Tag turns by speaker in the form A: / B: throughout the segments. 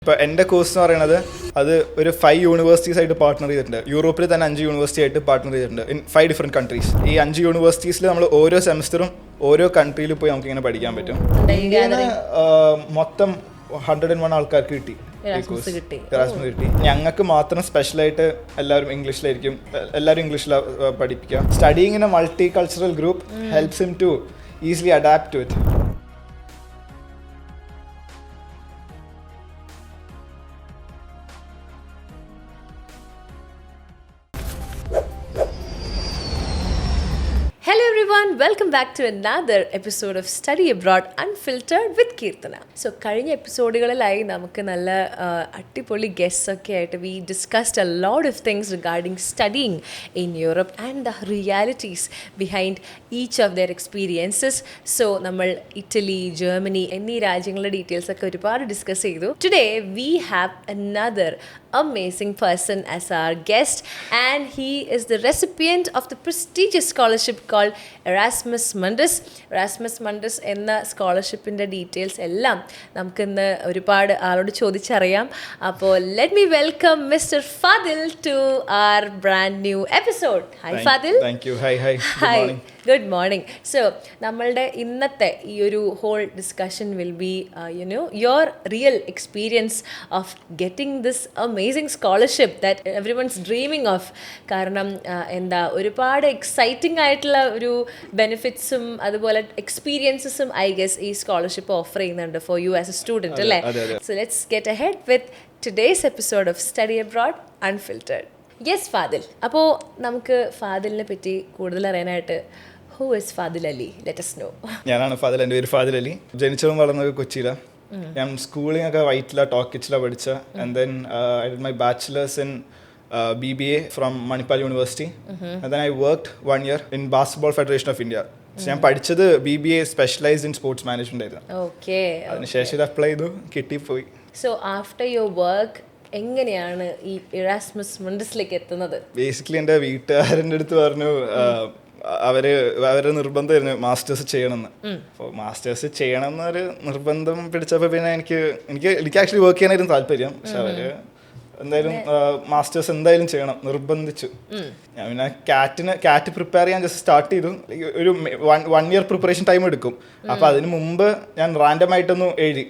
A: ഇപ്പോൾ എൻ്റെ കോഴ്സ് എന്ന് പറയുന്നത് അത് ഒരു 5 യൂണിവേഴ്സിറ്റീസ് ആയിട്ട് പാർട്ട്ണർ ചെയ്തിട്ടുണ്ട്. യൂറോപ്പിൽ തന്നെ 5 യൂണിവേഴ്സിറ്റി ആയിട്ട് പാർട്ട്ണർ ചെയ്തിട്ടുണ്ട് ഇൻ 5 ഡിഫറെൻറ്റ് കൺട്രീസ്. ഈ 5 യൂണിവേഴ്സിറ്റീസിൽ നമ്മൾ ഓരോ സെമസ്റ്ററും ഓരോ കൺട്രിയിൽ പോയി നമുക്കിങ്ങനെ പഠിക്കാൻ പറ്റും. ഇന്ത്യയിൽ മൊത്തം 101 ആൾക്കാർക്ക് കിട്ടി. ഞങ്ങൾക്ക് മാത്രം സ്പെഷ്യലായിട്ട് എല്ലാവരും ഇംഗ്ലീഷിലായിരിക്കും, എല്ലാവരും ഇംഗ്ലീഷിലാണ് പഠിപ്പിക്കുക. Studying in a multi cultural group helps him to easily adapt to it.
B: Hello everyone, welcome back to another episode of Study Abroad Unfiltered with Keerthana. So കഴിഞ്ഞ എപ്പിസോഡുകളിലായി നമുക്ക് നല്ല അടിപൊളി ഗെസ്റ്റ്സ് ഒക്കെ ആയിട്ട് we discussed a lot of things regarding studying in Europe and the realities behind each of their experiences. So നമ്മൾ Italy, Germany എന്നീ രാജ്യങ്ങളുടെ details ഒക്കെ ഒരുപാട് ഡിസ്കസ് ചെയ്തു. Today we have another amazing person as our guest, and he is the recipient of the prestigious scholarship called Erasmus Mundus. Erasmus Mundus എന്ന സ്കോളർഷിപ്പിൻ്റെ details എല്ലാം നമുക്കിന്ന് ഒരുപാട് ആളോട് ചോദിച്ചറിയാം. അപ്പോൾ let me welcome mister Fadil to our brand new episode. Hi Fadil.
A: Thank you. Hi.
B: Good morning. So നമ്മളുടെ ഇന്നത്തെ ഈ ഒരു whole discussion will be your real experience of getting this amazing scholarship that everyone's dreaming of. കാരണം ഒരുപാട് exciting ആയിട്ടുള്ള ഒരു ബെനിഫിറ്റ്സും അതുപോലെ എക്സ്പീരിയൻസസും ഐ ഗെസ് ഈ സ്കോളർഷിപ്പ് ഓഫർ ചെയ്യുന്നുണ്ട് for you as a student അല്ലേ? So let's get ahead with today's episode of study abroad unfiltered. Yes Fadil, അപ്പോൾ നമുക്ക് ഫാദിലിനെ പറ്റി കൂടുതൽ അറിയാനായിട്ട് who is Fadil Ali? Let us know.
A: ഞാനാണ് ഫാദിൽ. എൻ്റെ പേര് ഫാദിൽ അലി. ജനിച്ചതും വളർന്നത് കൊച്ചിയിലാണ്. ഞാൻ സ്കൂളിംഗ് ഒക്കെ വൈറ്റിലാണ്, ടോക്കിച്ചിലാണ് പഠിച്ച. And then I did my bachelor's in BBA from Manipal university. And then I worked 1 year in basketball federation of India. ഞാൻ പഠിച്ചത് BBA specialised in sports management ആയിരുന്നു.
B: ഓക്കെ.
A: അതിനുശേഷം ഇത് അപ്ലൈ ചെയ്തു, കിട്ടിപ്പോയി.
B: സോ ആഫ്റ്റർ യുവർ വർക്ക് എങ്ങനെയാണ് ഈ Erasmus മുണ്ടസിലേക്ക് എത്തുന്നത്?
A: ബേസിക്കലി എൻ്റെ വീട്ടുകാരൻ്റെ അടുത്ത് പറഞ്ഞു, അവരുടെ നിർബന്ധമായിരുന്നു മാസ്റ്റേഴ്സ് ചെയ്യണമെന്ന്. അപ്പോൾ മാസ്റ്റേഴ്സ് ചെയ്യണം എന്നൊരു നിർബന്ധം പിടിച്ചപ്പോൾ പിന്നെ എനിക്ക് ആക്ച്വലി വർക്ക് ചെയ്യാനായിരുന്നു താല്പര്യം. പക്ഷെ അവർ എന്തായാലും മാസ്റ്റേഴ്സ് എന്തായാലും ചെയ്യണം നിർബന്ധിച്ചു. ഞാൻ പിന്നെ കാറ്റ് പ്രിപ്പയർ ചെയ്യാൻ ജസ്റ്റ് സ്റ്റാർട്ട് ചെയ്തു. ഒരു 1 year പ്രിപ്പറേഷൻ ടൈം എടുക്കും. അപ്പോൾ അതിന് മുമ്പ് ഞാൻ റാൻഡമായിട്ടൊന്നും എഴുതി.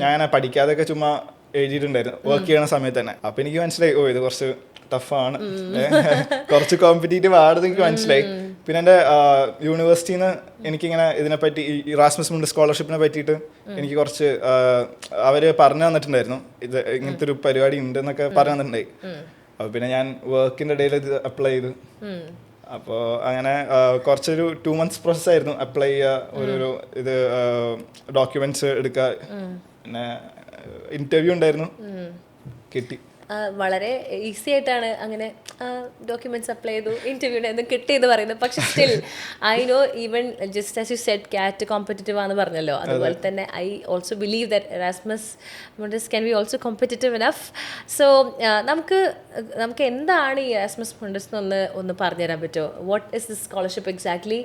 A: ഞാൻ പഠിക്കാതെയൊക്കെ ചുമ്മാ എഴുതിയിട്ടുണ്ടായിരുന്നു വർക്ക് ചെയ്യണ സമയത്ത് തന്നെ. അപ്പോൾ എനിക്ക് മനസ്സിലായി, ഇത് കുറച്ച് ടഫാണ്, കുറച്ച് കോമ്പറ്റീറ്റീവ് ആണെന്ന് എനിക്ക് മനസ്സിലായി. പിന്നെ എൻ്റെ യൂണിവേഴ്സിറ്റിയിൽ നിന്ന് എനിക്കിങ്ങനെ ഇതിനെപ്പറ്റി ഇറാസ്മസ് മുണ്ടസ് സ്കോളർഷിപ്പിനെ പറ്റിയിട്ട് എനിക്ക് കുറച്ച് അവർ പറഞ്ഞു തന്നിട്ടുണ്ടായിരുന്നു. ഇത് ഇങ്ങനത്തെ ഒരു പരിപാടി ഉണ്ടെന്നൊക്കെ പറഞ്ഞു തന്നിട്ടുണ്ടായി. അപ്പോൾ പിന്നെ ഞാൻ വർക്കിൻ്റെ ഇടയിൽ ഇത് അപ്ലൈ ചെയ്തു. അപ്പോൾ അങ്ങനെ കുറച്ചൊരു 2 months പ്രോസസ്സായിരുന്നു. അപ്ലൈ ചെയ്യുക, ഒരു ഇത് ഡോക്യുമെൻറ്റ്സ് എടുക്കുക, പിന്നെ ഇൻ്റർവ്യൂ ഉണ്ടായിരുന്നു, കിട്ടി.
B: വളരെ ഈസി ആയിട്ടാണ് അങ്ങനെ ഡോക്യുമെന്റ്സ് അപ്ലൈ ചെയ്തു, ഇന്റർവ്യൂവിന് കിട്ടിയെന്ന് പറയുന്നത്. പക്ഷെ still I know even just as you said കാറ്റ് കോമ്പറ്റീറ്റീവ് ആണെന്ന് പറഞ്ഞല്ലോ, അതുപോലെ തന്നെ I also believe that Erasmus മുണ്ടസ് can be also competitive enough. So നമുക്ക് എന്താണ് ഈ എറാസ്മസ് മുണ്ടസ് ഒന്ന് പറഞ്ഞുതരാൻ പറ്റുമോ? What is this scholarship exactly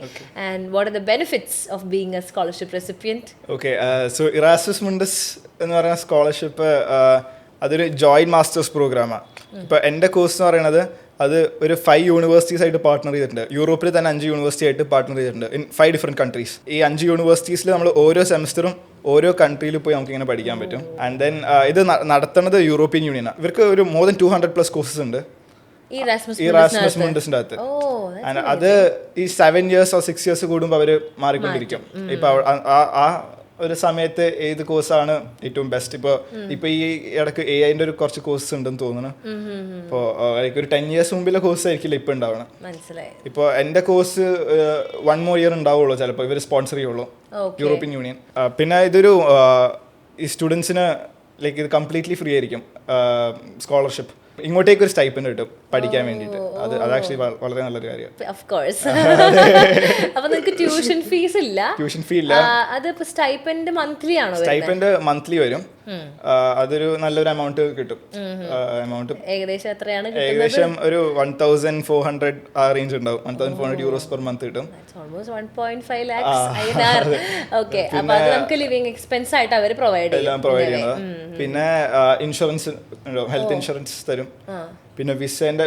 B: and what are the benefits of being A scholarship recipient?
A: Okay, so Erasmus മുണ്ടസ് എന്ന് പറയുന്ന സ്കോളർഷിപ്പ് അതൊരു joint masters പ്രോഗ്രാമാണ്. ഇപ്പോൾ എൻ്റെ കോഴ്സ് എന്ന് പറയുന്നത് അത് ഒരു 5 യൂണിവേഴ്സിറ്റീസ് ആയിട്ട് പാർട്ട്ണർ ചെയ്തിട്ടുണ്ട്. യൂറോപ്പിൽ തന്നെ 5 യൂണിവേഴ്സിറ്റി ആയിട്ട് പാർട്ട്ണർ ചെയ്തിട്ടുണ്ട് ഇൻ 5 ഡിഫറെൻറ്റ് കൺട്രീസ്. ഈ 5 യൂണിവേഴ്സിറ്റീസിൽ നമ്മൾ ഓരോ സെമസ്റ്ററും ഓരോ കൺട്രിയിൽ പോയി നമുക്കിങ്ങനെ പഠിക്കാൻ പറ്റും. ആൻഡ് ദെൻ ഇത് നടത്തുന്നത് യൂറോപ്യൻ യൂണിയനാണ്. ഇവർക്ക് ഒരു more than 200+ കോഴ്സസ് ഉണ്ട് ഈ ഇറാസ്മസ് മുണ്ടസിൻ്റെ അകത്ത്. അത് ഈ 7 years or 6 years കൂടുമ്പോൾ അവർ മാറിക്കൊണ്ടിരിക്കും. ഇപ്പോൾ ആ ഒരു സമയത്ത് ഏത് കോഴ്സാണ് ഏറ്റവും ബെസ്റ്റ്? ഇപ്പോൾ ഈ ഇടയ്ക്ക് AI-ൻ്റെ ഒരു കുറച്ച് കോഴ്സ് ഉണ്ടെന്ന് തോന്നുന്നു. ഇപ്പോൾ ഒരു 10 years മുമ്പിലെ കോഴ്സ് ആയിരിക്കില്ല ഇപ്പോൾ ഉണ്ടാവണം. ഇപ്പോൾ എൻ്റെ കോഴ്സ് 1 more year ഉണ്ടാവുള്ളൂ ചിലപ്പോൾ, ഇവർ സ്പോൺസർ ചെയ്യുള്ളൂ, യൂറോപ്യൻ യൂണിയൻ. പിന്നെ ഇതൊരു ഈ സ്റ്റുഡൻസിന് ലൈക്ക് ഇത് കംപ്ലീറ്റ്ലി ഫ്രീ ആയിരിക്കും സ്കോളർഷിപ്പ്. ഇങ്ങോട്ടേക്ക് ഒരു സ്റ്റൈപ്പൻഡ് കിട്ടും പഠിക്കാൻ വേണ്ടിയിട്ട്. അത് ആക്ച്വലി വളരെ നല്ലൊരു കാര്യമാണ്.
B: Of course. അപ്പൊ നിങ്ങൾക്ക് ട്യൂഷൻ ഫീസ് ഇല്ല?
A: ട്യൂഷൻ ഫീ ഇല്ല.
B: അത് സ്റ്റൈപ്പൻഡ് മന്ത്ലി ആണോ?
A: സ്റ്റൈപ്പൻഡ് മന്ത്ലി വരും. അതൊരു നല്ലൊരു എമൗണ്ട് കിട്ടും. എമൗണ്ട്
B: ഏകദേശം എത്രയാണ്?
A: ഏകദേശം ഒരു 1400 ആ റേഞ്ച് ഉണ്ടാവും. 1400 euros പെർ മന്ത് കിട്ടും.
B: Almost 1.5 lakhs INR. ഓക്കെ, അപ്പൊ അത് നമുക്ക് ലിവിങ് എക്സ്പെൻസ് ആയിട്ട് അവർ പ്രൊവൈഡ്
A: ചെയ്യുന്നത്. പിന്നെ ഇൻഷുറൻസ്, ഹെൽത്ത് ഇൻഷുറൻസ് തരും. പിന്നെ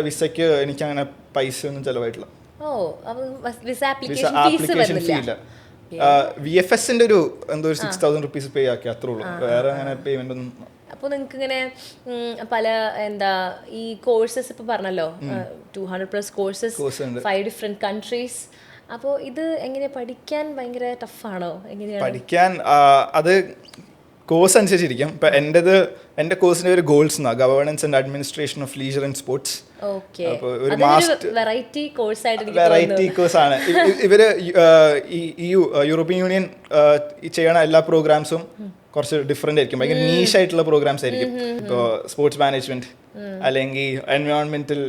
A: വിസയ്ക്ക് എനിക്ക് അങ്ങനെ പൈസ ഒന്നും ചെലവായിട്ടില്ല.
B: ഓ, വിസ ആപ്ലിക്കേഷൻ
A: ഫീ ഇല്ല. VFS ഒരു എന്തോ 6000 rupees പേ ആക്കി, അത്രേ ഉള്ളൂ. വേറെ അങ്ങനെ പേയ്മെന്റ് ഒന്നും.
B: അപ്പോൾ നിങ്ങൾക്ക് ഇങ്ങനെ പല ഈ കോഴ്സസ് ഇപ്പോൾ പറഞ്ഞല്ലോ, 200+ കോഴ്സസ്, 5 different countries. അപ്പോൾ ഇത് എങ്ങനെ പഠിക്കാൻ ഭയങ്കര ടഫാണോ? എങ്ങനെയാണ്
A: പഠിക്കാൻ? അത് കോഴ്സ് അനുസരിച്ചിരിക്കും. ഇപ്പം എൻ്റെ കോഴ്സിൻ്റെ ഒരു ഗോൾസ് എന്നാണ് governance and administration of leisure and sports.
B: ഒരു വെറൈറ്റി
A: കോഴ്സ് ആണ്. ഇവര് യൂറോപ്യൻ യൂണിയൻ ചെയ്യണ എല്ലാ പ്രോഗ്രാംസും കുറച്ച് ഡിഫറെന്റ് ആയിരിക്കും. ഭയങ്കര നീഷ് ആയിട്ടുള്ള പ്രോഗ്രാംസ് ആയിരിക്കും. ഇപ്പോൾ സ്പോർട്സ് മാനേജ്മെന്റ്, അല്ലെങ്കിൽ എൻവയോൺമെന്റൽ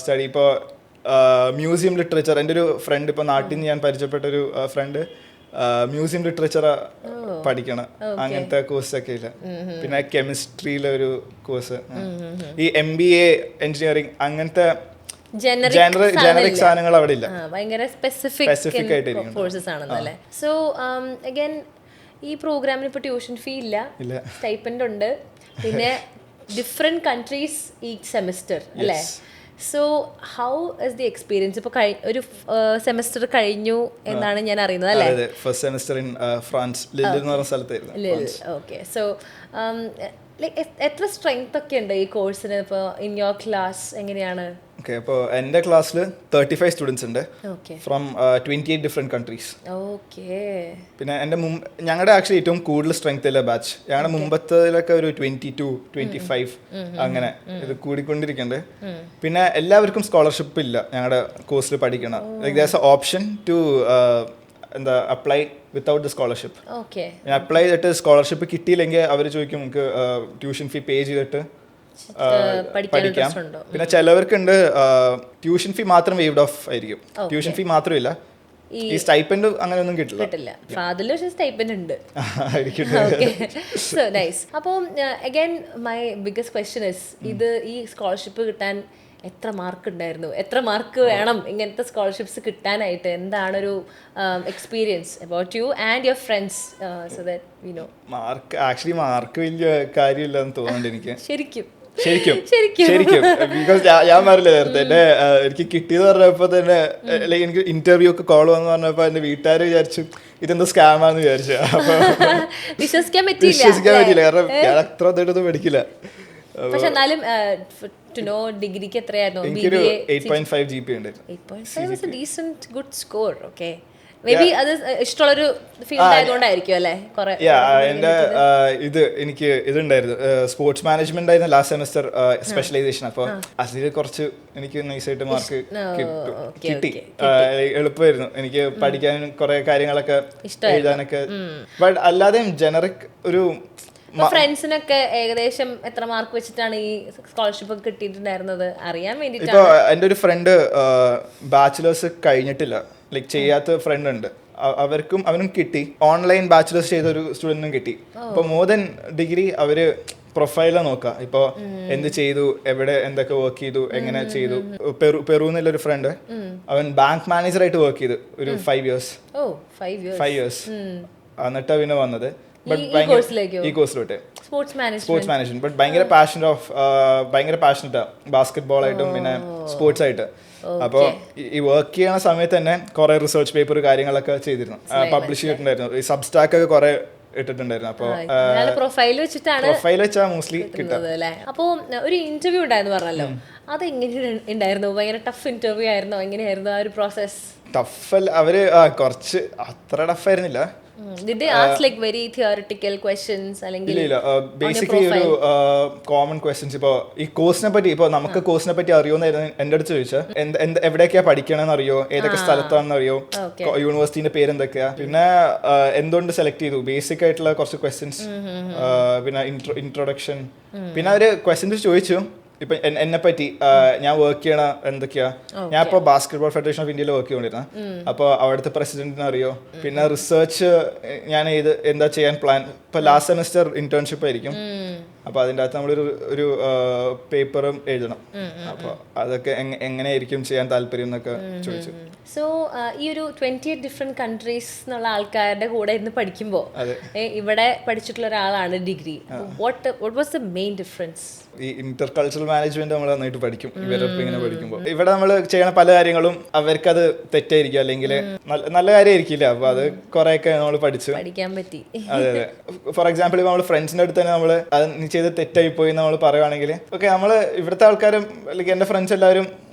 A: സ്റ്റഡി, ഇപ്പോൾ മ്യൂസിയം ലിറ്ററേച്ചർ. എൻ്റെ ഒരു ഫ്രണ്ട്, ഇപ്പോൾ നാട്ടിൽ നിന്ന് ഞാൻ പരിചയപ്പെട്ട ഒരു ഫ്രണ്ട് മ്യൂസിയം ലിറ്ററേച്ചർ പഠിക്കണം. അങ്ങനത്തെ കോഴ്സൊക്കെ ഇല്ല. പിന്നെ കെമിസ്ട്രിയിലെ ഒരു കോഴ്സ്, ഈ MBA എഞ്ചിനീയറിംഗ്, അങ്ങനത്തെ ജനറിക് സാധനങ്ങൾ അവിടെ ഇല്ല.
B: ഭയങ്കര സ്പെസിഫിക് ആയിട്ട് കോഴ്സസ് ആണെന്നല്ലേ. സോ അഗൈൻ ഈ പ്രോഗ്രാമിന് ഇപ്പോൾ ട്യൂഷൻ ഫീ ഇല്ല, സ്റ്റൈപ്പൻഡ് ഉണ്ട്, പിന്നെ ഡിഫറെന്റ് കൺട്രീസ് ഈച്ച് സെമിസ്റ്റർ അല്ലേ? So how is the experience? ഇപ്പോൾ ഒരു സെമസ്റ്റർ കഴിഞ്ഞു എന്നാണ് ഞാൻ അറിയുന്നത് അല്ലേ?
A: ഫസ്റ്റ് സെമസ്റ്റർ ഇൻ ഫ്രാൻസ്, ലിൽ എന്ന് പറഞ്ഞ സ്ഥലത്തായിരുന്നു.
B: ഓക്കെ, സോ എത്ര സ്ട്രെങ്ത് ഒക്കെ ഉണ്ട് ഈ കോഴ്സിന്? ഇപ്പോൾ ഇൻ യുവർ ക്ലാസ് എങ്ങനെയാണ്?
A: ഓക്കെ, അപ്പോൾ എൻ്റെ ക്ലാസ്സിൽ 35 സ്റ്റുഡൻസ് ഉണ്ട് ഫ്രം 28 ഡിഫറെൻറ്റ് കൺട്രീസ്.
B: ഓക്കെ.
A: പിന്നെ ഞങ്ങളുടെ ആക്ച്വലി ഏറ്റവും കൂടുതൽ സ്ട്രെങ്ത് ഉള്ള ബാച്ച്. ഞങ്ങളുടെ മുമ്പത്തേലൊക്കെ ഒരു 22, 25 അങ്ങനെ ഇത് കൂടിക്കൊണ്ടിരിക്കുന്നുണ്ട്. പിന്നെ എല്ലാവർക്കും സ്കോളർഷിപ്പ് ഇല്ല ഞങ്ങളുടെ കോഴ്സിൽ പഠിക്കണം. Option to apply without the scholarship. Apply ചെയ്തിട്ട് സ്കോളർഷിപ്പ് കിട്ടിയില്ലെങ്കിൽ അവർ ചോദിക്കും നമുക്ക് ട്യൂഷൻ ഫീ പേ ചെയ്തിട്ട് പഠിക്കാം. പിന്നെ ചിലവർക്കുണ്ട് ട്യൂഷൻ ഫീ മാത്രം വേവ്ഡ് ഓഫ് ആയിരിക്കും. ട്യൂഷൻ ഫീ മാത്രമില്ല, ഈ സ്റ്റൈപ്പൻഡ് അങ്ങനെയൊന്നും കിട്ടില്ല.
B: സ്റ്റൈപ്പൻഡ് ഉണ്ട്. So nice. അപ്പോൾ again my biggest question is, ഇത് ഈ സ്കോളർഷിപ്പ് കിട്ടാൻ എത്ര മാർക്ക് ഉണ്ടായിരുന്നു? എത്ര മാർക്ക് വേണം ഇങ്ങനത്തെ സ്കോളർഷിപ്സ് കിട്ടാനായിട്ട്? എന്താണൊരു experience about you and your friends so that we know?
A: Mark വലിയ കാര്യമില്ലെന്ന് തോന്നുന്നുണ്ട് എനിക്ക്.
B: ശരിക്കും
A: ബിക്കോസ് ഞാൻ പറഞ്ഞില്ല നേരത്തെ, എനിക്ക് കിട്ടിയെന്ന് പറഞ്ഞപ്പോ തന്നെ, ലൈക്ക് എനിക്ക് ഇന്റർവ്യൂ ഒക്കെ കോൾ വന്ന് പറഞ്ഞപ്പോ എന്റെ വീട്ടുകാർ വിചാരിച്ചു ഇതെന്തോ സ്കാമാന്ന് വിചാരിച്ചു. അപ്പൊ വിശ്വസിക്കാൻ പറ്റിയില്ല, കാരണം ഞാൻ അത്ര ഇതൊന്നും പഠിക്കില്ല.
B: പക്ഷെ എന്നാലും ഡിഗ്രിക്ക് എത്രയായിരുന്നു?
A: എനിക്കൊരു 8.5 GP ഉണ്ട്.
B: 8.5 is a decent good score. Okay, maybe അത് ഇഷ്ടമുള്ളൊരു ഫീൽഡ് ആയതുകൊണ്ടായിരിക്കും അല്ലേ?
A: എൻ്റെ എനിക്ക് ഇതുണ്ടായിരുന്നു, സ്പോർട്സ് മാനേജ്മെന്റ് ആയിരുന്നു ലാസ്റ്റ് സെമസ്റ്റർ സ്പെഷ്യലൈസേഷൻ. അപ്പോൾ അതിൽ കുറച്ച് എനിക്ക് നൈസായിട്ട് മാർക്ക് കിട്ടി. എളുപ്പമായിരുന്നു എനിക്ക് പഠിക്കാൻ, കുറെ കാര്യങ്ങളൊക്കെ എഴുതാനൊക്കെ. ബട്ട് അല്ലാതെ ജനറിക് ഒരു
B: ഫ്രണ്ട്സിനൊക്കെ ഏകദേശം എത്ര മാർക്ക് വെച്ചിട്ടാണ് ഈ സ്കോളർഷിപ്പ് കിട്ടിയിട്ടുണ്ടായിരുന്നത് അറിയാൻ വേണ്ടിയിട്ടാണ്.
A: ഇപ്പോൾ എൻ്റെ ഒരു ഫ്രണ്ട് ബാച്ചിലേഴ്സ് കഴിഞ്ഞിട്ടില്ല, ലൈക്ക് ചെയ്യാത്ത ഫ്രണ്ട് ഉണ്ട്, അവനും കിട്ടി. ഓൺലൈൻ ബാച്ചിലേഴ്സ് ചെയ്ത ഒരു സ്റ്റുഡൻറ്റിനും കിട്ടി. അപ്പോൾ മോർ ദൻ ഡിഗ്രി അവര് പ്രൊഫൈലാണ് നോക്കുക. ഇപ്പോൾ എന്ത് ചെയ്തു, എവിടെ എന്തൊക്കെ വർക്ക് ചെയ്തു, എങ്ങനെ ചെയ്തു. പെറൂന്നുള്ള ഒരു ഫ്രണ്ട്, അവൻ ബാങ്ക് മാനേജറായിട്ട് വർക്ക് ചെയ്തു ഒരു 5 years. എന്നിട്ടാ പിന്നെ വന്നത് ഈ കോഴ്സിലോട്ട് സ്പോർട്സ് മാനേജ്മെന്റ്. ബട്ട് ഭയങ്കര പാഷനറ്റാ ബാസ്കറ്റ് ആയിട്ടും പിന്നെ സ്പോർട്സ് ആയിട്ട്. അപ്പോൾ ഈ വർക്ക് ചെയ്യണ സമയത്ത് തന്നെ കുറെ റിസർച്ച് പേപ്പർ കാര്യങ്ങളൊക്കെ ചെയ്തിരുന്നു, പബ്ലിഷ് ചെയ്തിട്ടുണ്ടായിരുന്നു. ഈ സബ്സ്റ്റാക്ക് ഒക്കെ കുറെ ഇട്ടിട്ടുണ്ടായിരുന്നു. അപ്പോൾ
B: പ്രൊഫൈൽ
A: വെച്ചാ മോസ്റ്റ്ലി കിട്ടുന്നത്.
B: അപ്പോൾ ഒരു ഇന്റർവ്യൂ ഉണ്ടായിരുന്നു പറഞ്ഞല്ലോ, അത് എങ്ങനെ ഉണ്ടായിരുന്നു? ഭയങ്കര ടഫ് ഇന്റർവ്യൂ ആയിരുന്നോ? എങ്ങനെയായിരുന്നു ആ ഒരു പ്രോസസ്?
A: ടഫ് അവര് കുറച്ച് അത്ര ടഫായിരുന്നില്ല.
B: Did they ask like very theoretical questions അല്ലെങ്കിൽ
A: ഇല്ല ബേസിക്കലി ഒരു കോമൺ ക്വസ്റ്റ്യൻസ്. ഇപ്പോൾ ഈ കോഴ്സിനെ പറ്റി, ഇപ്പോൾ നമുക്ക് കോഴ്സിനെ പറ്റി അറിയോന്നായിരുന്നു എൻ്റെ അടുത്ത് ചോദിച്ചാൽ. എവിടെയൊക്കെയാ പഠിക്കണമെന്ന് അറിയോ, ഏതൊക്കെ സ്ഥലത്താണെന്ന് അറിയോ, യൂണിവേഴ്സിറ്റിന്റെ പേര് എന്തൊക്കെയാ, പിന്നെ എന്തുകൊണ്ട് സെലക്ട് ചെയ്തു, ബേസിക് ആയിട്ടുള്ള കുറച്ച് ക്വസ്റ്റ്യൻസ്, പിന്നെ ഇൻട്രൊഡക്ഷൻ. പിന്നെ അവര് ക്വസ്റ്റ്യൻസ് ചോദിച്ചു, ഇപ്പൊ എന്നെ പറ്റി ഞാൻ വർക്ക് ചെയ്യണ എന്തൊക്കെയാ, ഞാൻ ഇപ്പോൾ ബാസ്കറ്റ്ബോൾ ഫെഡറേഷൻ ഓഫ് ഇന്ത്യയിൽ വർക്ക് ചെയ്തുകൊണ്ടിരുന്നത്. അപ്പോൾ അവിടുത്തെ പ്രസിഡന്റിനെ അറിയോ, പിന്നെ റിസർച്ച് ഞാൻ എന്താ ചെയ്യാൻ പ്ലാൻ. ഇപ്പൊ ലാസ്റ്റ് സെമസ്റ്റർ ഇന്റേൺഷിപ്പ് ആയിരിക്കും, അപ്പൊ അതിൻ്റെ അകത്ത് നമ്മളൊരു ഒരു പേപ്പറും എഴുതണം. അപ്പോൾ അതൊക്കെ എങ്ങനെയായിരിക്കും ചെയ്യാൻ താല്പര്യം എന്നൊക്കെ ചോദിച്ചു.
B: സോ ഈ ഒരു 28 ഡിഫറെന്റ് കൺട്രീസ് എന്നുള്ള ആൾക്കാരുടെ കൂടെ ഇരുന്ന് പഠിക്കുമ്പോൾ ഇവിടെ പഠിച്ചിട്ടുള്ള ഒരാളാണ് degree. What was the main difference?
A: ഈ ഇന്റർ കൾച്ചറൽ മാനേജ്മെന്റ് നമ്മൾ നന്നായിട്ട് പഠിക്കും ഇവരൊപ്പം ഇങ്ങനെ പഠിക്കുമ്പോൾ. ഇവിടെ നമ്മൾ ചെയ്യണ പല കാര്യങ്ങളും അവർക്കത് തെറ്റായിരിക്കും, അല്ലെങ്കിൽ നല്ല കാര്യമായിരിക്കില്ല. അപ്പൊ അത് കുറെയൊക്കെ നമ്മൾ പഠിക്കാൻ
B: പറ്റി.
A: അതെ അതെ. ഫോർ എക്സാമ്പിൾ ഇപ്പൊ നമ്മൾ ഫ്രണ്ട്സിന്റെ അടുത്ത് തന്നെ നമ്മൾ അത് നീ ചെയ്ത് തെറ്റായി പോയി നമ്മൾ പറയുവാണെങ്കിൽ ഓക്കെ, നമ്മൾ ഇവിടുത്തെ ആൾക്കാരും അല്ലെങ്കിൽ എന്റെ ഫ്രണ്ട്സ് എല്ലാവരും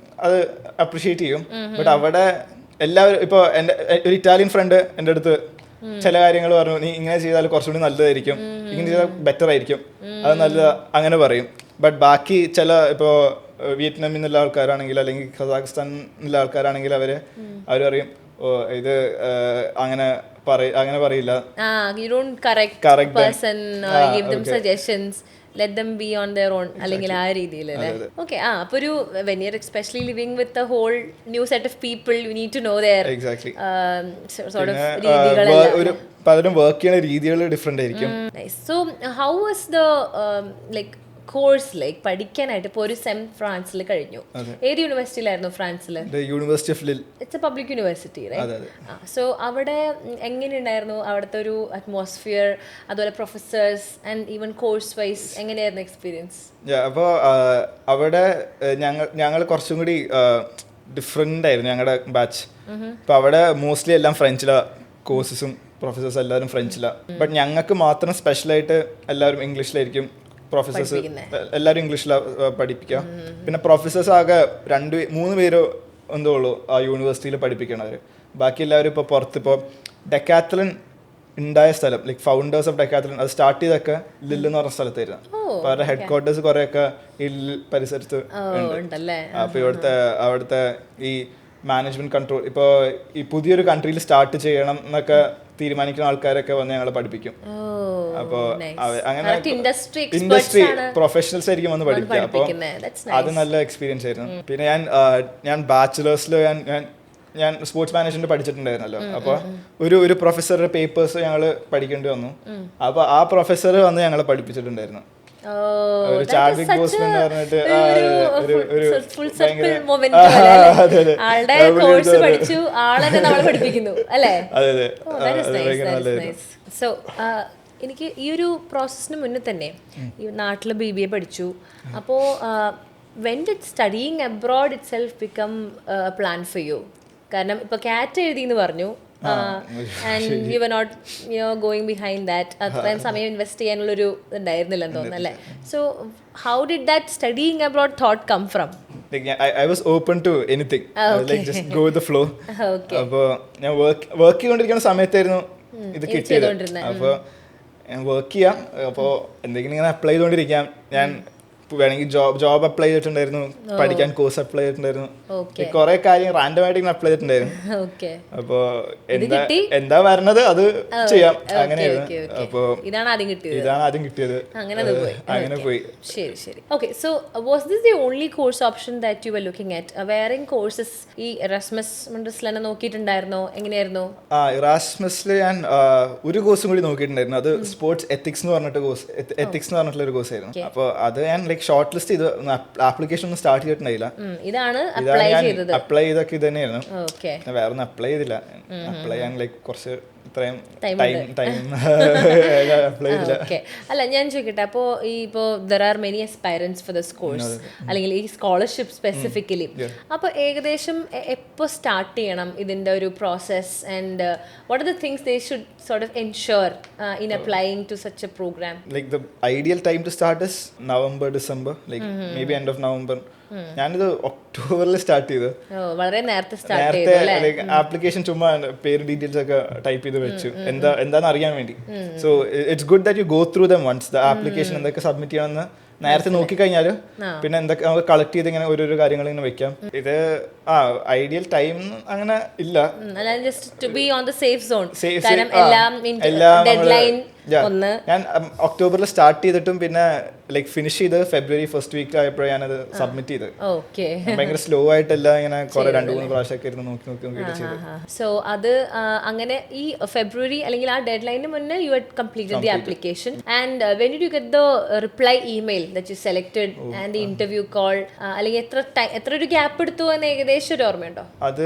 A: അത് അപ്രിഷിയേറ്റ് ചെയ്യും. ബട്ട് അവിടെ എല്ലാവരും ഇപ്പോൾ എൻ്റെ ഒരു ഇറ്റാലിയൻ ഫ്രണ്ട് എൻ്റെ അടുത്ത് ചില കാര്യങ്ങൾ പറഞ്ഞു, നീ ഇങ്ങനെ ചെയ്താൽ കുറച്ചുകൂടി നല്ലതായിരിക്കും, ഇങ്ങനെ ചെയ്താൽ ബെറ്റർ ആയിരിക്കും, അത് നല്ലതാ അങ്ങനെ പറയും. ബട്ട് ബാക്കി ചില ഇപ്പോൾ വിയറ്റ്നാമിൽ നിന്നുള്ള ആൾക്കാരാണെങ്കിൽ അല്ലെങ്കിൽ കസാഖിസ്ഥാനിലുള്ള ആൾക്കാരാണെങ്കിൽ അവർ പറയും, ഓ ഇത് അങ്ങനെ പറയില്ല,
B: let them be on their own, അല്ലെങ്കിൽ ആ രീതിയിൽ അല്ലേ. ഓക്കെ, അപ്പൊ ഒരു when you're especially living with a whole new set of people, you need to know their sort of രീതികളെല്ലാം.
A: പലരും വർക്ക് ചെയ്യുന്ന രീതികൾ ഡിഫറെന്റ് ആയിരിക്കും.
B: So how was the like course like പഠിക്കാനായിട്ട്? ഇപ്പോൾ ഒരു സെം ഫ്രാൻസിൽ കഴിഞ്ഞു. ഏത് യൂണിവേഴ്സിറ്റിയിലായിരുന്നു ഫ്രാൻസിൽ?
A: University of Lille.
B: It's a public university, so അവിടെ എങ്ങനെയുണ്ടായിരുന്നു അവിടുത്തെ ഒരു അറ്റ്മോസ്ഫിയർ, അതുപോലെ professors and even course wise എങ്ങനെയായിരുന്നു എക്സ്പീരിയൻസ്?
A: അപ്പോൾ അവിടെ ഞങ്ങൾ കുറച്ചും കൂടി ഡിഫറെൻ്റ് ആയിരുന്നു ഞങ്ങളുടെ ബാച്ച്. അപ്പോൾ അവിടെ മോസ്റ്റ്ലി എല്ലാം ഫ്രഞ്ചിലാണ് കോഴ്സസും പ്രൊഫസേഴ്സ് എല്ലാവരും ഫ്രഞ്ചിലാണ്. ബട്ട് ഞങ്ങൾക്ക് മാത്രം സ്പെഷ്യലായിട്ട് എല്ലാവരും ഇംഗ്ലീഷിലായിരിക്കും. പ്രൊഫസേഴ്സ് എല്ലാവരും ഇംഗ്ലീഷിലാണ് പഠിപ്പിക്കുക. പിന്നെ പ്രൊഫസേഴ്സ് ആകെ 2-3 പേരോ എന്തോ ഉള്ളൂ ആ യൂണിവേഴ്സിറ്റിയിൽ പഠിപ്പിക്കണവർ. ബാക്കി എല്ലാവരും ഇപ്പോൾ പുറത്ത്. ഇപ്പോൾ ഡെക്കാത്തലൺ ഉണ്ടായ സ്ഥലം, ലൈക്ക് ഫൗണ്ടേഴ്സ് ഓഫ് ഡെക്കാത്തലൺ അത് സ്റ്റാർട്ട് ചെയ്തൊക്കെ ലിൽ എന്ന് പറഞ്ഞ സ്ഥലത്തായിരുന്നു. അപ്പോൾ അവരുടെ ഹെഡ് ക്വാർട്ടേഴ്സ് കുറേയൊക്കെ ഈ പരിസരത്ത് ഉണ്ട്. അപ്പോൾ അവിടുത്തെ ഈ മാനേജ്മെന്റ് കൺട്രോൾ, ഇപ്പോൾ ഈ പുതിയൊരു കൺട്രിയിൽ സ്റ്റാർട്ട് ചെയ്യണം എന്നൊക്കെ തീരുമാനിക്കുന്ന ആൾക്കാരൊക്കെ വന്ന് ഞങ്ങളെ പഠിപ്പിക്കും. അപ്പോൾ അങ്ങനെ ഇൻഡസ്ട്രി പ്രൊഫഷണൽസ് ആയിരിക്കും വന്ന് പഠിക്കുക. അപ്പോൾ അത് നല്ല എക്സ്പീരിയൻസ് ആയിരുന്നു. പിന്നെ ഞാൻ ബാച്ചിലേഴ്സിൽ ഞാൻ സ്പോർട്സ് മാനേജ്മെന്റ് പഠിച്ചിട്ടുണ്ടായിരുന്നല്ലോ. അപ്പോൾ ഒരു പ്രൊഫസറുടെ പേപ്പേഴ്സ് ഞങ്ങൾ പഠിക്കേണ്ടി വന്നു. അപ്പോൾ ആ പ്രൊഫസർ വന്ന് ഞങ്ങളെ പഠിപ്പിച്ചിട്ടുണ്ടായിരുന്നു. ഒരു ചാഡ്വിക് ബോസ്മാൻ എന്ന് പറഞ്ഞിട്ട്
B: സോ എനിക്ക് ഈ ഒരു പ്രോസസ്സിന് മുന്നേ തന്നെ ഈ നാട്ടിൽ BBA പഠിച്ചു. അപ്പോൾ when did studying abroad itself become a plan for you? കാരണം ഇപ്പോൾ CAT എഴുതി എന്ന് പറഞ്ഞു, and you were not going behind that. അത്രയും സമയം ഇൻവെസ്റ്റ് ചെയ്യാനുള്ളൊരു ഇതുണ്ടായിരുന്നില്ലെന്ന് തോന്നുന്നു അല്ലേ. So how did that studying abroad thought come from?
A: I was open to anything. Like just go with the flow. അപ്പോൾ ഞാൻ വർക്ക് ചെയ്തുകൊണ്ടിരിക്കുന്ന സമയത്തായിരുന്നു ഇത് കിട്ടിയത്. അപ്പോൾ ഞാൻ വർക്ക് ചെയ്യാം, അപ്പോൾ എന്തെങ്കിലും ഇങ്ങനെ അപ്ലൈ ചെയ്തുകൊണ്ടിരിക്കാം. ഞാൻ വേണമെങ്കിൽ ജോബ് അപ്ലൈ ചെയ്തിട്ടുണ്ടായിരുന്നു, പഠിക്കാൻ കോഴ്സ് അപ്ലൈ ചെയ്തിട്ടുണ്ടായിരുന്നു, കുറെ കാര്യം റാൻഡം ആയിട്ട് ഇങ്ങനെ അപ്ലൈ ചെയ്തിട്ടുണ്ടായിരുന്നു. അപ്പോ എന്താ വരണത് അത് ചെയ്യാം, അങ്ങനെയായിരുന്നു. അപ്പോ ഇതാണ് ആദ്യം കിട്ടിയത്, അങ്ങനെ പോയി.
B: ശരി ശരി. Okay, so was this the only course option that you were looking at? വേറെ കോഴ്സസ് ഈ ഇറാസ്മസ് മണ്ടസിൽ തന്നെ നോക്കിയിട്ടുണ്ടായിരുന്നോ? എങ്ങനെയായിരുന്നു?
A: ഇറാസ്മസിൽ ഞാൻ ഒരു കോഴ്സും കൂടി നോക്കിയിട്ടുണ്ടായിരുന്നു. അത് സ്പോർട്സ് എത്തിക്സ് എന്ന് പറഞ്ഞിട്ട് എത്തിക്സ് എന്ന് പറഞ്ഞിട്ടുള്ള ഒരു കോഴ്സ് ആയിരുന്നു. അപ്പോൾ അത് ഞാൻ ഷോർട്ട് ലിസ്റ്റ് ചെയ്ത് ആപ്ലിക്കേഷൻ ഒന്നും സ്റ്റാർട്ട് ചെയ്തിട്ടുണ്ടായില്ല.
B: ഇതാണ്
A: അപ്ലൈ ചെയ്തൊക്കെ ഇത് തന്നെയായിരുന്നു. വേറെ ഒന്നും അപ്ലൈ ചെയ്തില്ല. അപ്ലൈ ചെയ്യാൻ കുറച്ച് ഇത്രയും അപ്ലൈ ചെയ്തില്ല.
B: അല്ല, ഞാൻ ചോദിക്കട്ടെ, അപ്പോൾ ഈ ഇപ്പോൾ there are many aspirants for this course അല്ലെങ്കിൽ ഈ സ്കോളർഷിപ്പ് സ്പെസിഫിക്കലി, അപ്പോൾ ഏകദേശം എപ്പോൾ സ്റ്റാർട്ട് ചെയ്യണം ഇതിൻ്റെ ഒരു process, and what are the things they should sort of ensure in applying to such a program?
A: Like the ideal time to start is November, December, like maybe end of November. ഞാനിത് ഒക്ടോബറിൽ start ചെയ്തു.
B: വളരെ നേരത്തെ
A: application ചുമ്മാ പേര് details ഒക്കെ type ചെയ്ത് വെച്ചു, എന്താണെന്ന് അറിയാൻ വേണ്ടി. So it's good that you go through them once. The application എന്തൊക്കെ സബ്മിറ്റ് ചെയ്യണമെന്ന് നേരത്തെ നോക്കിക്കഴിഞ്ഞാൽ പിന്നെ എന്തൊക്കെ നമുക്ക് കളക്ട് ചെയ്ത് ഇങ്ങനെ ഓരോരോ കാര്യങ്ങൾ ഇങ്ങനെ വെക്കാം. ഇത് ഐഡിയൽ ടൈം അങ്ങനെ ഇല്ല.
B: ഒന്ന്
A: ഞാൻ ഒക്ടോബറിൽ സ്റ്റാർട്ട് ചെയ്തിട്ടും പിന്നെ ലൈക്ക് ഫിനിഷ് ചെയ്ത് ഫെബ്രുവരി ഫസ്റ്റ് വീക്ക് ആയപ്പോഴാണ് ഞാനത് സബ്മിറ്റ് ചെയ്തത്.
B: ഓക്കെ.
A: ഭയങ്കര സ്ലോ ആയിട്ടല്ല, ഇങ്ങനെ കുറെ 2-3 പ്രാവശ്യമൊക്കെ ഇരുന്ന് നോക്കിയിട്ട് ചെയ്തത്.
B: സോ അത് അങ്ങനെ ഈ ഫെബ്രുവരി അല്ലെങ്കിൽ ആ ഡെഡ് ലൈനിന് മുന്നേ you had completed the application and when did you get the reply email that you selected and the interview call, അല്ലെങ്കിൽ എത്ര ഒരു ഗ്യാപ്പ് എടുത്തു എന്ന് ഏകദേശം ഒരു ഓർമ്മയുണ്ടോ?
A: അത്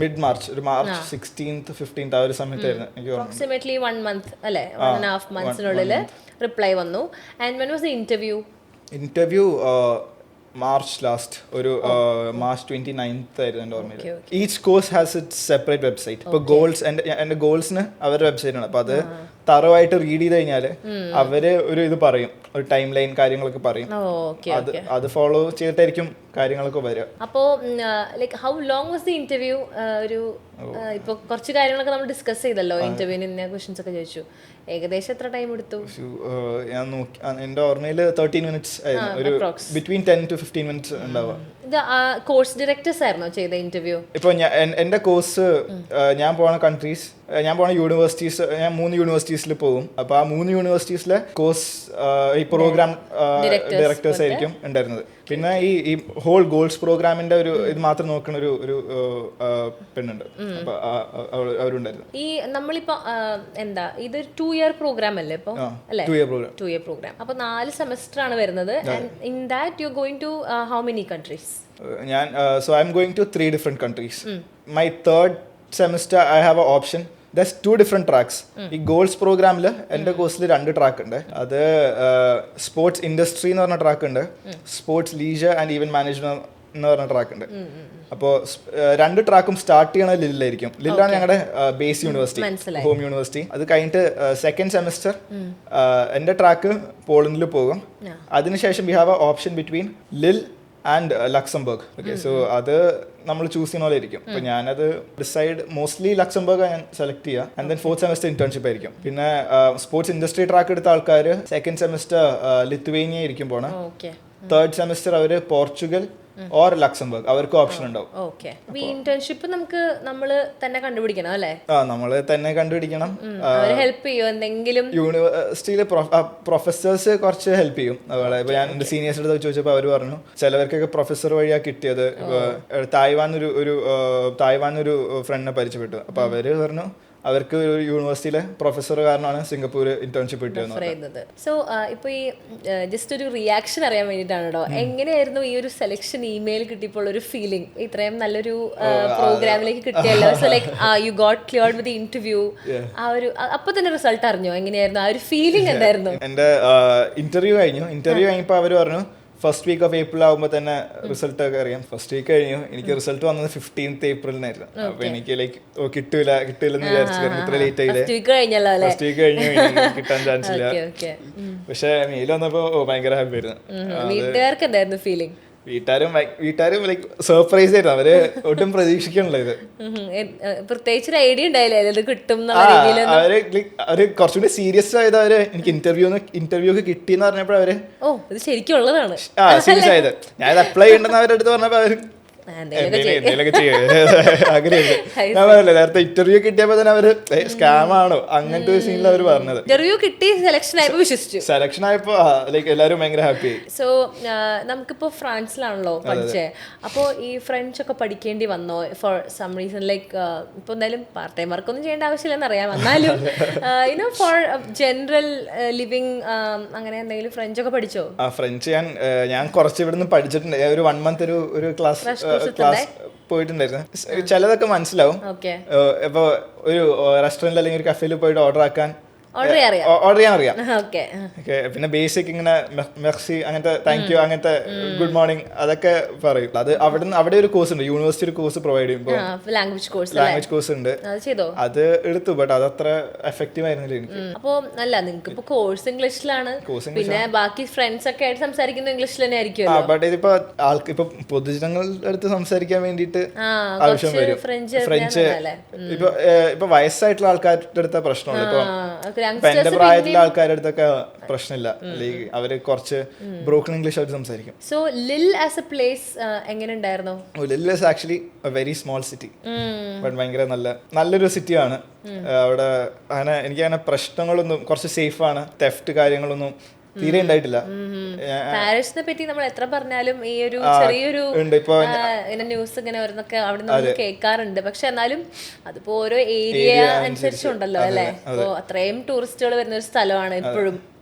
A: മിഡ് മാർച്ച്, ഒരു മാർച്ച് 16th 15th ആ ഒരു സമയത്തായിരുന്നു എനിക്ക് ഓർമ്മ.
B: അപ്രോക്സിമേറ്റ്ലി 1 month അല്ലേ, 1.5 months റിപ്ലൈ വന്നു. And when was the
A: interview March last, ഒരു മാർച്ച് 29th ആയിരുന്നു എൻ്റെ ഓർമ്മയിൽ. Each course has it's separate website. ഇപ്പോൾ ഗോൾസ്, എൻ്റെ ഗോൾസിന് അവരുടെ വെബ്സൈറ്റ് ആണ്. അപ്പോൾ അത് തറവായിട്ട് റീഡ് ചെയ്ത് കഴിഞ്ഞാൽ അവര് ഒരു ഇത് പറയും, ഒരു ടൈം ലൈൻ കാര്യങ്ങളൊക്കെ പറയും. അത് ഫോളോ ചെയ്തിട്ടായിരിക്കും കാര്യങ്ങളൊക്കെ വരിക.
B: അപ്പോൾ like how long was the interview? ഒരു ഇപ്പോൾ കുറച്ച് കാര്യങ്ങളൊക്കെ നമ്മൾ ഡിസ്കസ് ചെയ്തല്ലോ, ഇന്റർവ്യൂവിന് ഇന്ന ക്വസ്റ്റ്യൻസ് ഒക്കെ ചോദിച്ചു. ഏകദേശം എത്ര ടൈം എടുത്തു?
A: ഞാൻ നോക്കി, എൻ്റെ ഓർമ്മയിൽ 13 minutes ആയിരുന്നു. ഒരു ബിറ്റ്വീൻ 10 to 15 minutes ഉണ്ടാവുക.
B: ഇത് കോഴ്സ് ഡയറക്ടേഴ്സ് ആയിരുന്നോ ചെയ്ത ഇന്റർവ്യൂ?
A: ഇപ്പോൾ എൻ്റെ കോഴ്സ്, ഞാൻ പോകുന്ന കൺട്രീസ്, ഞാൻ പോകുന്ന യൂണിവേഴ്സിറ്റീസ്, ഞാൻ 3 യൂണിവേഴ്സിറ്റീസിൽ പോകും. അപ്പോൾ ആ 3 യൂണിവേഴ്സിറ്റീസിലെ കോഴ്സ് ഈ പ്രോഗ്രാം ഡയറക്ടേഴ്സ് ആയിരിക്കും ഉണ്ടായിരുന്നത്. പിന്നെ ഈ ഹോൾ ഗോൾസ് പ്രോഗ്രാമിന്റെ ഒരു ഇത് മാത്രം നോക്കുന്ന ഒരു പെണ്ണുണ്ട്. അപ്പോൾ അവരുണ്ടായിരുന്നു.
B: ഈ നമ്മളിപ്പോ എന്താ ഇതൊരു 2-year പ്രോഗ്രാം അല്ലേ ഇപ്പൊ? അല്ലേ, 2-year പ്രോഗ്രാം. അപ്പോൾ 4 സെമസ്റ്റർ ആണ് വരുന്നത്. And in that you are going to how many countries?
A: ഞാൻ I am going to 3 different countries. My third semester I have an option. There's 2 different tracks. ഈ goals പ്രോഗ്രാമിൽ എൻ്റെ കോഴ്സിൽ 2 ട്രാക്ക് ഉണ്ട്. അത് സ്പോർട്സ് ഇൻഡസ്ട്രി എന്ന് പറഞ്ഞ ട്രാക്ക് ഉണ്ട്, sports leisure and event management എന്ന് പറഞ്ഞ ട്രാക്ക് ഉണ്ട്. അപ്പോൾ 2 ട്രാക്കും സ്റ്റാർട്ട് ചെയ്യണത് ലില്ലായിരിക്കും. ലില്ലാണ് ഞങ്ങളുടെ ബേസ് യൂണിവേഴ്സിറ്റി, ഹോം യൂണിവേഴ്സിറ്റി. അത് കഴിഞ്ഞിട്ട് സെക്കൻഡ് സെമസ്റ്റർ എൻ്റെ ട്രാക്ക് പോളണ്ടിൽ പോകും. അതിനുശേഷം we have A option between ലിൽ ആൻഡ് ലക്സംബർഗ്. ഓക്കെ, സോ അത് നമ്മൾ ചൂസ് ചെയ്യുന്ന പോലെ ഇരിക്കും. അപ്പോൾ ഞാനത് ഡിസൈഡ് മോസ്റ്റ്ലി ലക്സംബർഗ് ഞാൻ സെലക്ട് ചെയ്യുക. And then 4th semester internship ആയിരിക്കും. പിന്നെ സ്പോർട്സ് ഇൻഡസ്ട്രി ട്രാക്ക് എടുത്ത ആൾക്കാർ സെക്കൻഡ് സെമസ്റ്റർ ലിത്വേനിയ ആയിരിക്കും പോണേ. 3rd സെമസ്റ്റർ അവർ പോർച്ചുഗൽ ഓർ ലക്സംബർഗ്, അവർക്ക് ഓപ്ഷൻ ഉണ്ടാവും.
B: ഓക്കെ. ഈ ഇന്റേൺഷിപ്പ് നമ്മൾ തന്നെ കണ്ടുപിടിക്കണം അല്ലേ?
A: നമ്മൾ തന്നെ കണ്ടുപിടിക്കണം.
B: ഹെൽപ്പ് ചെയ്യോ എന്തെങ്കിലും?
A: യൂണിവേഴ്സിറ്റിയിലെ പ്രൊഫസേഴ്സ് കുറച്ച് ഹെൽപ്പ് ചെയ്യും. അതുപോലെ ഇപ്പൊ ഞാൻ എന്റെ സീനിയേഴ്സ് അടുത്ത് ചോദിച്ചപ്പോൾ അവർ പറഞ്ഞു ചിലവർക്കൊക്കെ പ്രൊഫസർ വഴിയാ കിട്ടിയത്. തായ്വാൻ ഒരു ഫ്രണ്ടിനെ പരിചയപ്പെട്ടു. അപ്പൊ അവര് പറഞ്ഞു അവർക്ക് ഒരു യൂണിവേഴ്സിറ്റിയിലെ പ്രൊഫസർ കാരണമാണ് സിംഗപ്പൂർ ഇന്റേൺഷിപ്പ് കിട്ടിയത്.
B: സോ ഇപ്പൊ ഈ ജസ്റ്റ് ഒരു റിയാക്ഷൻ അറിയാൻ വേണ്ടിയിട്ടാണ് കേട്ടോ, എങ്ങനെയായിരുന്നു ഈ ഒരു സെലക്ഷൻ ഇമെയിൽ കിട്ടിയപ്പോൾ ഒരു ഫീലിംഗ്? ഇത്രയും നല്ലൊരു പ്രോഗ്രാമിലേക്ക് കിട്ടിയല്ലോ. So like you got cleared with interview. ആ ഒരു അപ്പൊ തന്നെ റിസൾട്ട് അറിഞ്ഞോ? എങ്ങനെയായിരുന്നു ആ ഒരു ഫീലിംഗ്? എന്തായിരുന്നു?
A: എന്റെ ഇന്റർവ്യൂ കഴിഞ്ഞപ്പോൾ അവർ പറഞ്ഞു ഫസ്റ്റ് വീക്ക് ഓഫ് ഏപ്രിൽ ആകുമ്പോൾ തന്നെ റിസൾട്ട് ഒക്കെ അറിയാം. ഫസ്റ്റ് വീക്ക് കഴിഞ്ഞു, എനിക്ക് റിസൾട്ട് വന്നത് 15th ഏപ്രിലിനായിരുന്നു. അപ്പൊ എനിക്ക് ലൈക്ക് കിട്ടില്ലെന്ന് വിചാരിച്ചു. ഇത്ര ലേറ്റ് ആയില്ലേ, ഫസ്റ്റ് വീക്ക് കഴിഞ്ഞു, കിട്ടാൻ ചാൻസ് ഇല്ല. പക്ഷെ മെയിൽ വന്നപ്പോ ഭയങ്കര ഹാപ്പി ആയിരുന്നു.
B: വീട്ടുകാർക്ക് എന്തായിരുന്നു ഫീലിംഗ്?
A: വീട്ടുകാരും ലൈക്ക് സർപ്രൈസ് ആയിരുന്നു. അവര് ഒട്ടും പ്രതീക്ഷിക്കണല്ലോ ഇത്.
B: പ്രത്യേകിച്ച് ഒരു ഐഡിയ ഉണ്ടായില്ലേ ഇത് കിട്ടും?
A: അവര് കുറച്ചുകൂടി സീരിയസ് ആയത്. അവര് എനിക്ക് ഇന്റർവ്യൂ കിട്ടിയെന്ന് പറഞ്ഞപ്പോൾ അവര്
B: ഇത് ശരിക്കും ഉള്ളതാണ്
A: സീരിയസ് ആയത്. ഞാൻ അപ്ലൈ ചെയ്യണ്ടെന്ന് അവരുടെ അടുത്ത് പറഞ്ഞപ്പോ അവര് ഞാൻ പറയല്ലേ നേരത്തെ ഇന്റർവ്യൂ കിട്ടിയപ്പോ തന്നെ അവര് സ്കാം ആണോ അങ്ങനത്തെ ഒരു സീനിൽ അവര് പറഞ്ഞത്.
B: ഇന്റർവ്യൂ കിട്ടി സെലക്ഷൻ ആയപ്പോ
A: ലൈക്ക് എല്ലാരും ഭയങ്കര ഹാപ്പി ആയി.
B: സോ നമുക്കിപ്പോ ഫ്രാൻസിലാണല്ലോ പഠിച്ചേ. അപ്പോ ഈ ഫ്രഞ്ച് ഒക്കെ പഠിക്കേണ്ടി വന്നോ ഫോർ സം റീസൺ? ലൈക്ക് ഇപ്പൊ എന്തായാലും പാർട്ട് ടൈം വർക്ക് ഒന്നും ചെയ്യേണ്ട ആവശ്യമില്ലെന്ന് അറിയാം, എന്നാലും യുനോ ഫോർ ജനറൽ ലിവിങ് അങ്ങനെ എന്തെങ്കിലും ഫ്രഞ്ച് ഒക്കെ പഠിച്ചോ?
A: ഫ്രഞ്ച് ഞാൻ കുറച്ച് ഇവിടുന്ന് പഠിച്ചിട്ടുണ്ട്. ഒരു 1 month ഒരു ക്ലാസ് പോയിട്ടുണ്ടായിരുന്നു. ചിലതൊക്കെ മനസ്സിലാവും. ഇപ്പൊ ഒരു റെസ്റ്റോറന്റ് അല്ലെങ്കിൽ ഒരു കഫേയിൽ പോയിട്ട് ഓർഡർ ചെയ്യാൻ അറിയാം. പിന്നെ ബേസിക് ഇങ്ങനെ മെർസി, അങ്ങനത്തെ താങ്ക് യു, അങ്ങനത്തെ ഗുഡ് മോർണിംഗ്, അതൊക്കെ പറയും. അത് അവിടെ ഒരു കോഴ്സ് ഉണ്ട്, യൂണിവേഴ്സിറ്റി ഒരു കോഴ്സ് പ്രൊവൈഡ് ചെയ്യുമ്പോൾ ലാംഗ്വേജ് കോഴ്സ് ഉണ്ട്. അത് എടുത്തു, ബട്ട് അത് അത്ര എഫക്റ്റീവ് ആയിരുന്നില്ല എനിക്ക്.
B: അപ്പൊ അല്ല, നിങ്ങൾക്ക് ഇപ്പൊ കോഴ്സ് ഇംഗ്ലീഷിലാണ്, പിന്നെ ബാക്കി ഫ്രണ്ട്സ് ഒക്കെ ആയിട്ട് സംസാരിക്കുന്നത് ഇംഗ്ലീഷിൽ തന്നെ ആയിരിക്കും.
A: ബട്ട് ഇതിപ്പോ ഇപ്പൊ പൊതുജനങ്ങളുടെ അടുത്ത് സംസാരിക്കാൻ വേണ്ടിയിട്ട് ആവശ്യം വരും ഫ്രഞ്ച്. ഇപ്പൊ വയസ്സായിട്ടുള്ള ആൾക്കാരുടെ അടുത്ത പ്രശ്നമുള്ളൂ. ഇപ്പൊ ഇപ്പൊ എന്റെ പ്രായത്തിലെ ആൾക്കാരുടെ അടുത്തൊക്കെ പ്രശ്നമില്ല, അല്ലെങ്കിൽ അവര് കുറച്ച് ബ്രോക്കൺ ഇംഗ്ലീഷ് അവർ സംസാരിക്കും.
B: സോ ലിൽ ആസ് എ പ്ലേസ് എങ്ങനെ ഉണ്ടായിരുന്നു?
A: ലിൽ is actually A very small city, but ഭയങ്കര നല്ലൊരു സിറ്റിയാണ്. അവിടെ അങ്ങനെ എനിക്കങ്ങനെ പ്രശ്നങ്ങളൊന്നും, കുറച്ച് സേഫാണ്, തെഫ്റ്റ് കാര്യങ്ങളൊന്നും തീരെ ഉണ്ടായിട്ടില്ല.
B: പാരീസിനെ പറ്റി നമ്മൾ എത്ര പറഞ്ഞാലും ഈ ഒരു ചെറിയൊരു ന്യൂസ് ഇങ്ങനെ ഓരോന്നൊക്കെ അവിടെ നിന്ന് കേൾക്കാറുണ്ട്. പക്ഷെ എന്നാലും അതിപ്പോ ഓരോ ഏരിയ അനുസരിച്ചുണ്ടല്ലോ അല്ലെ. അപ്പോ അത്രയും ടൂറിസ്റ്റുകൾ വരുന്ന ഒരു സ്ഥലമാണ് ഇപ്പോഴും,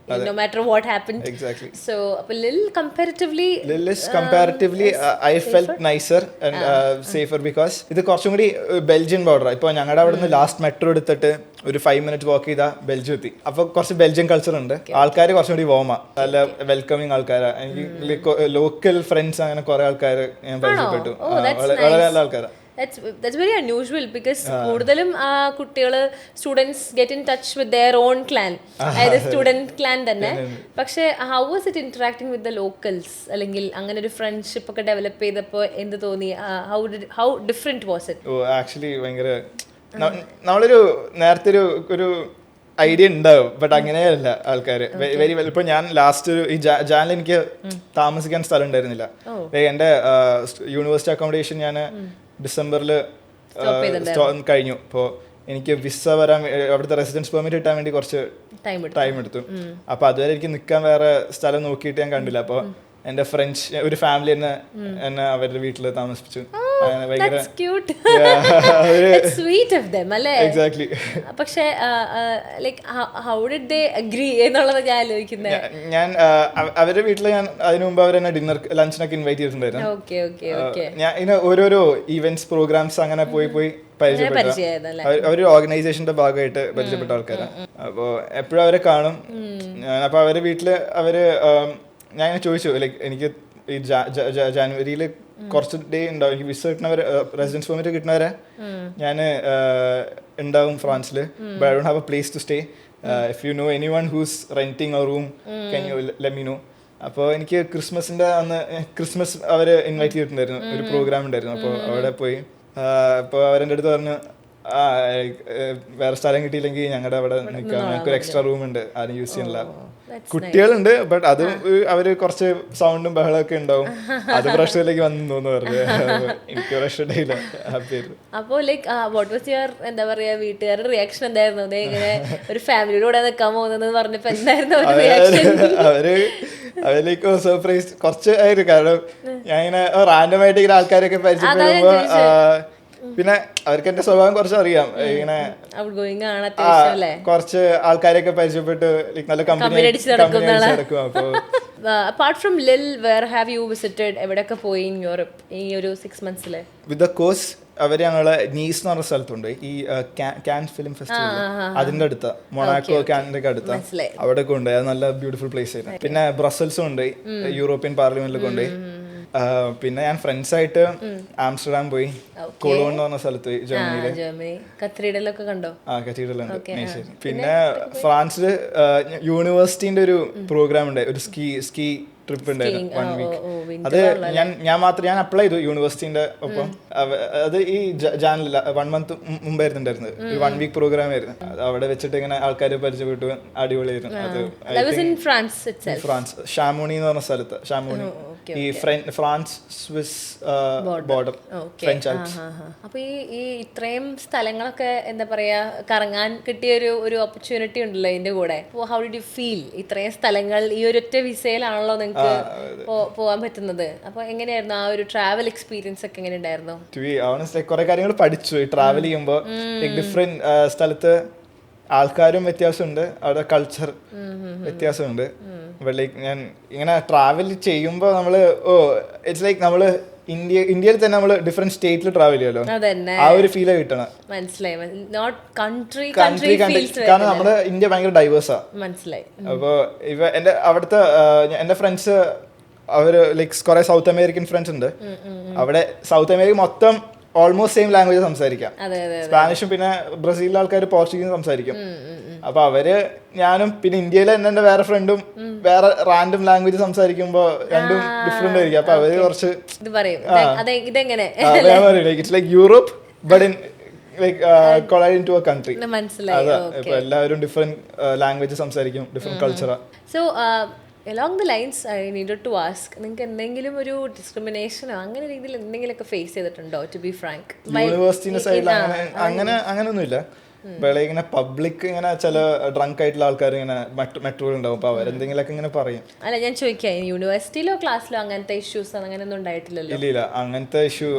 B: no matter what happened.
A: Exactly.
B: So Lil comparatively
A: I felt nicer and safer because ഇത് കുറച്ചും കൂടി ബെൽജിയൻ ബോർഡർ. ഇപ്പോൾ ഞങ്ങളുടെ അവിടെ നിന്ന് ലാസ്റ്റ് മെട്രോ എടുത്തിട്ട് ഒരു 5 minutes വാക്ക് ചെയ്താൽ ബെൽജിയം എത്തി. അപ്പോൾ കുറച്ച് ബെൽജിയൻ കൾച്ചർ ഉണ്ട്. ആൾക്കാർ കുറച്ചും കൂടി വോമാ, നല്ല വെൽക്കമിങ് ആൾക്കാരാണ്. എനിക്ക് ലോക്കൽ ഫ്രണ്ട്സ് അങ്ങനെ കുറെ ആൾക്കാർ ഞാൻ പരിചയപ്പെട്ടു, വളരെ നല്ല ആൾക്കാരാണ്.
B: That's very unusual because കൂടുതലും കുട്ടികൾ students get in touch with their own clan, അതായത് സ്റ്റുഡൻറ് ക്ലാൻ തന്നെ. പക്ഷേ how was it interacting with the locals? അല്ലെങ്കിൽ അങ്ങനെ ഒരു ഫ്രണ്ട്ഷിപ്പ് ഒക്കെ ഡെവലപ്പ് ചെയ്തപ്പോൾ എന്ത് തോന്നി? How different was it?
A: Oh actually ഭയങ്കര നമ്മളൊരു നേരത്തെ ഒരു ഐഡിയ ഉണ്ടാവും, ബട്ട് അങ്ങനെയല്ല ആൾക്കാർ വെരി വെൽ. ഇപ്പൊ ഞാൻ ലാസ്റ്റ് ഈ ജാനിൽ എനിക്ക് താമസിക്കാൻ സ്ഥലം ഉണ്ടായിരുന്നില്ല. എന്റെ യൂണിവേഴ്സിറ്റി അക്കോമഡേഷൻ ഞാൻ ഡിസംബറിൽ കഴിഞ്ഞു. അപ്പോൾ എനിക്ക് വിസ വരാൻ, അവിടുത്തെ റെസിഡൻസ് പെർമിറ്റ് കിട്ടാൻ വേണ്ടി കുറച്ച് ടൈം എടുത്തു. അപ്പോൾ അതുവരെ എനിക്ക് നിൽക്കാൻ വേറെ സ്ഥലം നോക്കിയിട്ട് ഞാൻ കണ്ടില്ല. അപ്പോൾ എൻ്റെ ഫ്രണ്ട്സ് ഒരു ഫാമിലി എന്നെ അവരുടെ വീട്ടിൽ താമസിപ്പിച്ചു.
B: എക്സാക്ട്ലി. പക്ഷേ ഹൗ ഡിഡ് ദേ അഗ്രി എന്നുള്ളത് ഞാൻ ആലോചിക്കുന്നത്.
A: ഞാൻ അവരുടെ വീട്ടിൽ ഞാൻ അതിനു മുമ്പ് അവരെന്നെ ഡിന്നർ ലഞ്ചിനൊക്കെ ഇൻവൈറ്റ് ചെയ്തിട്ടുണ്ടായിരുന്നു. ഞാൻ ഇങ്ങനെ ഓരോരോ ഈവെന്റ്സ് പ്രോഗ്രാംസ് അങ്ങനെ പോയി പരിചയപ്പെട്ട അവര് ഓർഗനൈസേഷന്റെ ഭാഗമായിട്ട് പരിചയപ്പെട്ട ആൾക്കാരാണ്. അപ്പോൾ എപ്പോഴും അവരെ കാണും. അപ്പോൾ അവരുടെ വീട്ടില് ഞാൻ ചോദിച്ചു, ലൈക്ക് എനിക്ക് ഈ ജാനുവരിയിൽ കുറച്ച് ഡേ ഉണ്ടാവും, എനിക്ക് വിസ കിട്ടുന്നവരെ, റെസിഡൻസ് പെർമിറ്റ് കിട്ടുന്നവരെ ഞാൻ ഉണ്ടാവും ഫ്രാൻസിൽ. But I don't have a place to stay. If you know anyone who's renting a room can you let me know. അപ്പോൾ എനിക്ക് ക്രിസ്മസിന്റെ അന്ന് ക്രിസ്മസ് അവർ ഇൻവൈറ്റ് ചെയ്തിട്ടുണ്ടായിരുന്നു, ഒരു പ്രോഗ്രാം ഉണ്ടായിരുന്നു. അപ്പോൾ അവിടെ പോയി അപ്പോൾ അവരെൻ്റെ അടുത്ത് പറഞ്ഞു, വേറെ സ്ഥലം കിട്ടിയില്ലെങ്കിൽ ഞങ്ങളുടെ അവിടെ നിൽക്കാം, ഞങ്ങൾക്ക് ഒരു എക്സ്ട്രാ റൂം ഉണ്ട്, ആരും യൂസ് ചെയ്യുന്നില്ല. കുട്ടികളുണ്ട്, ബട്ട് അത് അവര് കുറച്ച് സൗണ്ടും ബഹളമൊക്കെ ഉണ്ടാവും, അത് പ്രശ്നത്തിലേക്ക് വന്നു തോന്നുന്നു പറഞ്ഞു. എനിക്ക് പ്രശ്നമില്ല, ഹാപ്പി ആയിരുന്നു.
B: അപ്പോൾ ലൈക്ക് വാട്ട് വാസ് യുവർ എന്താ പറയാ വീട്ടുകാരുടെ റിയാക്ഷൻ എന്തായിരുന്നു? അതെ, ഇങ്ങനെ ഒരു ഫാമിലിയുടെ കൂടെ നിൽക്കാൻ പോകുന്നത് പറഞ്ഞപ്പോ എന്തായിരുന്നു
A: അവരിലേക്ക് സർപ്രൈസ് കുറച്ച് ആയിരുന്നു. കാരണം ഞാൻ ഇങ്ങനെ റാൻഡമായിട്ട് ഇങ്ങനെ ആൾക്കാരൊക്കെ പരിചയപ്പെടുമ്പോ പിന്നെ അവർക്ക് എന്റെ സ്വഭാവം കുറച്ച് അറിയാം, ഇങ്ങനെ കുറച്ച് ആൾക്കാരെയൊക്കെ പരിചയപ്പെട്ട് നല്ല കമ്പനി നടക്കും. അപ്പോൾ
B: apart from Lille, where have you visited? എവിടെയൊക്കെ പോയി in Europe ഈ ഒരു 6 months?
A: വിത്ത് ദ കോഴ്സ് അവര് ഞങ്ങള് നീസ് എന്ന് പറഞ്ഞ സ്ഥലത്തുണ്ട്, ഈ കാൻ ഫിലിം ഫെസ്റ്റിവൽ അതിന്റെ അടുത്ത, മൊണാക്കോ കാനിന്റെ ഒക്കെ അടുത്ത, അവിടെ കൊണ്ടുപോയി. അത് നല്ല ബ്യൂട്ടിഫുൾ പ്ലേസ് ആയിരുന്നു. പിന്നെ ബ്രസൽസും ഉണ്ട്, യൂറോപ്യൻ പാർലമെന്റിൽ കൊണ്ടുപോയി. പിന്നെ ഞാൻ ഫ്രണ്ട്സ് ആയിട്ട് ആംസ്റ്റർഡാം പോയി, കൊളോൺ എന്ന് പറഞ്ഞ സ്ഥലത്ത് ജർമ്മനിയില്.
B: കത്തീഡ്രലൊക്കെ കണ്ടോ?
A: ആ കത്തീഡ്രൽ ഉണ്ട്. പിന്നെ ഫ്രാൻസില് യൂണിവേഴ്സിറ്റിന്റെ ഒരു പ്രോഗ്രാം ഉണ്ട്, ഒരു സ്കീ ട്രിപ്പ് ഉണ്ടായിരുന്നു 1 week. അത് ഞാൻ അപ്ലൈ ചെയ്തു യൂണിവേഴ്സിറ്റിന്റെ ഒപ്പം. അത് ഈ ജാനിൽ 1 month മുമ്പായിരുന്നു ഉണ്ടായിരുന്നത്, ഒരു 1 week പ്രോഗ്രാം ആയിരുന്നു. അവിടെ വെച്ചിട്ട് ഇങ്ങനെ ആൾക്കാരെ പരിചയപ്പെട്ടു, അടിപൊളിയായിരുന്നു. അത് ഫ്രാൻസ് ഷാമോണി എന്ന് പറഞ്ഞ സ്ഥലത്ത്, ഷാമോണി ഈ France Swiss border, French Alps.
B: അപ്പൊ ഈ ഇത്രയും സ്ഥലങ്ങളൊക്കെ എന്താ പറയാ കറങ്ങാൻ കിട്ടിയ ഒരു ഓപ്പർച്യൂണിറ്റി ഉണ്ടല്ലോ ഇതിന്റെ കൂടെ. How did you feel? ഇത്രയും സ്ഥലങ്ങൾ ഈ ഒരൊറ്റ വിസയിലാണല്ലോ നിങ്ങൾക്ക് പോവാൻ പറ്റുന്നത്. അപ്പൊ എങ്ങനെയായിരുന്നു ആ ഒരു ട്രാവൽ എക്സ്പീരിയൻസ് ഒക്കെ? എങ്ങനെ ഉണ്ടായിരുന്നു?
A: കുറെ കാര്യങ്ങൾ പഠിച്ചു ഈ ട്രാവൽ ചെയ്യുമ്പോൾ. ഡിഫറെന്റ് സ്ഥലത്ത് ആൾക്കാരും വ്യത്യാസമുണ്ട്, അവിടെ കൾച്ചർ വ്യത്യാസമുണ്ട്. ലൈക്ക് ഞാൻ ഇങ്ങനെ ട്രാവൽ ചെയ്യുമ്പോൾ നമ്മള് ഇറ്റ്സ് ലൈക്ക് നമ്മള് ഇന്ത്യയിൽ തന്നെ നമ്മള് ഡിഫറെന്റ് സ്റ്റേറ്റിൽ ട്രാവൽ ചെയ്യുമല്ലോ, ആ ഒരു ഫീല് കിട്ടണം. കാരണം നമ്മുടെ ഇന്ത്യ ഭയങ്കര ഡൈവേഴ്സാ. അപ്പൊ അവിടുത്തെ എന്റെ ഫ്രണ്ട്സ് അവര് ലൈക്ക് കുറെ സൗത്ത് അമേരിക്കൻ ഫ്രണ്ട്സ് ഉണ്ട്. അവിടെ സൗത്ത് അമേരിക്ക മൊത്തം ഓൾമോസ്റ്റ് സെയിം ലാംഗ്വേജ് സംസാരിക്കാം, സ്പാനിഷും പിന്നെ ബ്രസീലിലെ ആൾക്കാർ പോർച്ചുഗീസ് സംസാരിക്കും. അപ്പൊ ഞാനും പിന്നെ ഇന്ത്യയിലെ എന്റെ വേറെ ഫ്രണ്ടും വേറെ റാൻഡം ലാംഗ്വേജ് സംസാരിക്കുമ്പോ രണ്ടും ഡിഫറെന്റ് ആയിരിക്കും. അപ്പൊ അവര് കുറച്ച് it's like Europe but in collide into a country.
B: മനസ്സിലായി.
A: അതാ ഇപ്പൊ എല്ലാവരും ഡിഫറെന്റ് ലാംഗ്വേജ് സംസാരിക്കും, ഡിഫറെന്റ് കൾച്ചറാ.
B: So along the lines I needed to ask, നിങ്ങൾക്ക് എന്തെങ്കിലും ഒരു ഡിസ്ക്രിമിനേഷനോ അങ്ങനെ രീതിയിൽ എന്തെങ്കിലുമൊക്കെ ഫേസ് ചെയ്തിട്ടുണ്ടോ? ടു ബി ഫ്രാങ്ക്,
A: യൂണിവേഴ്സിറ്റിന്റെ സൈഡിൽ അങ്ങനെയൊന്നുമില്ല. ഇങ്ങനെ പബ്ലിക് ഇങ്ങനെ ചില ഡ്രങ്ക് ആയിട്ടുള്ള ആൾക്കാർ ഇങ്ങനെ മെട്രോയിൽ ഉണ്ടാവും, അപ്പൊ അവരെന്തെങ്കിലുമൊക്കെ ഇങ്ങനെ പറയും.
B: അല്ല ഞാൻ ചോദിക്കാം, യൂണിവേഴ്സിറ്റിയിലോ ക്ലാസ്സിലോ അങ്ങനത്തെ ഇഷ്യൂസ് അങ്ങനെയൊന്നും ഉണ്ടായിട്ടില്ലല്ലോ?
A: ഇല്ല, അങ്ങനത്തെ ഇഷ്യൂ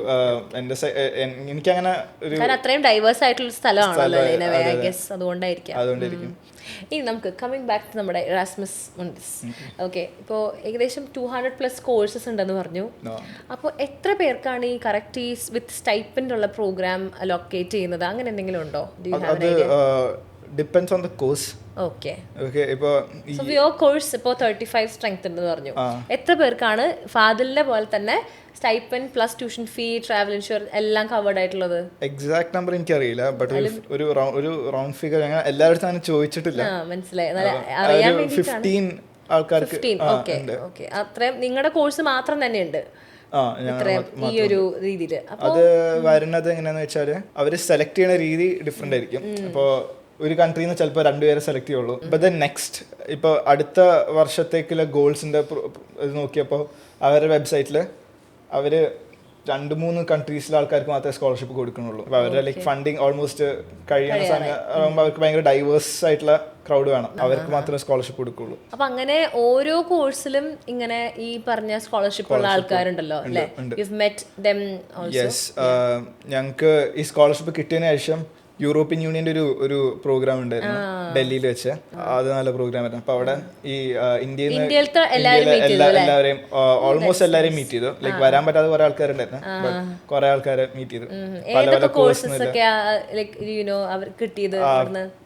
A: എനിക്കങ്ങനെ ഒരു,
B: കാരണം അത്രയും ഡൈവേഴ്സ് ആയിട്ടുള്ള സ്ഥലമാണല്ലോ ഐ ഗെസ്, അതുകൊണ്ടായിരിക്കും. ഇനി നമുക്ക് കമ്മിങ് ബാക്ക് ടു നമ്മുടെ ഇറാസ്മസ് മുണ്ടസ്. ഓക്കെ, ഇപ്പോൾ ഏകദേശം 200+ കോഴ്സസ് ഉണ്ടെന്ന് പറഞ്ഞു. അപ്പോൾ എത്ര പേർക്കാണ് ഈ കറക്റ്റ് ഈ വിത്ത് സ്റ്റൈപ്പൻഡ് ഉള്ള പ്രോഗ്രാം ലൊക്കേറ്റ് ചെയ്യുന്നത്? അങ്ങനെ എന്തെങ്കിലും ഉണ്ടോ?
A: അത് depends on the course.
B: Okay,
A: ഇപ്പോൾ
B: സോ യുവർ കോഴ്സ് ഇപ്പോൾ 35 സ്ട്രെങ്ത് ഉണ്ടെന്ന് പറഞ്ഞു. എത്ര പേർക്കാണ് ഫാദിലിന്റെ പോലെ തന്നെ stipend plus tuition fee, travel insurance എല്ലാം കവേർഡ് ആയിട്ടുള്ളത്?
A: എക്സാക്ട് നമ്പർ എനിക്കറിയില്ല, ബട്ട് ഒരു റൗണ്ട് ഫിഗർ ഞങ്ങൾ എല്ലാവരും അങ്ങനെ ചോദിച്ചിട്ടില്ല.
B: മനസ്സിലായി, അറിയാൻ വേണ്ടിയിട്ടാണ്.
A: 15 ആൾക്കാർക്ക്.
B: ഓക്കെ, അത്രയും നിങ്ങളുടെ കോഴ്സ് മാത്രം തന്നെയുണ്ട് ഈ ഒരു രീതിയിൽ?
A: അത് വരുന്നത് എങ്ങനെയാന്ന് വെച്ചാല് അവര് സെലക്ട് ചെയ്യുന്ന രീതി ഡിഫറെന്റ് ആയിരിക്കും. അപ്പോൾ ഒരു കൺട്രിയിൽ നിന്ന് ചിലപ്പോൾ 2 പേരെ സെലക്ട് ചെയ്യുള്ളൂ. ബട്ട് ദെൻ നെക്സ്റ്റ് ഇപ്പോൾ അടുത്ത വർഷത്തേക്കുള്ള ഗോൾസിന്റെ ഇത് നോക്കിയപ്പോൾ അവരുടെ വെബ്സൈറ്റിൽ അവർ 2-3 കൺട്രീസിലെ ആൾക്കാർക്ക് മാത്രമേ സ്കോളർഷിപ്പ് കൊടുക്കുന്നുള്ളൂ. അപ്പോൾ അവരുടെ ഫണ്ടിങ് ഓൾമോസ്റ്റ് കഴിയുന്ന സമയം അവർക്ക് ഭയങ്കര ഡൈവേഴ്സ് ആയിട്ടുള്ള ക്രൗഡ് വേണം, അവർക്ക് മാത്രമേ സ്കോളർഷിപ്പ് കൊടുക്കുള്ളൂ.
B: അപ്പൊ അങ്ങനെ ഓരോ കോഴ്സിലും ഇങ്ങനെ ഈ പറഞ്ഞ സ്കോളർഷിപ്പ് ഉള്ള ആൾക്കാരുണ്ടല്ലോ അല്ലേ?
A: ഞങ്ങൾക്ക് ഈ സ്കോളർഷിപ്പ് കിട്ടിയതിനു ശേഷം യൂറോപ്യൻ യൂണിയന്റെ ഒരു പ്രോഗ്രാം ഉണ്ടായിരുന്നു ഡൽഹിയിൽ വെച്ച്. അത് നല്ല പ്രോഗ്രാം ആയിരുന്നു. അപ്പൊ അവിടെ ഈ ഇന്ത്യയിലത്തെ എല്ലാവരെയും ഓൾമോസ്റ്റ് എല്ലാവരെയും മീറ്റ് ചെയ്തു. ലൈക്ക് വരാൻ പറ്റാത്ത കുറെ ആൾക്കാരുണ്ടായിരുന്നു, കുറെ ആൾക്കാരെ മീറ്റ് ചെയ്തു. പല പല കോഴ്സ്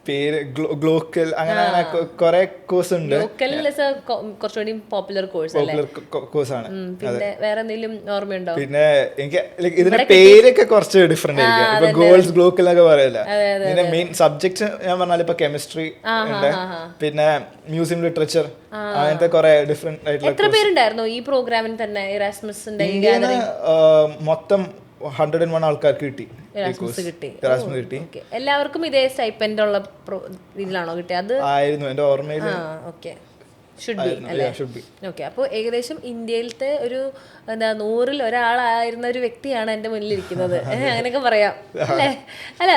A: പേര് ഗ്ലോക്കൽ അങ്ങനെ കുറെ കോഴ്സ് ഉണ്ട്.
B: കുറച്ചുകൂടി പോപ്പുലർ
A: കോഴ്സാണ്.
B: പിന്നെ
A: എനിക്ക് ഇതിന്റെ പേരൊക്കെ കുറച്ച് ഡിഫറെന്റ് ആയിരിക്കും. ഇപ്പൊ ഗോൾസ് ഗ്ലോക്കൽ എന്നൊക്കെ പറയല്ല. ഇതിന്റെ മെയിൻ സബ്ജക്ട് ഞാൻ പറഞ്ഞാൽ ഇപ്പൊ കെമിസ്ട്രി ഉണ്ട്, പിന്നെ മ്യൂസിയം ലിറ്ററേച്ചർ, അങ്ങനത്തെ കുറെ ഡിഫറെന്റ് ആയിട്ടുള്ള.
B: എത്ര പേരുണ്ടായിരുന്നു ഈ പ്രോഗ്രാമിൽ തന്നെ? ഇറാസ്മസിന്റെ
A: മൊത്തം 101 ആൾക്കാർക്ക് കിട്ടി.
B: എല്ലാവർക്കും ഇതേ സ്റ്റൈപ്പൻഡ് ഉള്ള ഇതിലാണോ കിട്ടിയത്?
A: ആയിരുന്നു എന്റെ ഓർമ്മയിൽ.
B: ഷുഡ് ബി അല്ലേ? ഓക്കെ, അപ്പോൾ ഏകദേശം ഇന്ത്യയിലത്തെ ഒരു 100-ൽ ഒരാളായിരുന്ന ഒരു വ്യക്തിയാണ് എൻ്റെ മുന്നിലിരിക്കുന്നത്, അങ്ങനെയൊക്കെ പറയാം അല്ലേ? അല്ല,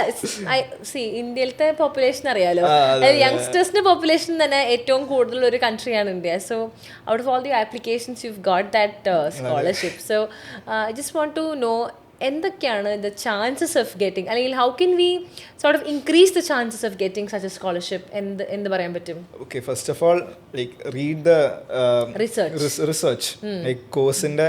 B: ഇന്ത്യയിലത്തെ പോപ്പുലേഷൻ അറിയാലോ, അതായത് യങ്സ്റ്റേഴ്സിന്റെ പോപ്പുലേഷൻ തന്നെ ഏറ്റവും കൂടുതൽ ഒരു കൺട്രിയാണ് India. So out of all the applications you got that scholarship. So I just want to know എന്തൊക്കെയാണ് ദ ചാൻസസ് ഓഫ് ഗെറ്റിംഗ്, അല്ലെങ്കിൽ how can we sort of increase the chances of getting such a scholarship? എന്ത് പറയാൻ പറ്റും?
A: Okay, first of all like read the research. Like കോഴ്സിന്റെ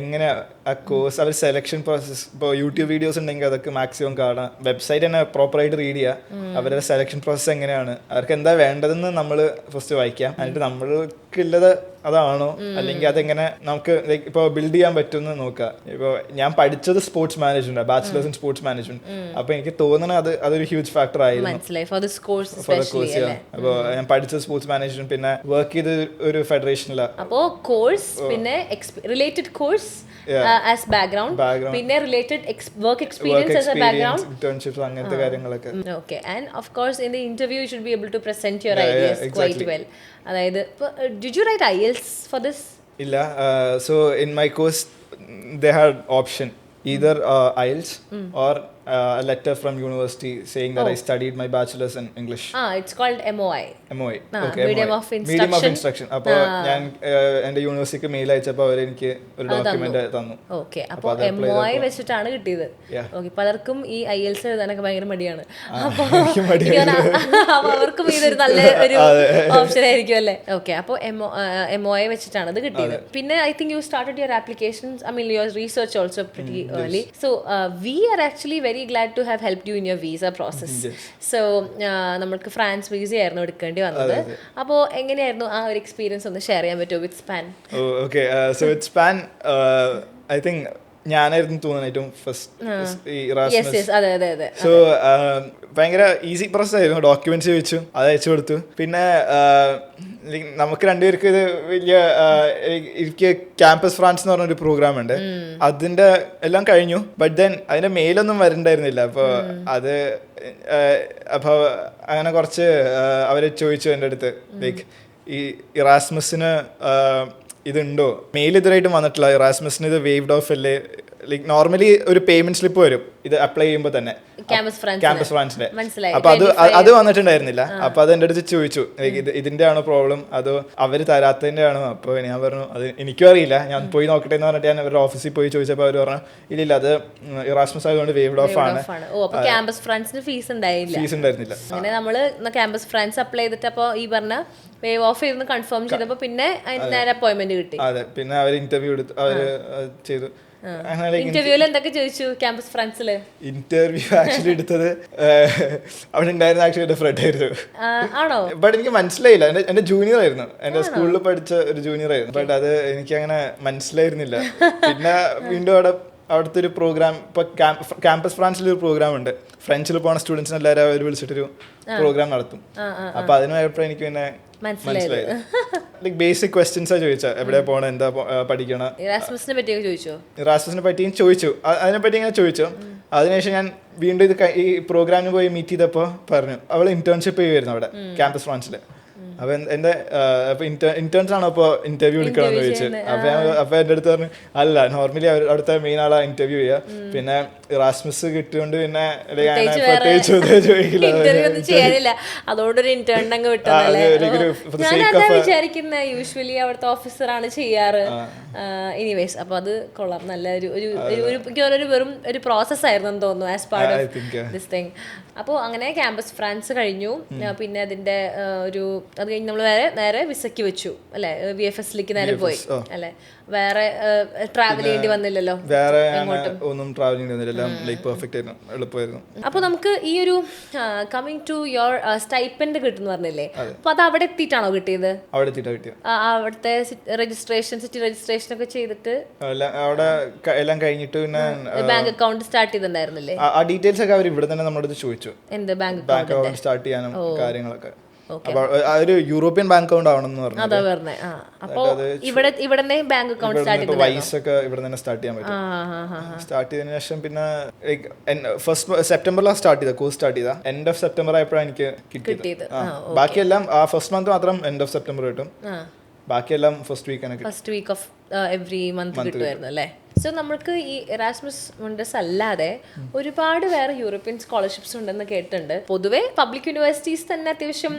A: എങ്ങനെ ആ course അവർ selection process, ഇപ്പോൾ യൂട്യൂബ് വീഡിയോസ് ഉണ്ടെങ്കിൽ അതൊക്കെ മാക്സിമം കാണാം. വെബ്സൈറ്റ് തന്നെ പ്രോപ്പറായിട്ട് റീഡ് ചെയ്യുക. അവരുടെ സെലക്ഷൻ പ്രോസസ്സ് എങ്ങനെയാണ്, അവർക്ക് എന്താ വേണ്ടതെന്ന് നമ്മൾ ഫസ്റ്റ് വായിക്കാം. എന്നിട്ട് നമ്മൾക്കുള്ളത് അതാണോ അല്ലെങ്കിൽ അതെങ്ങനെ നമുക്ക് ലൈക്ക് ഇപ്പോൾ ബിൽഡ് ചെയ്യാൻ പറ്റുമെന്ന് നോക്കുക. ഇപ്പോൾ ഞാൻ പഠിച്ചത് sports management, bachelors in sports management. അപ്പൊ എനിക്ക് തോന്നുന്നത് അതൊരു ഹ്യൂജ് ഫാക്ടർ ആയിരുന്നു. അപ്പോൾ ഞാൻ പഠിച്ചത് സ്പോർട്സ് മാനേജ്മെന്റ്, പിന്നെ വർക്ക് ചെയ്ത് ഒരു ഫെഡറേഷനിലാണ്.
B: അപ്പോൾ കോഴ്സ്, പിന്നെ റിലേറ്റഡ് കോഴ്സ് ആസ് ബാക്ക്ഗ്രൗണ്ട്, പിന്നെ related work experience as a background,
A: internships, അങ്ങനത്തെ കാര്യങ്ങളൊക്കെ.
B: Okay, and of course in the interview you should be able to present your ideas quite well. അതായത് did you write IELTS for this?
A: ഇല്ല. So in my course they had option either IELTS or a letter from university saying that I studied my bachelor's in English.
B: It's called MOI.
A: Okay,
B: medium of instruction.
A: അപ്പോൾ ഞാൻ എൻ്റെ യൂണിവേഴ്സിറ്റിക്ക് mail അയച്ചപ്പോൾ അവർ എനിക്ക് ഒരു document തന്നു.
B: Okay, അപ്പോൾ MOI വെച്ചിട്ടാണ് കിട്ടിയത്. Okay, പലർക്കും ഈ IELTS എഴുതാനൊക്കെ ഭയങ്കര മടിയാണ്, അപ്പോൾ അവർക്കും ഇതൊരു നല്ല ഒരു ഓപ്ഷൻ ആയിരിക്കും അല്ലേ? ഓക്കെ, അപ്പോൾ MOI വെച്ചിട്ടാണ് ഇത് കിട്ടിയത്. പിന്നെ I think you started your applications, I mean your research also pretty early. So we are actually very glad to have helped you in your visa process. So നമ്മൾക്ക് France visa ആയിരുന്നു എടുക്കേണ്ടി വന്നത്. അപ്പോൾ എങ്ങനെയായിരുന്നു ആ ഒരു എക്സ്പീരിയൻസ് ഒന്ന് share ചെയ്യാൻ പറ്റുമോ വിത്ത് span?
A: Okay, so with SPAN I think ഞാനായിരുന്നു തോന്നുന്നു ഏറ്റവും ഫസ്റ്റ് ഈ
B: അതെ
A: സോ ഭയങ്കര ഈസി പ്രോസസ് ആയിരുന്നു. ഡോക്യുമെന്റ്സ് ചോദിച്ചു, അത് അയച്ചു കൊടുത്തു. പിന്നെ നമുക്ക് രണ്ടുപേർക്ക് ഇത് വലിയ എനിക്ക് ക്യാമ്പസ് ഫ്രാൻസ് എന്ന് പറഞ്ഞൊരു പ്രോഗ്രാം ഉണ്ട്, അതിന്റെ എല്ലാം കഴിഞ്ഞു. ബട്ട് ദെൻ അതിന്റെ മെയിലൊന്നും വരണ്ടായിരുന്നില്ല. അപ്പോൾ അങ്ങനെ കുറച്ച് അവര് ചോദിച്ചു എൻ്റെ അടുത്ത്, ലൈക്ക് ഈ ഇറാസ്മസിന് ഇതുണ്ടോ, മെയിൽ ഇതുവരായിട്ടും വന്നിട്ടില്ല, ഇറാസ്മസിന് ഇത് വേവ്ഡ് ഓഫ് അല്ലേ. ലൈക്ക് നോർമലി ഒരു പേയ്മെന്റ് സ്ലിപ്പ് വരും ഇത് അപ്ലൈ ചെയ്യുമ്പോൾ തന്നെ, ക്യാമ്പസ് ഫ്രാൻസിന്റെ. അപ്പൊ അത് വന്നിട്ടുണ്ടായിരുന്നില്ല. അപ്പൊ അത് എൻ്റെ അടുത്ത് ചോദിച്ചു, ഇതിന്റെ ആണോ പ്രോബ്ലം അതോ അവര് തരാത്തതിന്റെ ആണോ. അപ്പൊ ഞാൻ പറഞ്ഞു അത് എനിക്കും അറിയില്ല, ഞാൻ പോയി നോക്കട്ടെ എന്ന് പറഞ്ഞിട്ട് ഞാൻ അവരുടെ ഓഫീസിൽ പോയി ചോദിച്ചപ്പോൾ അവർ പറഞ്ഞു ഇല്ല അത് ഇറാസ്മസ് ആയതുകൊണ്ട് വേവ്ഡ് ഓഫ് ആണ്.
B: ക്യാമ്പസ് ഫ്രാൻസിന് ഫീസ് ഉണ്ടായിരുന്നില്ല. അങ്ങനെ നമ്മള് ക്യാമ്പസ് ഫ്രാൻസ് അപ്ലൈ ചെയ്തിട്ട് അപ്പൊ ഈ പറഞ്ഞ വേവ് ഓഫ് ചെയ്തെന്ന് കൺഫേം ചെയ്തപ്പോ പിന്നെ നേരെ അപ്പോയിന്റ്മെന്റ് കിട്ടി.
A: അതെ, പിന്നെ അവർ ഇന്റർവ്യൂ എടുത്തു, അവര് ചെയ്തു.
B: ഇന്റർവ്യൂല് എന്തൊക്കെ ചോദിച്ചു ക്യാമ്പസ് ഫ്രാൻസില്?
A: ഇന്റർവ്യൂ ആക്ച്വലി എടുത്തത് അവിടെ ഉണ്ടായിരുന്ന ആക്ച്വലി എന്റെ ഫ്രണ്ട് ആയിരുന്നു.
B: ആണോ?
A: ബട്ട് എനിക്ക് മനസ്സിലായില്ല, എന്റെ ജൂനിയർ ആയിരുന്നു, എന്റെ സ്കൂളിൽ പഠിച്ച ഒരു ജൂനിയർ ആയിരുന്നു. ബട്ട് അത് എനിക്ക് അങ്ങനെ മനസ്സിലായിരുന്നില്ല. പിന്നെ വീണ്ടും അവിടുത്തെ ഒരു പ്രോഗ്രാം, ഇപ്പൊ ക്യാമ്പസ് ഫ്രാൻസിൽ ഒരു പ്രോഗ്രാം ഉണ്ട്, ഫ്രഞ്ചിൽ പോണ സ്റ്റുഡൻസിനെ എല്ലാവരും അവർ വിളിച്ചിട്ടൊരു പ്രോഗ്രാം നടത്തും. അപ്പൊ അതിന് പോയപ്പോഴും എനിക്ക് പിന്നെ മനസ്സിലായത് ലൈക് ബേസിക് ക്വസ്റ്റ്യൻസാ ചോദിച്ചാ, എവിടെ പോകണം, എന്താ പഠിക്കണം,
B: ഇറാസ്മസിനെ
A: പറ്റിയും ചോദിച്ചു. അതിനെപ്പറ്റി ഇങ്ങനെ ചോദിച്ചു. അതിനുശേഷം ഞാൻ വീണ്ടും ഈ പ്രോഗ്രാമിന് പോയി മീറ്റ് ചെയ്തപ്പോൾ പറഞ്ഞു അവൾ ഇന്റേൺഷിപ്പ് ചെയ്യുമായിരുന്നു അവിടെ ക്യാമ്പസ് ഫ്രാൻസിൽ. അപ്പൊ ഇന്റേൺസ് ആണോ അപ്പൊ ഇന്റർവ്യൂ എടുക്കണമെന്ന് ചോദിച്ചു. അപ്പൊ എന്റെ അടുത്ത് പറഞ്ഞു അല്ല, നോർമലി അവിടുത്തെ മെയിൻ ആളാ ഇന്റർവ്യൂ ചെയ്യുക, പിന്നെ ഇറാസ്മസ് കിട്ടിയോണ്ട് പിന്നെ
B: വിചാരിക്കുന്ന യൂഷ്വലി അവിടുത്തെ ഓഫീസറാണ് ചെയ്യാറ്. എനിവേസ്, അപ്പൊ അത് കൊള്ളാം, നല്ല ഒരു വെറും ഒരു പ്രോസസ് ആയിരുന്നു തോന്നുന്നു as part of this thing. അപ്പോൾ അങ്ങനെ ക്യാമ്പസ് ഫ്രാൻസ് കഴിഞ്ഞു. പിന്നെ അതിന്റെ അത് കഴിഞ്ഞ് നമ്മൾ നേരെ വിസയ്ക്ക് വെച്ചു അല്ലെ, VFSലേക്ക് നേരെ പോയി അല്ലെ. വേറെ ട്രാവൽ ചെയ്യേണ്ടി വന്നില്ലല്ലോ,
A: വേറെ ഒന്നും ട്രാവൽ ചെയ്യേണ്ടി.
B: അപ്പൊ നമുക്ക് ഈ ഒരു കമ്മിങ് ടു യുവർ സ്റ്റൈപ്പൻഡ് കിട്ടുന്ന പറഞ്ഞില്ലേ, അപ്പൊ അത് അവിടെ എത്തിയിട്ടാണോ കിട്ടിയത്? അവിടുത്തെ സിറ്റി രജിസ്ട്രേഷൻ ഒക്കെ ചെയ്തിട്ട്
A: അവിടെ എല്ലാം കഴിഞ്ഞിട്ട് പിന്നെ
B: ബാങ്ക് അക്കൗണ്ട് സ്റ്റാർട്ട് ചെയ്തിട്ടുണ്ടായിരുന്നില്ലേ?
A: ആ ഡീറ്റെയിൽസ് ഒക്കെ അവർ ഇവിടെ തന്നെ നമ്മുടെ അടുത്ത് ചോദിച്ചു,
B: എന്ത് ബാങ്ക്
A: അക്കൗണ്ട് സ്റ്റാർട്ട് ചെയ്യാനും കാര്യങ്ങളൊക്കെ. ഒരു യൂറോപ്യൻ ബാങ്ക് അക്കൗണ്ട് ആവണം എന്ന് പറഞ്ഞു. വൈസ് ഒക്കെ ഇവിടെ തന്നെ സ്റ്റാർട്ട് ചെയ്യാൻ പറ്റും. സ്റ്റാർട്ട് ചെയ്തതിനു ശേഷം പിന്നെ ഫസ്റ്റ് സെപ്റ്റംബറിലാണ് കോഴ്സ് സ്റ്റാർട്ട് ചെയ്ത. എൻഡ് ഓഫ് സെപ്റ്റംബർ ആയപ്പോഴാണ് എനിക്ക് കിട്ടിയത്. ബാക്കിയെല്ലാം ഫസ്റ്റ് മന്ത് മാത്രം എൻഡ് ഓഫ് സെപ്റ്റംബർ കിട്ടും, ബാക്കിയെല്ലാം first week
B: of every month കിട്ടുമായിരുന്നു അല്ലേ. സോ നമ്മൾക്ക് ഈ എറാസ്മസ് മുണ്ടസ് അല്ലാതെ ഒരുപാട് വേറെ യൂറോപ്യൻ സ്കോളർഷിപ്സ് ഉണ്ടെന്ന് കേട്ടിട്ടുണ്ട്. പൊതുവെ പബ്ലിക് യൂണിവേഴ്സിറ്റീസ് തന്നെ അത്യാവശ്യം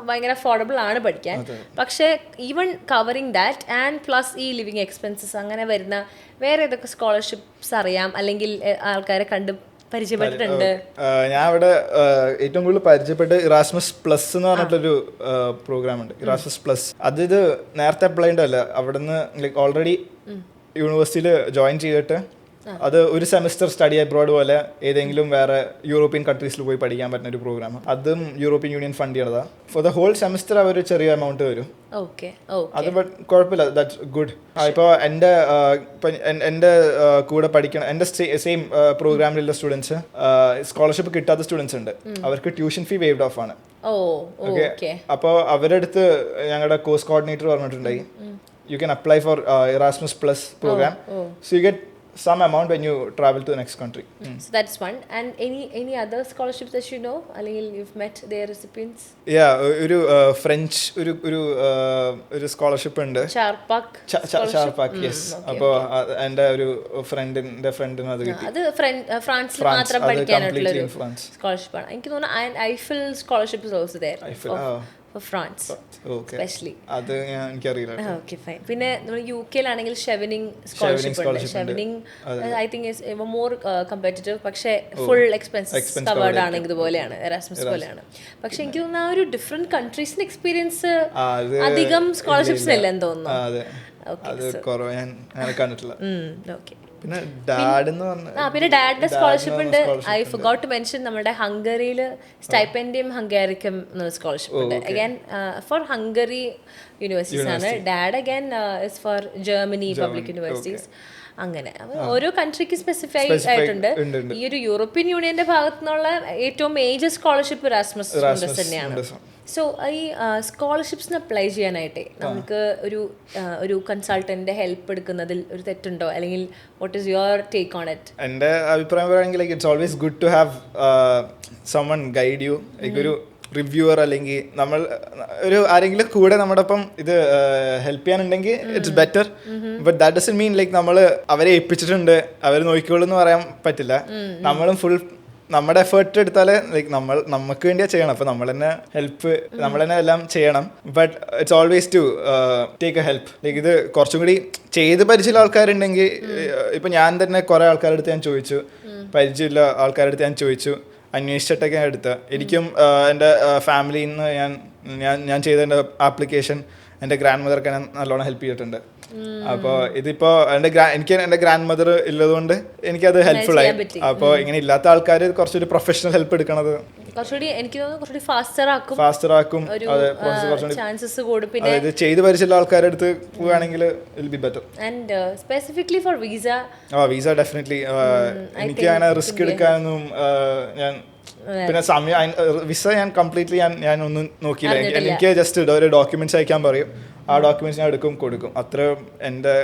B: ഭയങ്കര അഫോർഡബിൾ ആണ് പഠിക്കാൻ. പക്ഷേ even covering that and plus ഈ ലിവിങ് എക്സ്പെൻസസ് അങ്ങനെ വരുന്ന വേറെ ഏതൊക്കെ സ്കോളർഷിപ്സ് അറിയാം, അല്ലെങ്കിൽ ആൾക്കാരെ കണ്ട് പരിചയപ്പെട്ടിട്ടുണ്ട്?
A: ഞാൻ അവിടെ ഏറ്റവും കൂടുതൽ പരിചയപ്പെട്ട് ഇറാസ്മസ് പ്ലസ് എന്ന് പറഞ്ഞിട്ടൊരു പ്രോഗ്രാം ഉണ്ട്, ഇറാസ്മസ് പ്ലസ്. ഇത് നേരത്തെ അപ്ലൈ ഉണ്ടല്ല, അവിടുന്ന് ലൈക്ക് ഓൾറെഡി യൂണിവേഴ്സിറ്റിയിൽ ജോയിൻ ചെയ്തിട്ട് അത് ഒരു സെമിസ്റ്റർ സ്റ്റഡി അബ്രോഡ് പോലെ ഏതെങ്കിലും വേറെ യൂറോപ്യൻ കൺട്രീസിൽ പോയി പഠിക്കാൻ പറ്റുന്ന ഒരു പ്രോഗ്രാം. അതും യൂറോപ്യൻ യൂണിയൻ ഫണ്ട് ചെയ്യണതാണ്. ഫോർ ദ ഹോൾ സെമിസ്റ്റർ അവർ ചെറിയ എമൗണ്ട് വരും. അത് കുഴപ്പമില്ല, ദാറ്റ്സ് ഗുഡ്. ഇപ്പോൾ എൻ്റെ കൂടെ പഠിക്കണം, എൻ്റെ സെയിം പ്രോഗ്രാമിലുള്ള സ്റ്റുഡൻസ്, സ്കോളർഷിപ്പ് കിട്ടാത്ത സ്റ്റുഡൻസ് ഉണ്ട്, അവർക്ക് ട്യൂഷൻ ഫീ വേവ്ഡ് ഓഫ് ആണ്. അപ്പോൾ അവരുടെ അടുത്ത് ഞങ്ങളുടെ കോഴ്സ് കോർഡിനേറ്റർ പറഞ്ഞിട്ടുണ്ടായി, you can apply for Erasmus Plus program. So you get some amount when you travel to the next country.
B: So that's one. And any other scholarships that you know, അല്ലെങ്കിൽ you've met their recipients?
A: ഒരു French ഒരു scholarship ഉണ്ട്, ചാർപാക്. Yes. അപ്പോൾ എൻ്റെ ഒരു ഫ്രണ്ടിന് അത് കിട്ടി.
B: അത് ഫ്രാൻസിൽ മാത്രം പഠിക്കാനായിട്ടുള്ള ഒരു സ്കോളർഷിപ്പാണ് എനിക്ക് തോന്നുന്നു. Eiffel scholarship is also there for France especially.
A: അത് എനിക്കറിയില്ല.
B: Okay fine. പിന്നെ നമ്മൾ UK-ലാണെങ്കിൽ ഷെവനിങ് സ്കോളർഷിപ്പ് ഉണ്ട്. ഷെവനിങ് ഐ തിങ്ക് ഇസ് മോർ കമ്പാറ്റിറ്റീവ്, പക്ഷേ ഫുൾ എക്സ്പെൻസസ് കവേർഡ് ആണ്. ഇതുപോലെയാണ് എറാസ്മസ് പോലെയാണ്. പക്ഷെ എനിക്ക് തോന്നുന്നു ആ ഒരു ഡിഫറെന്റ് കൺട്രീസിന്റെ എക്സ്പീരിയൻസ് അധികം സ്കോളർഷിപ്സിനില്ലെന്ന് തോന്നുന്നു.
A: ഓക്കെ. പിന്നെ ഡാഡ് എന്ന് പറഞ്ഞ
B: പിന്നെ ഡാഡിന്റെ സ്കോളർഷിപ്പ് ഉണ്ട്. ഐ ഫൊഗോട്ട് ടു മെൻഷൻ നമ്മുടെ ഹംഗറിയിൽ സ്റ്റൈപ്പൻഡിയം ഹംഗാരിക്കം എന്നൊരു സ്കോളർഷിപ്പ് ഉണ്ട്. അഗൈൻ ഫോർ ഹംഗറി യൂണിവേഴ്സിറ്റീസ് ആണ്. Dad again is for Germany public universities. അങ്ങനെ ഓരോ കൺട്രിക്ക് സ്പെസിഫൈ ആയിട്ടുണ്ട്. ഈ ഒരു യൂറോപ്യൻ യൂണിയന്റെ ഭാഗത്തു നിന്നുള്ള ഏറ്റവും മേജർ സ്കോളർഷിപ്പ് ഇറാസ്മസ് മുണ്ടസ് തന്നെയാണ്. സോ ഈ സ്കോളർഷിപ്സിന് അപ്ലൈ ചെയ്യാനായിട്ടേ നമുക്ക് ഒരു കൺസൾട്ടന്റിന്റെ ഹെൽപ്പ് എടുക്കുന്നതിൽ ഒരു തെറ്റുണ്ടോ, അല്ലെങ്കിൽ what is your take on it?
A: എൻ്റെ അഭിപ്രായം പറയുകയാണെങ്കിൽ like it's always good to have someone guide you, like ഒരു റിവ്യൂവർ അല്ലെങ്കിൽ നമ്മൾ ഒരു ആരെങ്കിലും കൂടെ നമ്മുടെ ഒപ്പം ഇത് ഹെൽപ്പ് ചെയ്യാനുണ്ടെങ്കിൽ it's better. But that doesn't mean like നമ്മൾ അവരെ ഏൽപ്പിച്ചിട്ടുണ്ട് അവർ നോക്കിക്കോളൂ എന്ന് പറയാൻ പറ്റില്ല. നമ്മളും ഫുൾ നമ്മുടെ എഫേർട്ട് എടുത്താലേ ലൈക്ക് നമുക്ക് വേണ്ടിയാ ചെയ്യണം. അപ്പോൾ നമ്മൾ തന്നെ നമ്മൾ തന്നെ എല്ലാം ചെയ്യണം. But it's always to take a help. Like ഇത് കുറച്ചും കൂടി ചെയ്ത് പരിചയമുള്ള ആൾക്കാരുണ്ടെങ്കിൽ, ഇപ്പം ഞാൻ തന്നെ കുറേ ആൾക്കാരുടെ അടുത്ത് ഞാൻ ചോദിച്ചു, പരിചയമുള്ള ആൾക്കാരുടെ അടുത്ത് ഞാൻ ചോദിച്ചു, അന്വേഷിച്ചിട്ടൊക്കെ ഞാൻ എടുത്തത്. എനിക്കും എൻ്റെ ഫാമിലിയിൽ നിന്ന് ഞാൻ ചെയ്ത എൻ്റെ ആപ്ലിക്കേഷൻ എൻ്റെ ഗ്രാൻഡ് മദർക്ക് ഞാൻ നല്ലോണം ഹെൽപ്പ് ചെയ്തിട്ടുണ്ട്. അപ്പോൾ ഇതിപ്പോൾ എനിക്ക് എൻ്റെ ഗ്രാൻഡ് മദർ ഉള്ളതുകൊണ്ട് എനിക്കത് ഹെൽപ്ഫുൾ ആയി. അപ്പോൾ ഇങ്ങനെ ഇല്ലാത്ത ആൾക്കാർ കുറച്ചൊരു പ്രൊഫഷണൽ ഹെൽപ്പ് എടുക്കണത്
B: കുറച്ചുകൂടി എനിക്ക് തോന്നുന്നു കുറച്ചുകൂടി ഫാസ്റ്റർ ആക്കും.
A: അതായത് ചെയ്ത് പരിചയമുള്ള ആൾക്കാരുടെ അടുത്ത് പോവുകയാണെങ്കിൽ will be better.
B: And specifically four
A: visa definitely എനിക്ക് അങ്ങനെ റിസ്ക് എടുക്കാനൊന്നും ഞാൻ പിന്നെ വിസ ഞാൻ കംപ്ലീറ്റ്ലി ഞാൻ ഒന്നും നോക്കിയില്ല. എനിക്ക് ജസ്റ്റ് ഒരു ഡോക്യുമെന്റ്സ് അയക്കാൻ പറയും, ആ ഡോക്യുമെന്റ്സ് ഞാൻ എടുക്കും അത്ര. എൻ്റെ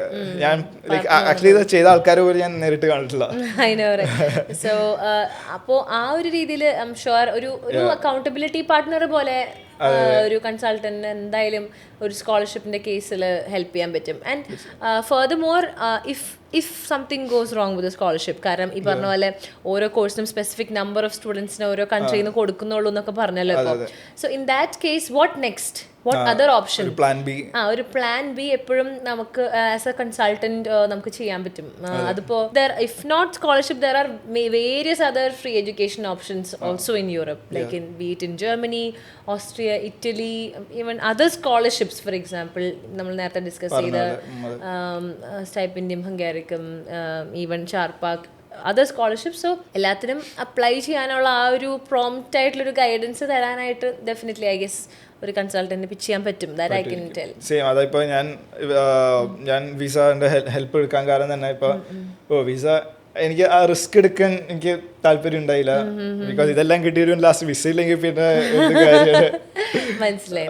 A: ഞാൻ ലൈക്ക് ആക്ച്വലി ഇത് ചെയ്ത ആൾക്കാർ പോലും ഞാൻ നേരിട്ട് കണ്ടിട്ടില്ല.
B: സോ അപ്പോൾ ആ ഒരു രീതിയിൽ ഐ എം ഷുവർ ഒരു അക്കൗണ്ടബിലിറ്റി പാർട്ട്ണർ പോലെ ഒരു കൺസൾട്ടന്റിന് എന്തായാലും ഒരു സ്കോളർഷിപ്പിന്റെ കേസിൽ ഹെൽപ്പ് ചെയ്യാൻ പറ്റും. And further more if something goes wrong with scholarship, കാരണം ഈ പറഞ്ഞ പോലെ ഓരോ കോഴ്സിനും സ്പെസിഫിക് നമ്പർ ഓഫ് സ്റ്റുഡൻസിന് ഓരോ കൺട്രിയിൽ നിന്ന് കൊടുക്കുന്നുള്ളൂ എന്നൊക്കെ പറഞ്ഞല്ലോ ഇപ്പോൾ. So in that case what next, what other option? ഒരു പ്ലാൻ ബി എപ്പോഴും നമുക്ക് ആസ് എ കൺസൾട്ടന്റ് നമുക്ക് ചെയ്യാൻ പറ്റും. അതിപ്പോ if not scholarship, there are various other free education options also in Europe, like in be it in Germany, Austria, Italy, even other scholarships. For example നമ്മൾ നേരത്തെ discuss ചെയ്ത Stipendium Hungaricum, even Charpak, other scholarship. So എല്ലാത്തിനും apply ചെയ്യാനുള്ള ആ ഒരു prompt ആയിട്ടുള്ളൊരു guidance തരാനായിട്ട് definitely I guess ഒരു കൺസൾട്ടന്റിന് പിച്ച് ചെയ്യാൻ പറ്റും. That I can tell.
A: Same. അതായിപ്പോൾ ഞാൻ വിസന്റെ ഹെൽപ്പ് എടുക്കാൻ കാരണം തന്നെ ഇപ്പോൾ വിസ എനിക്ക് ആ റിസ്ക് എടുക്കാൻ എനിക്ക് താല്പര്യം ഉണ്ടായില്ല. ബിക്കോസ് ഇതെല്ലാം കിട്ടിയിട്ട് ലാസ്റ്റ് വിസ ഇല്ലെങ്കിൽ പിന്നെ
B: മനസ്സിലായി.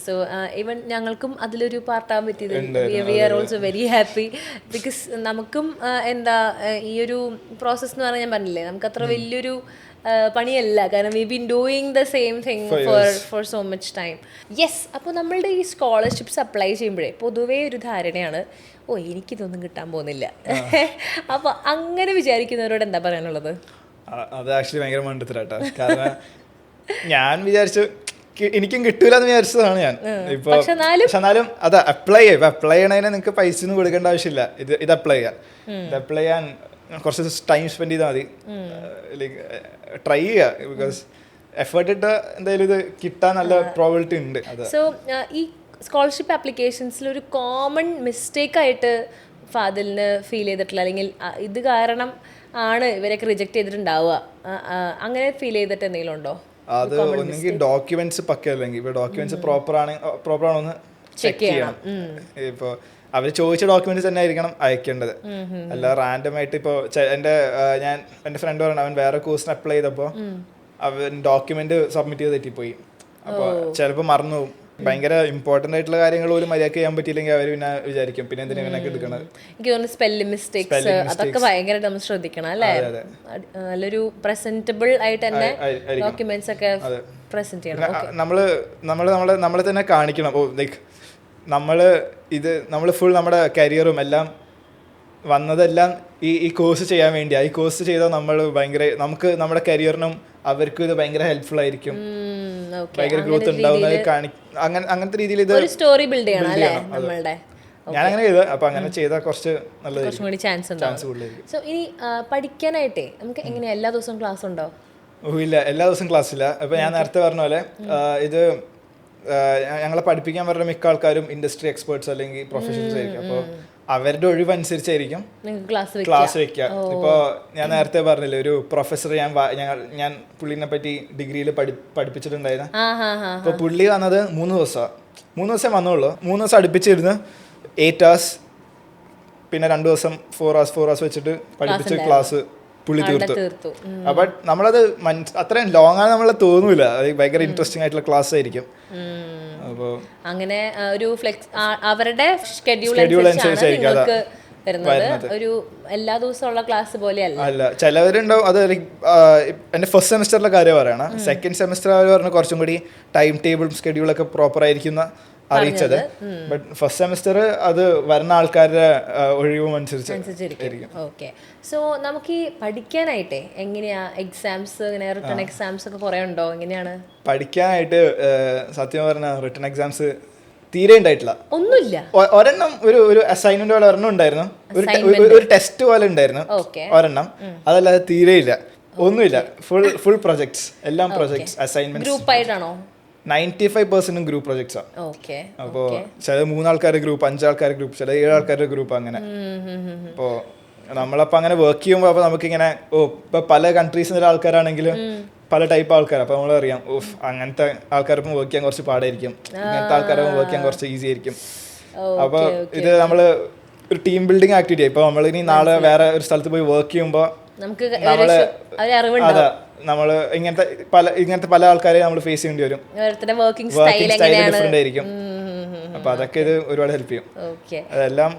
B: സോ ഈവൻ ഞങ്ങൾക്കും അതിലൊരു പാർട്ടാൻ പറ്റിയത് we are also very happy. Because നമുക്കും എന്താ ഈ ഒരു പ്രോസസ് എന്ന് പറഞ്ഞാൽ ഞാൻ പറഞ്ഞില്ലേ, നമുക്ക് അത്ര വലിയൊരു പണിയല്ല, കാരണം V been doing the same thing for so much time. Yes. അപ്പോൾ നമ്മളുടെ ഈ സ്കോളർഷിപ്സ് അപ്ലൈ ചെയ്യുമ്പോഴേ പൊതുവേ ഒരു ധാരണയാണ്, എനിക്കിതൊന്നും കിട്ടാൻ പോകുന്നില്ല. അപ്പോൾ അങ്ങനെ വിചാരിക്കുന്നവരോട് എന്താ പറയാനുള്ളത്?
A: അത് ആക്ച്വലി ഭയങ്കര മണ്ടത്തിലാട്ടോ. കാരണം ഞാൻ വിചാരിച്ചു എനിക്കും കിട്ടൂല എന്ന് വിചാരിച്ചതാണ് ഞാൻ. ഇപ്പോൾ എന്നാലും അത് അപ്ലൈ ചെയ്യണതിന് നിങ്ങൾക്ക് പൈസ ഒന്നും കൊടുക്കേണ്ട ആവശ്യമില്ല. ഇത് അപ്ലൈ ചെയ്യാൻ കുറച്ച് ടൈം സ്പെൻഡ് ചെയ്താൽ മതി. ലൈക്ക് ട്രൈ ചെയ്യുക. ബിക്കോസ് എഫേർട്ട് ഇട്ട എന്തായാലും ഇത് കിട്ടാൻ നല്ല പ്രോബിലിറ്റി ഉണ്ട്.
B: സോ ഈ സ്കോളർഷിപ്പ് ആപ്ലിക്കേഷൻസിൽ ഒരു കോമൺ മിസ്റ്റേക്ക് ആയിട്ട് ഫാദിലിന് ഫീൽ ചെയ്തിട്ടില്ല, അല്ലെങ്കിൽ ഇത് കാരണം ആണ് ഇവരൊക്കെ റിജക്ട് ചെയ്തിട്ടുണ്ടാവുക, അങ്ങനെ ഫീൽ ചെയ്തിട്ട് എന്തെങ്കിലും ഉണ്ടോ?
A: അത് ഒന്നെങ്കിൽ ഡോക്യുമെന്റ്സ് പക്കല്ലെങ്കിൽ, ഇപ്പോൾ ഡോക്യുമെന്റ്സ് പ്രോപ്പർ ആണോ എന്ന് ചെക്ക് ചെയ്യണം. ഇപ്പോൾ അവർ ചോദിച്ച ഡോക്യുമെന്റ്സ് തന്നെ ആയിരിക്കണം അയക്കേണ്ടത്. അല്ല റാൻഡം ആയിട്ട് ഇപ്പോൾ എൻ്റെ ഫ്രണ്ട് പറഞ്ഞു, അവൻ വേറെ കോഴ്സിന് അപ്ലൈ ചെയ്തപ്പോൾ അവൻ ഡോക്യുമെന്റ് സബ്മിറ്റ് ചെയ്ത് തെറ്റിപ്പോയി. അപ്പോൾ ചിലപ്പോൾ മറന്നു പോകും. ഭയങ്കര ഇമ്പോർട്ടന്റ് ആയിട്ടുള്ള കാര്യങ്ങൾ പോലും മര്യാദ ചെയ്യാൻ പറ്റിയില്ലെങ്കിൽ അവർ പിന്നെ വിചാരിക്കും പിന്നെ എന്തിനാ ഇവനൊക്കെ എടുക്കണത്.
B: എനിക്ക് തോന്നുന്നു സ്പെല്ലിംഗ് മിസ്റ്റേക്സ് അതൊക്കെ ഭയങ്കരമായിട്ട് നമ്മൾ ശ്രദ്ധിക്കണം അല്ലേ? നല്ലൊരു പ്രസന്റബിൾ ആയിട്ട് തന്നെ ഡോക്യുമെന്റ്സ് ഒക്കെ പ്രസന്റ് ചെയ്യണം.
A: നമ്മളെ തന്നെ കാണിക്കണം. ലൈക്ക് നമ്മൾ ഫുൾ നമ്മുടെ കരിയറും എല്ലാം വന്നതെല്ലാം ഈ കോഴ്സ് ചെയ്യാൻ വേണ്ടിയാണ്. ഈ കോഴ്സ് ചെയ്താൽ നമുക്ക് നമ്മുടെ കരിയറിനും അവർക്കും ഇത് ഭയങ്കര ഹെൽപ്ഫുൾ ആയിരിക്കും, ഭയങ്കര ഗ്രോത്ത് ഉണ്ടാവുന്നത് അങ്ങനത്തെ രീതിയിൽ ഇത്
B: സ്റ്റോറി ബിൽഡ് ചെയ്യണം അല്ലേ നമ്മളുടെ.
A: ഞാൻ അങ്ങനെ ചെയ്ത അപ്പോൾ അങ്ങനെ ചെയ്താൽ കുറച്ചും
B: കൂടി ചാൻസ് ഉണ്ടാവും. സോ ഇനി പഠിക്കാനായിട്ടേ നമുക്ക് എങ്ങനെയാ എല്ലാ ദിവസവും ക്ലാസ് ഉണ്ടോ?
A: ഇല്ല, എല്ലാ ദിവസവും ക്ലാസ് ഇല്ല. അപ്പോൾ ഞാൻ നേരത്തെ പറഞ്ഞ പോലെ ഇത് ഞങ്ങളെ പഠിപ്പിക്കാൻ പറഞ്ഞ മിക്ക ആൾക്കാരും ഇൻഡസ്ട്രി എക്സ്പേർട്സ് അല്ലെങ്കിൽ പ്രൊഫഷണൽസ് ആയിരിക്കും. അപ്പോൾ അവരുടെ ഒഴിവനുസരിച്ചായിരിക്കും
B: നിങ്ങൾക്ക് ക്ലാസ്
A: ക്ലാസ് വെക്കുക. ഇപ്പോൾ ഞാൻ നേരത്തെ പറഞ്ഞില്ലേ ഒരു പ്രൊഫസർ ഞാൻ പുള്ളിനെ പറ്റി ഡിഗ്രിയിൽ പഠിപ്പിച്ചിട്ടുണ്ടായിരുന്നു. അപ്പോൾ പുള്ളി വന്നത് 3 ദിവസം വന്നുള്ളൂ. 3 ദിവസം അടുപ്പിച്ചിരുന്ന് 8 hours, പിന്നെ 2 ദിവസം 4 hours വെച്ചിട്ട് പഠിപ്പിച്ച് ക്ലാസ് പുള്ളി തീർത്തു. ബട്ട് നമ്മളത് അത്രയും ലോങ് ആണ് നമ്മളെ തോന്നൂല. അത് ഭയങ്കര ഇൻട്രസ്റ്റിംഗ് ആയിട്ടുള്ള ക്ലാസ് ആയിരിക്കും. അപ്പോൾ
B: അങ്ങനെ ഒരു അവരുടെ ഷെഡ്യൂൾ അനുസരിച്ചായിരിക്കും വരുന്നത്. ഒരു എല്ലാ ദിവസമുള്ള ക്ലാസ് പോലെയല്ല.
A: അല്ല, ചിലവരുണ്ടാവും. അത് എൻ്റെ ഫസ്റ്റ് സെമിസ്റ്ററിലെ കാര്യം പറയണം. സെക്കൻഡ് സെമിസ്റ്റർ അവർ പറഞ്ഞ കുറച്ചും കൂടി ടൈം ടേബിളും സ്കെഡ്യൂളൊക്കെ പ്രോപ്പർ ആയിരിക്കുന്ന അറിയിച്ചത്. ബട്ട് ഫസ്റ്റ് സെമിസ്റ്റർ അത് വരുന്ന ആൾക്കാരുടെ ഒഴിവും അനുസരിച്ചായിരിക്കും.
B: ഓക്കെ. സോ നമുക്ക് ഈ പഠിക്കാനായിട്ടേ എങ്ങനെയാ എക്സാംസ്, ഇങ്ങനെ റിട്ടേൺ എക്സാംസ് ഒക്കെ കുറേ ഉണ്ടോ? എങ്ങനെയാണ്
A: പഠിക്കാനായിട്ട്? സത്യം പറഞ്ഞാൽ റിട്ടേൺ എക്സാംസ് തീരെ ഉണ്ടായിട്ടില്ല.
B: ഒന്നുമില്ല.
A: ഒരെണ്ണം ഒരു അസൈൻമെന്റ് പോലെ ഒരെണ്ണം ഉണ്ടായിരുന്നു. ഒരു ടെസ്റ്റ് പോലെ ഉണ്ടായിരുന്നു ഒരെണ്ണം. അതല്ലാതെ തീരെ ഇല്ല, ഒന്നുമില്ല. ഫുൾ പ്രൊജക്ട്സ്, എല്ലാം പ്രൊജക്ട്സ്, അസൈൻമെന്റ്.
B: ഗ്രൂപ്പ് ആയിട്ടാണോ?
A: 95% ഗ്രൂപ്പ് പ്രൊജക്ട്സാ. അപ്പോൾ ചില 3 ആൾക്കാരുടെ ഗ്രൂപ്പ്, 5 ആൾക്കാരുടെ ഗ്രൂപ്പ്, ചില 7 ആൾക്കാരുടെ ഗ്രൂപ്പ്, അങ്ങനെ. അപ്പോൾ നമ്മളപ്പോൾ അങ്ങനെ വർക്ക് ചെയ്യുമ്പോൾ അപ്പോൾ നമുക്കിങ്ങനെ ഇപ്പോൾ പല കൺട്രീസിലെ ആൾക്കാരാണെങ്കിലും പല ടൈപ്പ് ആൾക്കാർ. അപ്പോൾ നമ്മളറിയാം അങ്ങനത്തെ ആൾക്കാരൊപ്പം വർക്ക് ചെയ്യാൻ കുറച്ച് പാടായിരിക്കും, ഇങ്ങനത്തെ ആൾക്കാരൊപ്പം വർക്ക് ചെയ്യാൻ കുറച്ച് ഈസി ആയിരിക്കും. അപ്പോൾ ഇത് നമ്മൾ ഒരു ടീം ബിൽഡിംഗ് ആക്ടിവിറ്റി. ഇപ്പോൾ നമ്മൾ ഇനി നാളെ വേറെ ഒരു സ്ഥലത്ത് പോയി വർക്ക് ചെയ്യുമ്പോൾ നമ്മള് ഇങ്ങനത്തെ പല ആൾക്കാരെ നമ്മൾ ഫേസ് ചെയ്യേണ്ടി വരും. വർക്കിംഗ് സ്റ്റൈൽ ഡിഫറെന്റ് ആയിരിക്കും. അപ്പൊ അതൊക്കെ ഇത് ഒരുപാട് ഹെൽപ്പ് ചെയ്യും. അതെല്ലാം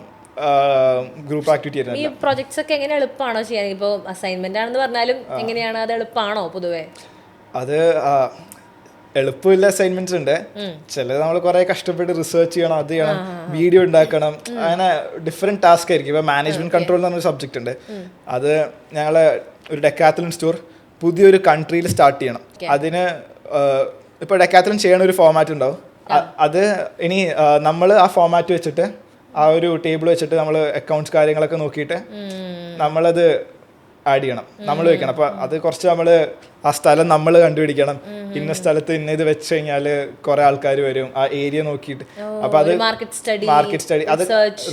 A: ഗ്രൂപ്പ് ആക്ടിവിറ്റി ആയിരുന്നു.
B: ഈ പ്രോജക്ട്സ് ഒക്കെ എങ്ങനെ എളുപ്പമാണോ ചെയ്യാൻ? ഇപ്പോൾ അസൈൻമെന്റ് ആണെന്ന് പറഞ്ഞാലും എങ്ങനെയാണ് അത് എളുപ്പമാണോ പൊതുവെ?
A: അത് എളുപ്പമില്ല അസൈൻമെന്റ്സ് ഉണ്ട്. ചിലത് നമ്മൾ കുറെ കഷ്ടപ്പെട്ട് റിസർച്ച് ചെയ്യണം, അത് ചെയ്യണം, വീഡിയോ ഉണ്ടാക്കണം, അങ്ങനെ ഡിഫറെന്റ് ടാസ്ക് ആയിരിക്കും. ഇപ്പൊ മാനേജ്മെന്റ് കൺട്രോൾ എന്ന് പറഞ്ഞൊരു സബ്ജക്ട് ഉണ്ട്. അത് ഞങ്ങള് ഒരു ഡെക്കാത്തലൺ സ്റ്റോർ പുതിയൊരു കൺട്രിയിൽ സ്റ്റാർട്ട് ചെയ്യണം. അതിന് ഇപ്പോൾ ഡെക്കാത്തലൺ ചെയ്യണ ഒരു ഫോമാറ്റ് ഉണ്ടാവും. അത് ഇനി നമ്മൾ ആ ഫോമാറ്റ് വെച്ചിട്ട് ആ ഒരു ടേബിൾ വെച്ചിട്ട് നമ്മൾ അക്കൗണ്ട്സ് കാര്യങ്ങളൊക്കെ നോക്കിയിട്ട് നമ്മളത് ആഡ് ചെയ്യണം, നമ്മൾ വെക്കണം. അപ്പോൾ അത് കുറച്ച് നമ്മൾ ആ സ്ഥലം നമ്മൾ കണ്ടുപിടിക്കണം. ഇന്ന സ്ഥലത്ത് ഇന്ന ഇത് വെച്ച് കഴിഞ്ഞാൽ കുറെ ആൾക്കാർ വരും, ആ ഏരിയ നോക്കിയിട്ട്. അപ്പോൾ അത് മാർക്കറ്റ് സ്റ്റഡി, അത്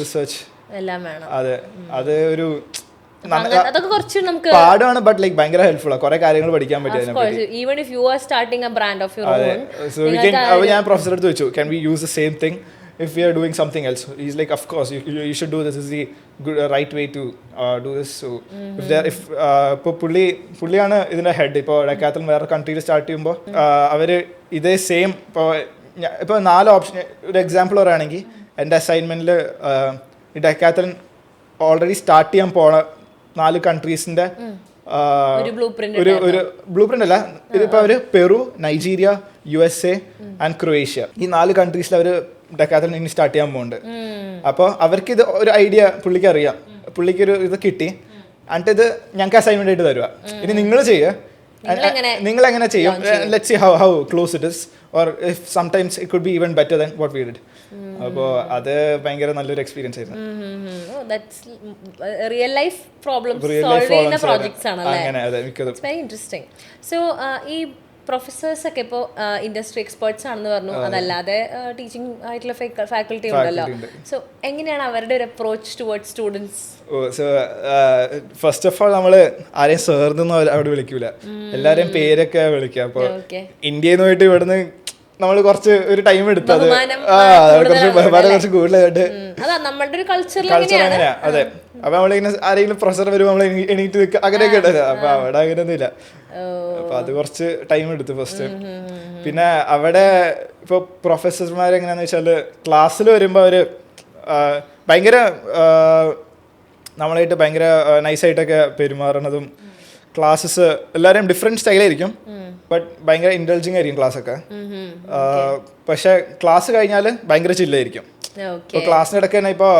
A: റിസർച്ച്
B: എല്ലാം വേണം.
A: അതെ, അത് ഒരു പാടാണ്, ബട്ട് ലൈക്ക് ഭയങ്കര ഹെൽപ്ഫുൾ ആണ്. കുറെ കാര്യങ്ങൾ പഠിക്കാൻ പറ്റും. ഞാൻ പ്രൊഫസർ അടുത്ത് ചോദിച്ചു, can we use the same thing if we are doing something else? He's like, of course you should do this. This is the right way to do this. So if ഇപ്പോൾ പുള്ളിയാണ് ഇതിന്റെ head. ഇപ്പോൾ ഡെക്കാത്തലൺ വേറെ കൺട്രിയിൽ start ചെയ്യുമ്പോൾ അവര് ഇതേ same ഇപ്പോൾ 4 option. ഒരു എക്സാമ്പിൾ പറയുകയാണെങ്കിൽ എൻ്റെ അസൈൻമെന്റിൽ ഈ ഡെക്കാത്തലൺ ഓൾറെഡി സ്റ്റാർട്ട് ചെയ്യാൻ പോണ 4 കൺട്രീസിന്റെ ഒരു ബ്ലൂ പ്രിന്റ് അല്ല, ഇതിപ്പോ അവര് Peru, Nigeria, USA and Croatia, ഈ 4 കൺട്രീസിൽ അവര് ഡെക്കാത്തലൺ ഇനി സ്റ്റാർട്ട് ചെയ്യാൻ പോകുന്നുണ്ട്. അപ്പോൾ അവർക്ക് ഇത് ഒരു ഐഡിയ പുള്ളിക്ക് അറിയാം, പുള്ളിക്ക് ഒരു ഇത് കിട്ടി. എന്നിട്ട് ഇത് ഞങ്ങൾക്ക് അസൈൻമെന്റ് ആയിട്ട് തരുക. ഇനി നിങ്ങൾ ചെയ്യുക, നിങ്ങൾ എങ്ങനെ ചെയ്യും, let's see how close it is, or if sometimes it could be even better than what we did. അപ്പോൾ അത് ഭയങ്കര നല്ലൊരു എക്സ്പീരിയൻസ് ആയിരുന്നു.
B: റിയൽ ലൈഫ് പ്രോബ്ലംസ് സോൾവ് ചെയ്യുന്ന പ്രോജക്ട്സ് ആണല്ലേ? Very interesting. സോ ഈ പ്രൊഫസേഴ്സ് ഒക്കെ ഇപ്പോൾ ഇൻഡസ്ട്രി എക്സ്പേർട്സ് ആണെന്ന് പറഞ്ഞു, അതല്ലാതെ ടീച്ചിങ് ആയിട്ടുള്ള ഫാക്കൽറ്റി ഉണ്ടല്ലോ. സോ എങ്ങനെയാണ് അവരുടെ ഒരു approach towards students?
A: First of all നമ്മൾ ആരെയും സാർന്നൊന്നും അവിടെ വിളിക്കൂല, എല്ലാവരെയും പേരൊക്കെ വിളിക്കുക. അപ്പോൾ ഇന്ത്യയിൽ നിന്ന് പോയിട്ട് ഇവിടുന്ന് നമ്മൾ കുറച്ച് ഒരു ടൈം എടുത്തു, അത് കുറച്ച് കൂടുതലായിട്ട് കൾച്ചർ അങ്ങനെയാ. അതെ, അപ്പൊ നമ്മളിങ്ങനെ ആരെങ്കിലും പ്രൊഫസർ വരുമ്പോൾ നമ്മൾ എണീറ്റ് നിൽക്കുക, അങ്ങനെയൊക്കെ ഉണ്ടല്ലോ. അപ്പൊ അവിടെ അങ്ങനെയൊന്നും ഇല്ല. അപ്പൊ അത് കുറച്ച് ടൈം എടുത്തു ഫസ്റ്റ്. പിന്നെ അവിടെ ഇപ്പൊ പ്രൊഫസർമാർ എങ്ങനെയാന്ന് വെച്ചാല് ക്ലാസ്സിൽ വരുമ്പോ അവര് ഭയങ്കര നമ്മളായിട്ട് ഭയങ്കര നൈസായിട്ടൊക്കെ പെരുമാറുന്നതും, ക്ലാസ്സസ് എല്ലാവരും ഡിഫറെന്റ് സ്റ്റൈലായിരിക്കും, ബട്ട് ഭയങ്കര ഇൻഡൾജിങ് ആയിരിക്കും ക്ലാസ്സൊക്കെ. പക്ഷെ ക്ലാസ് കഴിഞ്ഞാൽ ഭയങ്കര ചില്ലായിരിക്കും. ഇപ്പോൾ ക്ലാസ്സിനിടയ്ക്ക് തന്നെ ഇപ്പോൾ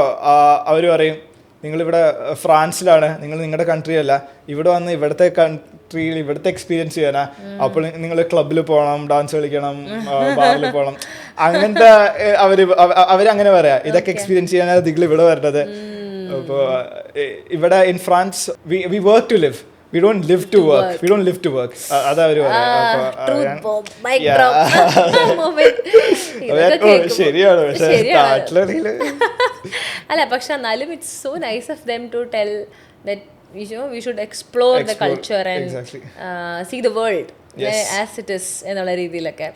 A: അവർ പറയും, നിങ്ങളിവിടെ ഫ്രാൻസിലാണ്, നിങ്ങൾ നിങ്ങളുടെ കൺട്രി അല്ല, ഇവിടെ വന്ന് ഇവിടുത്തെ കൺട്രിയിൽ ഇവിടുത്തെ എക്സ്പീരിയൻസ് ചെയ്യാനാ, അപ്പോൾ നിങ്ങൾ ക്ലബിൽ പോകണം, ഡാൻസ് കളിക്കണം, ബാറിൽ പോകണം, അങ്ങനത്തെ അവരങ്ങനെ പറയാ, ഇതൊക്കെ എക്സ്പീരിയൻസ് ചെയ്യാനാണ് നിങ്ങൾ ഇവിടെ വരേണ്ടത്. അപ്പോൾ ഇവിടെ in France we work to live, we don't live to work. We don't live to work. അതാ ഒരു ശരിയാണ്. പക്ഷെ നാട്ടിലാണെങ്കില്
B: അല്ല, പക്ഷെ എന്നാലും it's so nice of them to tell that we should explore the culture and see the world as it is എന്നുള്ള രീതിയിലൊക്കെ.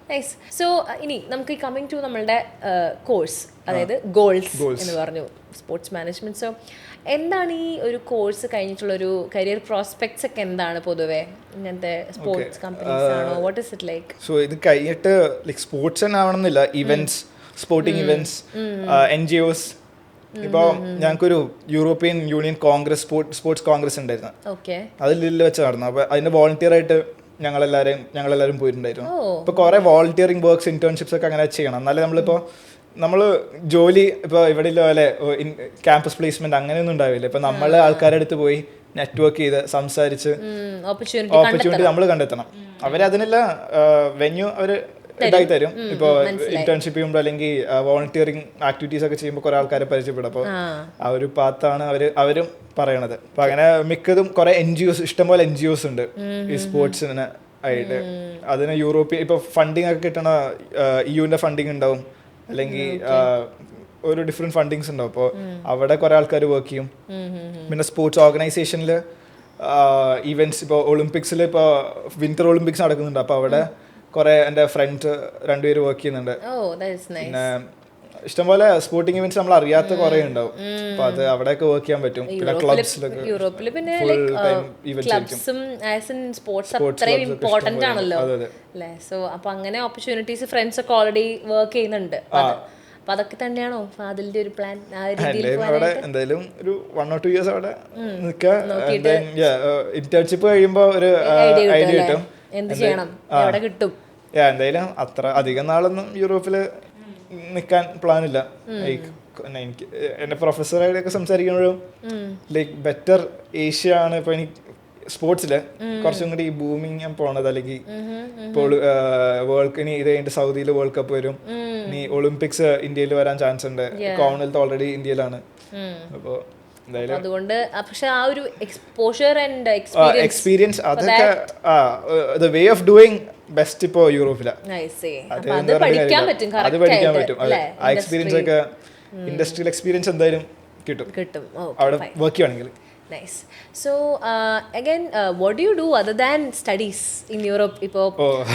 B: Nice. So ഇനി നമുക്ക് ഈ കമ്മിങ് ടു നമ്മളുടെ കോഴ്സ്, അതായത് ഗോൾസ് എന്ന് പറഞ്ഞു, സ്പോർട്സ് മാനേജ്മെന്റ്. സോ എന്താണ് ഈ ഒരു കോഴ്സ് കഴിഞ്ഞിട്ടുള്ളൊരു കരിയർ പ്രോസ്പെക്ട്സ് ഒക്കെ എന്താണ് പൊതുവേ ഇങ്ങനത്തെ സ്പോർട്സ് കമ്പനീസ് ആണോ, what is it like?
A: So ഇത് കഴിഞ്ഞിട്ട് ലൈക്ക് സ്പോർട്സ് തന്നെ ആവണമെന്നില്ല, ഇവന്റ്സ്, സ്പോർട്ടിംഗ് ഇവന്റ്സ്, NGOs. ഇപ്പോൾ ഞങ്ങൾക്കൊരു European union Congress sports Congress ഉണ്ടായിരുന്നു. അത് ലില്ലിൽ വെച്ച് നടന്നു. അപ്പോൾ അതിന് വോളണ്ടിയർ ആയിട്ട് ഞങ്ങളെല്ലാവരും പോയിട്ടുണ്ടായിരുന്നു. ഇപ്പോൾ കുറേ വോളണ്ടിയറിങ് വർക്ക്സ്, ഇന്റേൺഷിപ്സ് ഒക്കെ അങ്ങനെ ചെയ്യണം. എന്നാലും നമ്മൾ ജോലി ഇപ്പോൾ ഇവിടെ ഇല്ല പോലെ ക്യാമ്പസ് പ്ലേസ്മെന്റ് അങ്ങനെയൊന്നും ഉണ്ടാവില്ല. ഇപ്പം നമ്മളെ ആൾക്കാരുടെ അടുത്ത് പോയി നെറ്റ്വർക്ക് ചെയ്ത് സംസാരിച്ച് ഓപ്പർച്യൂണിറ്റി നമ്മൾ കണ്ടെത്തണം. അവരതിനുള്ള വെന്യൂ അവർ ഇതായി തരും. ഇപ്പോൾ ഇന്റേൺഷിപ്പ് ചെയ്യുമ്പോൾ അല്ലെങ്കിൽ വോളണ്ടിയറിങ് ആക്ടിവിറ്റീസ് ഒക്കെ ചെയ്യുമ്പോൾ കുറെ ആൾക്കാരെ പരിചയപ്പെടും. അപ്പോൾ ആ ഒരു പാത്താണ് അവരും പറയണത്. അപ്പൊ അങ്ങനെ മിക്കതും കുറെ NGOs, ഇഷ്ടംപോലെ NGOs ഉണ്ട് ഈ സ്പോർട്സിന് ആയിട്ട്. അതിന് യൂറോപ്യൻ ഇപ്പോൾ ഫണ്ടിങ് ഒക്കെ കിട്ടണ EU-ന്റെ ഫണ്ടിങ് ഉണ്ടാവും, അല്ലെങ്കിൽ ഒരു ഡിഫറെന്റ് ഫണ്ടിങ്സ് ഉണ്ടാവും. അപ്പോൾ അവിടെ കുറെ ആൾക്കാർ വർക്ക് ചെയ്യും. പിന്നെ സ്പോർട്സ് ഓർഗനൈസേഷനിൽ ഈവെന്റ്സ്, ഇപ്പോൾ ഒളിമ്പിക്സിൽ ഇപ്പോൾ വിന്റർ ഒളിമ്പിക്സ് നടക്കുന്നുണ്ട്. അപ്പോൾ അവിടെ കുറെ എൻ്റെ ഫ്രണ്ട്സ് 2 പേര് വർക്ക് ചെയ്യുന്നുണ്ട്. പിന്നെ ഇഷ്ടംപോലെ സ്പോർട്ടിംഗ് ഇവന്റ്സ് നമ്മൾ അറിയാത്ത കുറെ ഉണ്ടാവും. അപ്പൊ അത് അവിടെയൊക്കെ വർക്ക് ചെയ്യാൻ പറ്റും. പിന്നെ ക്ലബ്സിലൊക്കെ
B: യൂറോപ്പിൽ പിന്നെ ക്ലബ്സും സ്പോർട്സ് അത്രയും ഇമ്പോർട്ടന്റ് ആണല്ലോ അല്ലേ. സോ അപ്പൊ അങ്ങനെ ഓപ്പർച്യൂണിറ്റീസ് ഫ്രണ്ട്സ് ഒക്കെ ഓൾറെഡി വർക്ക് ചെയ്യുന്നുണ്ട്. അപ്പൊ അതൊക്കെ തന്നെയാണോ അതിന്റെ ഒരു പ്ലാൻ?
A: അവിടെ എന്തായാലും ഒരു 1 or 2 years അവിടെ നിൽക്കുക. ഇന്റേൺഷിപ്പ് കഴിയുമ്പോൾ ഒരു ഐഡിയ കിട്ടും
B: എന്ത് ചെയ്യണം, എവിടെ കിട്ടും.
A: എന്തായാലും അത്ര അധികം നാളൊന്നും യൂറോപ്പില് നിൽക്കാൻ പ്ലാനില്ല. എനിക്ക് എൻ്റെ പ്രൊഫസറായിട്ടൊക്കെ സംസാരിക്കുമ്പോഴും ലൈക്ക് ബെറ്റർ ഏഷ്യ ആണ് ഇപ്പൊ എനിക്ക് സ്പോർട്സില് കുറച്ചും കൂടി ബൂമിങ് ഞാൻ പോണത്. അല്ലെങ്കിൽ ഇപ്പോൾ ഇനി ഇത് കഴിഞ്ഞിട്ട് സൗദിയിൽ വേൾഡ് കപ്പ് വരും, ഇനി ഒളിമ്പിക്സ് ഇന്ത്യയിൽ വരാൻ ചാൻസ് ഉണ്ട്, കോമൺവെൽത്ത് ഓൾറെഡി ഇന്ത്യയിലാണ്. അപ്പോൾ
B: അതുകൊണ്ട് പക്ഷെ ആ ഒരു എക്സ്പോഷർ ആൻഡ്
A: എക്സ്പീരിയൻസ് അതൊക്കെ the way of doing best ഇപ്പോ യൂറോപ്പിലാണ്. അത് പഠിക്കാൻ പറ്റും. ആ എക്സ്പീരിയൻസ് ഒക്കെ ഇൻഡസ്ട്രിയൽ എക്സ്പീരിയൻസ് എന്തായാലും കിട്ടും അവിടെ വർക്ക് ചെയ്യുകയാണെങ്കിൽ.
B: Nice. So again, what do you do other than studies in Europe? ഇപ്പോൾ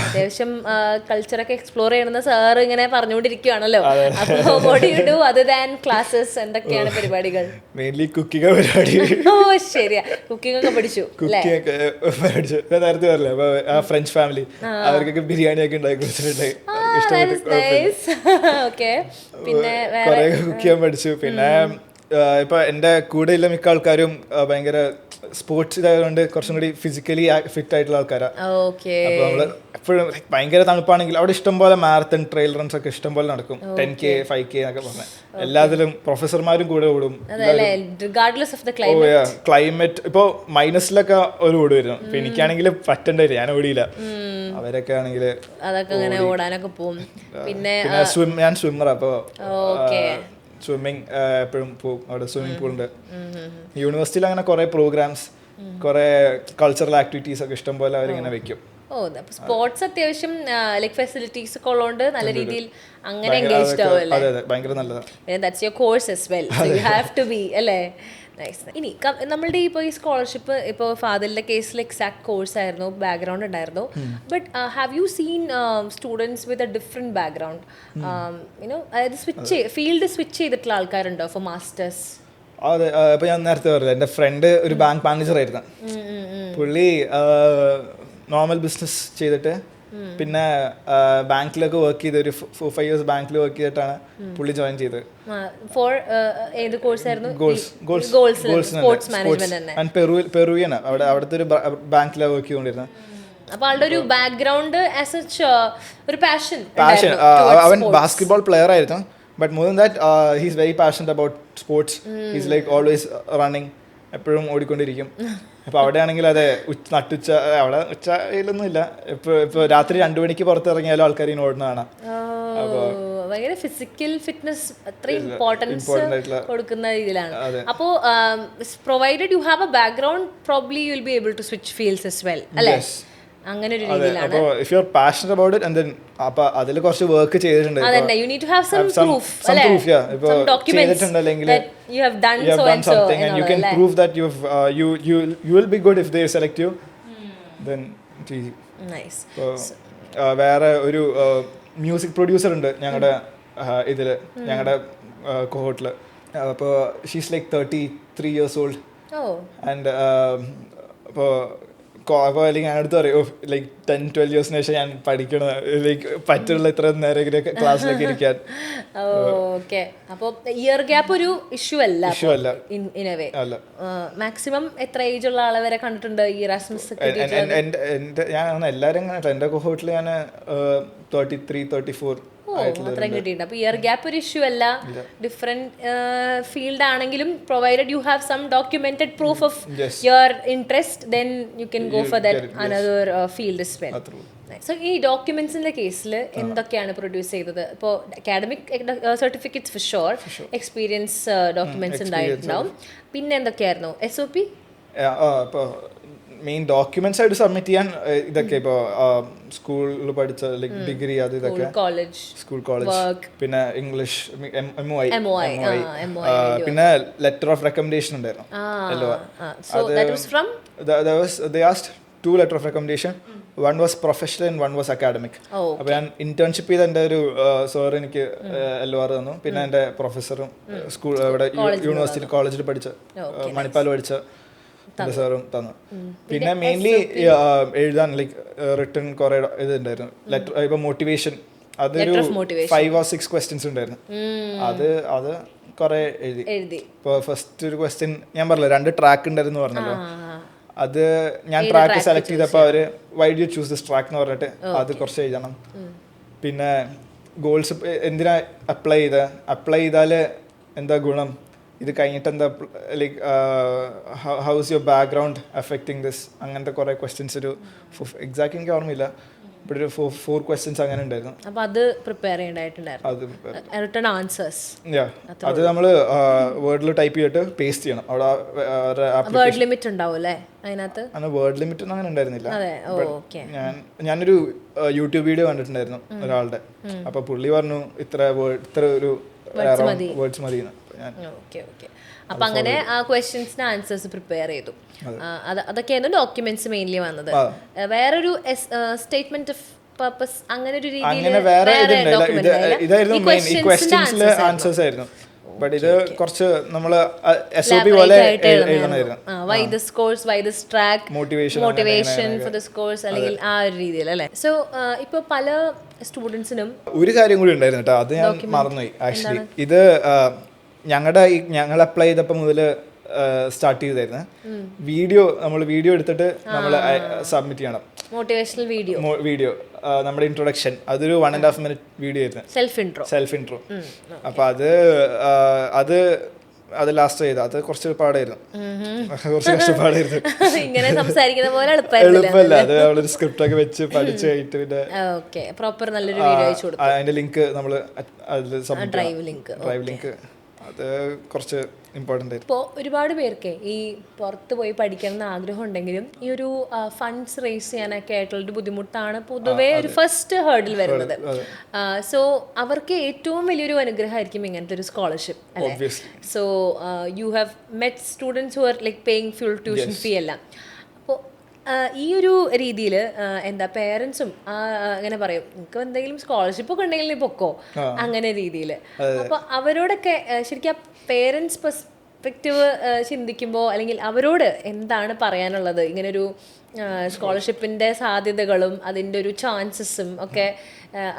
B: അത്യാവശ്യം കൾച്ചറൊക്കെ എക്സ്പ്ലോർ ചെയ്യണമെന്ന് സാർ ഇങ്ങനെ പറഞ്ഞുകൊണ്ടിരിക്കുകയാണല്ലോ. അപ്പോൾ what do you do other than classes? എന്തൊക്കെയാണ് പരിപാടികൾ?
A: മെയിൻലി കുക്കിംഗ് പരിപാടി.
B: ഓ ശരിയാ, കുക്കിംഗ് ഒക്കെ പഠിച്ചു.
A: കുക്കിംഗ് ഒക്കെ പഠിച്ചു. നേരത്തെ പറഞ്ഞില്ലേ അപ്പൊ ആ ഫ്രഞ്ച് ഫാമിലി അവർക്കൊക്കെ ബിരിയാണി ഒക്കെ ഉണ്ടാക്കി കൊടുത്തിട്ടുണ്ട്.
B: പിന്നെ
A: കുറെ കുക്ക് ചെയ്യാൻ പഠിച്ചു. പിന്നെ ഇപ്പൊ എൻ്റെ കൂടെയുള്ള മിക്ക ആൾക്കാരും ഭയങ്കര സ്പോർട്സ് ഇതായതുകൊണ്ട് കുറച്ചും കൂടി ഫിസിക്കലി ഫിറ്റ് ആയിട്ടുള്ള ആൾക്കാരാണ്. അപ്പൊ നമ്മള് എപ്പോഴും ഭയങ്കര തണുപ്പാണെങ്കിൽ അവിടെ ഇഷ്ടംപോലെ മാരത്തൺ ട്രെയിൽ റൺസ് ഒക്കെ ഇഷ്ടംപോലെ നടക്കും. 10K 5K എന്നൊക്കെ പറഞ്ഞ എല്ലാത്തിലും പ്രൊഫസർമാരും കൂടെ ഓടും. ക്ലൈമറ്റ് ഇപ്പൊ മൈനസിലൊക്കെ ഒരു ഓട് വരും. ഇപ്പൊ എനിക്കാണെങ്കിൽ പറ്റണ്ടേ, ഞാൻ ഓടിയില്ല. അവരൊക്കെ ആണെങ്കിൽ
B: പിന്നെ
A: ഞാൻ സ്വിമ്മറാ. അപ്പൊ സ്വിമ്മിങ് എപ്പോഴും പോകും. അവിടെ സ്വിമ്മിംഗ് പൂൾ ഉണ്ട്. യൂണിവേഴ്സിറ്റിയിൽ അങ്ങനെ കുറെ പ്രോഗ്രാംസ്, കുറെ കൾച്ചറൽ ആക്ടിവിറ്റീസ് ഒക്കെ ഇഷ്ടം പോലെ അവരിങ്ങനെ വെക്കും.
B: സ്പോർട്സ് അത്യാവശ്യം ലൈക് ഫെസിലിറ്റീസ് ഒക്കെ ഉള്ളതുകൊണ്ട് നല്ല രീതിയിൽ അങ്ങനെ എൻഗേജ്ഡ് ആവുമല്ലേ.
A: അതെ ഭയങ്കര നല്ലതാണ്.
B: That's your course as well, so you have to be അല്ലേ. നൈസ്. ഇനി നമ്മളുടെ ഇപ്പോൾ ഈ സ്കോളർഷിപ്പ് ഇപ്പോൾ ഫാദറിൻ്റെ കേസിൽ എക്സാക്ട് കോഴ്സ് ആയിരുന്നു, ബാക്ക്ഗ്രൗണ്ട് ഉണ്ടായിരുന്നു. But have you seen students with a different background, you know അതായത് ഫീൽഡ് സ്വിച്ച് ചെയ്തിട്ടുള്ള ആൾക്കാരുണ്ടോ ഫോർ മാസ്റ്റേഴ്സ്?
A: അതെ. ഇപ്പൊ ഞാൻ നേരത്തെ പറഞ്ഞത് എൻ്റെ ഫ്രണ്ട് ഒരു ബാങ്ക് മാനേജർ ആയിരുന്നു. പുള്ളി നോർമൽ ബിസിനസ് ചെയ്തിട്ട് പിന്നെ ബാങ്കിലൊക്കെ വർക്ക് ചെയ്ത് ഒരു 4-5 years ബാങ്കിൽ വർക്ക് ചെയ്തിട്ടാണ് പുള്ളി ജോയിൻ ചെയ്തത്. പെറുവിയനാണ്. അവിടുത്തെ ഒരു ബാങ്കിലാണ് വർക്ക് ചെയ്തുകൊണ്ടിരുന്നത്.
B: അപ്പോൾ ആളുടെ ഒരു ബാക്ക്ഗ്രൗണ്ട് ആസ് ഒരു പാഷൻ.
A: അവൻ ബാസ്കറ്റ്ബോൾ പ്ലെയർ ആയിരുന്നു. But more than that he is very passionate about sports. He is like always running, എപ്പോഴും ഓടിക്കൊണ്ടിരിക്കും. അപ്പോൾ അവിടെ ആണെങ്കിൽ അതെ നട്ടുച്ച, അവിടെ ഉച്ചയിലൊന്നും ഇല്ല. ഇപ്പോൾ രാത്രി 2 മണിക്ക് പുറത്തിറങ്ങിയാലും ആൾക്കാർ ഇങ്ങനെ ഓടുന്നതാണ്. അപ്പോൾ
B: ഭയങ്കര ഫിസിക്കൽ ഫിറ്റ്നസ് അത്രയും ഇമ്പോർട്ടൻസ്
A: important ആയിട്ടുള്ള
B: കൊടുക്കുന്ന രീതിയിലാണ്. അപ്പോൾ provided you have a background probably you will be able to switch fields as well അല്ലേ? അങ്ങനെ ഒരു രീതിയിലാണ്.
A: അപ്പോൾ if you are passionate about it and then അപ്പോൾ അതിൽ കുറച്ച് വർക്ക് ചെയ്തിട്ടുണ്ട്.
B: അതന്നെ, you need to have some proof അല്ലേ?
A: ഇപ്പോൾ ചെയ്തിട്ടുണ്ട് അല്ലെങ്കിൽ
B: you have done
A: you have
B: so
A: done
B: and so
A: something and you can prove that you will be good if they select you, then it's easy.
B: Nice.
A: വേറെ ഒരു music producer ഉണ്ട് ഞങ്ങളുടെ ഇതില്, ഞങ്ങളുടെ കോഹോട്ടിൽ. അപ്പോൾ she's like 33 years old. And അപ്പോൾ അല്ലെങ്കിൽ ഞാൻ അടുത്ത് പറയും ലൈക്ക് 10-12 yearsന് ശേഷം ഞാൻ പഠിക്കണം, ലൈക്ക് പറ്റുള്ള ഇത്ര നേരം ക്ലാസ്സിലൊക്കെ ഇരിക്കാൻ.
B: ഓക്കെ, അപ്പോൾ ഇയർ ഗ്യാപ്പ് ഒരു ഇഷ്യൂ അല്ല ഇൻ എ വേ. മാക്സിമം എത്ര ഏജ് ഉള്ള ആളെ വരെ കണ്ടിട്ടുണ്ട് ഈ ഇറാസ്മസ്?
A: ഞാൻ എല്ലാവരും അങ്ങനെ എൻ്റെ കോഹോട്ടിൽ ഞാൻ 33-34
B: അത്രയും കിട്ടിയിട്ടുണ്ട്. അപ്പോൾ ഇയർ ഗ്യാപ്പ് ഒരു ഇഷ്യൂ അല്ല. ഡിഫറെന്റ് ഫീൽഡ് ആണെങ്കിലും provided you have some documented proof of your interest, then you can go for that another field as well. So ഈ ഡോക്യുമെന്റ്സിന്റെ കേസിൽ എന്തൊക്കെയാണ് പ്രൊഡ്യൂസ് ചെയ്തത്? ഇപ്പോൾ academic certificates for sure, experience documents ഉണ്ടായിട്ടുണ്ടാവും. പിന്നെ എന്തൊക്കെയായിരുന്നു SOP?
A: ഇപ്പോൾ മെയിൻ ഡോക്യുമെന്റ്സ് ആയിട്ട് സബ്മിറ്റ് ചെയ്യാൻ ഇതൊക്കെ ഇപ്പോൾ സ്കൂളിൽ പഠിച്ച ലൈക്ക് ഡിഗ്രി അത് ഇതൊക്കെ, സ്കൂൾ കോളേജ്, പിന്നെ ഇംഗ്ലീഷ് MOI, പിന്നെ ലെറ്റർ ഓഫ് റെക്കമെൻഡേഷൻ ഉണ്ടായിരുന്നു. They asked 2 letter of recommendation. One was professional and one was academic. അപ്പോൾ ഞാൻ ഇന്റേൺഷിപ്പ് ചെയ്ത എൻ്റെ ഒരു സാർ എനിക്ക് LOR തന്നു. പിന്നെ എൻ്റെ പ്രൊഫസറും സ്കൂൾ ഇവിടെ യൂണിവേഴ്സിറ്റി കോളേജിൽ പഠിച്ച മണിപ്പാൽ പഠിച്ച സാറും തന്നു. പിന്നെ മെയിൻലി എഴുതാൻ ലൈക്ക് റിട്ടൺ കുറെ ഇതുണ്ടായിരുന്നു. ലെറ്റർ ഇപ്പൊ മോട്ടിവേഷൻ, അതൊരു 5 or 6 questions ഉണ്ടായിരുന്നു. അത് കുറെ എഴുതി. ഇപ്പോൾ ഫസ്റ്റ് ഒരു ക്വസ്റ്റ്യൻ ഞാൻ പറഞ്ഞില്ല 2 ട്രാക്ക് ഉണ്ടായിരുന്നു പറഞ്ഞല്ലോ, അത് ഞാൻ ട്രാക്ക് സെലക്ട് ചെയ്തപ്പോൾ അവര് why do you choose this track എന്ന് പറഞ്ഞിട്ട് അത് കുറച്ച് എഴുതണം. പിന്നെ ഗോൾസ് എന്തിനാ അപ്ലൈ ചെയ്താൽ എന്താ ഗുണം, ഇത് കഴിഞ്ഞിട്ട് എന്താ like how is your background affecting this, അങ്ങനത്തെ കുറേ ക്വസ്റ്റ്യൻസ് ഒരു എക്സാക്ട് എനിക്ക് ഓർമ്മയില്ല, ബട്ട് ഒരു 4 questions അങ്ങനെ ഉണ്ടായിരുന്നു.
B: അപ്പോൾ അത് പ്രിപ്പയർ ചെയ്യേണ്ടതായിട്ടുണ്ടായിരുന്നു. റിട്ടൺ ആൻസേഴ്സ്
A: അത് നമ്മൾ വേർഡിൽ ടൈപ്പ് ചെയ്തിട്ട് പേസ്റ്റ് ചെയ്യണം. അവിടെ
B: വേർഡ് ലിമിറ്റ് ഉണ്ടാവും അല്ലേ അതിനകത്ത്?
A: വേർഡ് ലിമിറ്റ് ഒന്നും അങ്ങനെ ഉണ്ടായിരുന്നില്ല. ഞാനൊരു യൂട്യൂബ് വീഡിയോ കണ്ടിട്ടുണ്ടായിരുന്നു ഒരാളുടെ, അപ്പോൾ പുള്ളി പറഞ്ഞു ഇത്ര ഒരു വേർഡ്സ് മതി.
B: അപ്പൊ അങ്ങനെ ആ ക്വസ്റ്റ്യൻസിന് ആൻസേഴ്സ് പ്രിപ്പയർ ചെയ്തു. അതൊക്കെയായിരുന്നു ഡോക്യുമെന്റ്സ് മെയിൻലി വന്നത്. വേറൊരു സ്റ്റേറ്റ്മെന്റ് ഓഫ് പർപ്പസ് അങ്ങനെ ഒരു രീതിയിൽ
A: ആൻസേഴ്സ് ആയിരുന്നു. ബട്ട് ഇത് കുറച്ച് നമ്മള് SOP പോലെ എഴുതണമായിരുന്നു.
B: Why this course, why this track, motivation for this course, അല്ലെങ്കിൽ ആ ഒരു രീതിയിൽ അല്ലേ. സോ ഇപ്പൊ പല സ്റ്റുഡൻസിനും
A: ഒരു കാര്യം കൂടി ഉണ്ടായിരുന്നു കേട്ടോ, അത് ഞാൻ മറന്നുപോയി ആക്ച്വലി. ഇത് ഞങ്ങൾ അപ്ലൈ ചെയ്തപ്പോൾ മുതൽ സ്റ്റാർട്ട് ചെയ്തായിരുന്നു. നമ്മൾ വീഡിയോ എടുത്തിട്ട് നമ്മൾ സബ്മിറ്റ് ചെയ്യണം.
B: മോട്ടിവേഷണൽ
A: വീഡിയോ നമ്മുടെ ഇൻട്രൊഡക്ഷൻ, അതൊരു 1.5 minute വീഡിയോ ആയിരുന്നു, സെൽഫ് ഇൻട്രോ. അപ്പൊ അത് ലാസ്റ്റ് ചെയ്ത അത് കുറച്ച് പാടായിരുന്നു, കുറച്ച് കഷ്ടപ്പാടായിരുന്നു.
B: ഇങ്ങനെ സംസാരിക്കുന്ന പോലെ
A: എളുപ്പമല്ല. അത് നമ്മളൊരു സ്ക്രിപ്റ്റ് ഒക്കെ വെച്ച് പഠിച്ചു കഴിഞ്ഞിട്ട് പിന്നെ
B: പ്രോപ്പർ നല്ലൊരു വീഡിയോ അയച്ചു കൊടുത്തു.
A: അതിന്റെ ലിങ്ക് നമ്മൾ
B: ഡ്രൈവ് ലിങ്ക്
A: അത് കുറച്ച് ഇമ്പോർട്ടൻ്റ് ആയിരുന്നു.
B: ഇപ്പോൾ ഒരുപാട് പേർക്ക് ഈ പുറത്ത് പോയി പഠിക്കണം എന്ന് ആഗ്രഹം ഉണ്ടെങ്കിലും ഈ ഒരു ഫണ്ട്സ് റേസ് ചെയ്യാനൊക്കെ ആയിട്ടുള്ളൊരു ബുദ്ധിമുട്ടാണ് പൊതുവേ ഒരു ഫസ്റ്റ് ഹേർഡിൽ വരുന്നത്. സോ അവർക്ക് ഏറ്റവും വലിയൊരു അനുഗ്രഹമായിരിക്കും ഇങ്ങനത്തെ ഒരു സ്കോളർഷിപ്പ് അല്ലേ. So you have met students who are like paying full tuition fee എല്ലാം. അപ്പോൾ ഈ ഒരു രീതിയിൽ എന്താ പേരൻസും അങ്ങനെ പറയും നിങ്ങൾക്ക് എന്തെങ്കിലും സ്കോളർഷിപ്പ് ഒക്കെ ഉണ്ടെങ്കിൽ നീ പൊക്കോ, അങ്ങനെ രീതിയിൽ. അപ്പോൾ അവരോടൊക്കെ ശരിക്കും ആ പേരൻസ് പെർസ്പെക്റ്റീവ് ചിന്തിക്കുമ്പോൾ അല്ലെങ്കിൽ അവരോട് എന്താണ് പറയാനുള്ളത്? ഇങ്ങനൊരു സ്കോളർഷിപ്പിൻ്റെ സാധ്യതകളും അതിൻ്റെ ഒരു ചാൻസസും ഒക്കെ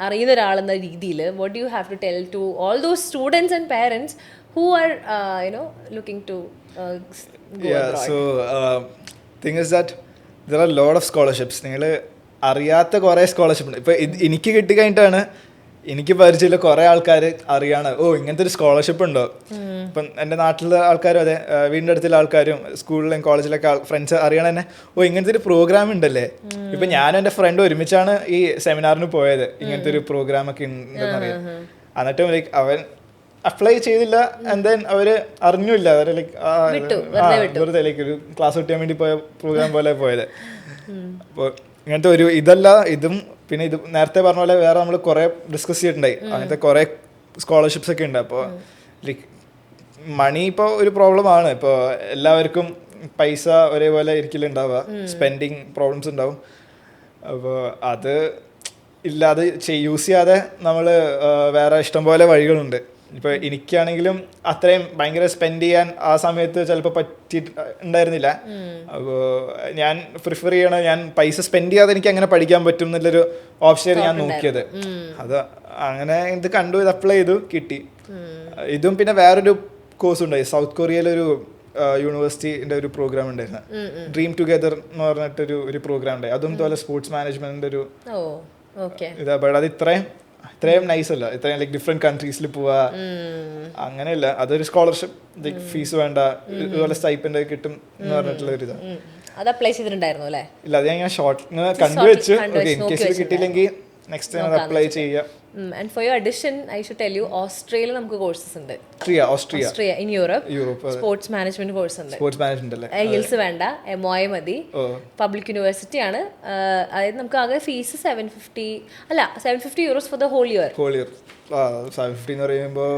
B: അറിയുന്ന ഒരാളെന്ന രീതിയിൽ what do you have to tell to all those students and parents who are looking to go abroad?
A: So thing is that there are a lot of scholarships. നിങ്ങൾ അറിയാത്ത കുറേ സ്കോളർഷിപ്പ് ഉണ്ട്. ഇപ്പോൾ എനിക്ക് കിട്ടിക്കഴിഞ്ഞിട്ടാണ് എനിക്ക് പരിചയമുള്ള കുറേ ആൾക്കാർ അറിയാണ് ഇങ്ങനത്തെ ഒരു സ്കോളർഷിപ്പ് ഉണ്ടോ. ഇപ്പം എൻ്റെ നാട്ടിലെ ആൾക്കാരും അതെ, വീടിൻ്റെ അടുത്തുള്ള ആൾക്കാരും സ്കൂളിലും കോളേജിലൊക്കെ ഫ്രണ്ട്സ് അറിയണ തന്നെ ഇങ്ങനത്തെ ഒരു പ്രോഗ്രാം ഉണ്ടല്ലേ. ഇപ്പം ഞാനും എൻ്റെ ഫ്രണ്ട് ഒരുമിച്ചാണ് ഈ സെമിനാറിന് പോയത്, ഇങ്ങനത്തെ ഒരു പ്രോഗ്രാം ഒക്കെ ഉണ്ടെന്ന് അറിയാം. എന്നിട്ടും ലൈക്ക് അവൻ അപ്ലൈ ചെയ്തില്ല ആൻഡ് ദെൻ അവര് അറിഞ്ഞില്ല, അവര് ലൈക്ക് വെറുതെ ലൈക്ക് ഒരു ക്ലാസ് കിട്ടാൻ വേണ്ടി പോയ പ്രോഗ്രാം പോലെ പോയത്. അപ്പോൾ ഇങ്ങനത്തെ ഒരു ഇതും പിന്നെ ഇത് നേരത്തെ പറഞ്ഞ പോലെ വേറെ നമ്മൾ കുറേ ഡിസ്കസ് ചെയ്തിട്ടുണ്ടായി, അങ്ങനത്തെ കുറേ സ്കോളർഷിപ്സ് ഒക്കെ ഉണ്ട്. അപ്പോൾ ലൈക്ക് മണി ഇപ്പോൾ ഒരു പ്രോബ്ലമാണ്. ഇപ്പോൾ എല്ലാവർക്കും പൈസ ഒരേപോലെ ഒരിക്കലും ഉണ്ടാവുക, സ്പെൻഡിങ് പ്രോബ്ലംസ് ഉണ്ടാവും. അപ്പോൾ അത് ഇല്ലാതെ യൂസ് ചെയ്യാതെ നമ്മൾ വേറെ ഇഷ്ടംപോലെ വഴികളുണ്ട്. ഇപ്പോൾ എനിക്കാണെങ്കിലും അത്രയും ഭയങ്കര സ്പെൻഡ് ചെയ്യാൻ ആ സമയത്ത് ചിലപ്പോൾ പറ്റിയിട്ടുണ്ടായിരുന്നില്ല. അപ്പോൾ ഞാൻ പ്രിഫർ ചെയ്യണ ഞാൻ പൈസ സ്പെൻഡ് ചെയ്യാതെ എനിക്ക് അങ്ങനെ പഠിക്കാൻ പറ്റും എന്നുള്ളൊരു ഓപ്ഷനാണ് ഞാൻ നോക്കിയത്. അത് അങ്ങനെ ഇത് കണ്ടു, ഇത് അപ്ലൈ ചെയ്തു, കിട്ടി. ഇതും പിന്നെ വേറൊരു കോഴ്സ് ഉണ്ടായി, സൗത്ത് കൊറിയയിലൊരു യൂണിവേഴ്സിറ്റിൻ്റെ ഒരു പ്രോഗ്രാം ഉണ്ടായിരുന്നു, ഡ്രീം ടുഗെദർ എന്ന് പറഞ്ഞിട്ടൊരു ഒരു പ്രോഗ്രാം ഉണ്ടായി. അതും ഇതുപോലെ സ്പോർട്സ് മാനേജ്മെന്റിന്റെ ഒരു ഇതാ. ബട്ട് അത് ഇത്രയും നൈസ് അല്ല, ഇത്രയും ലൈക്ക് ഡിഫറെന്റ് കൺട്രീസിൽ പോവാ അങ്ങനെയല്ല. അതൊരു സ്കോളർഷിപ്പ്, ഫീസ് വേണ്ട, ഇതുപോലെ സ്റ്റൈപ്പൻഡ് കിട്ടും എന്ന് പറഞ്ഞിട്ടുള്ള ഒരു ഇതാണ്.
B: അത് അപ്ലൈ ചെയ്തിട്ടുണ്ടായിരുന്നു അല്ലേ?
A: ഇല്ല, അത് ഞാൻ ഷോർട്ട് കണ്ടുവെച്ചു. ഇൻ കേസിൽ കിട്ടിയില്ലെങ്കിൽ നെക്സ്റ്റ് ടൈം അത് അപ്ലൈ ചെയ്യാം.
B: And for your addition, I should tell you, ഓസ്ട്രേലിയയിൽ നമുക്ക് കോഴ്സസ് ഉണ്ട്.
A: Austria
B: in Europe sports management course ഉണ്ട്.
A: സ്പോർട്സ് മാനേജ്മെന്റ് അല്ലേ?
B: IELTS വേണ്ട, MOI മതി. പബ്ലിക് യൂണിവേഴ്സിറ്റി ആണ്. അതായത് നമുക്ക് ആകെ fees 750 euros for the whole year.
A: 750 എന്ന് പറയുമ്പോൾ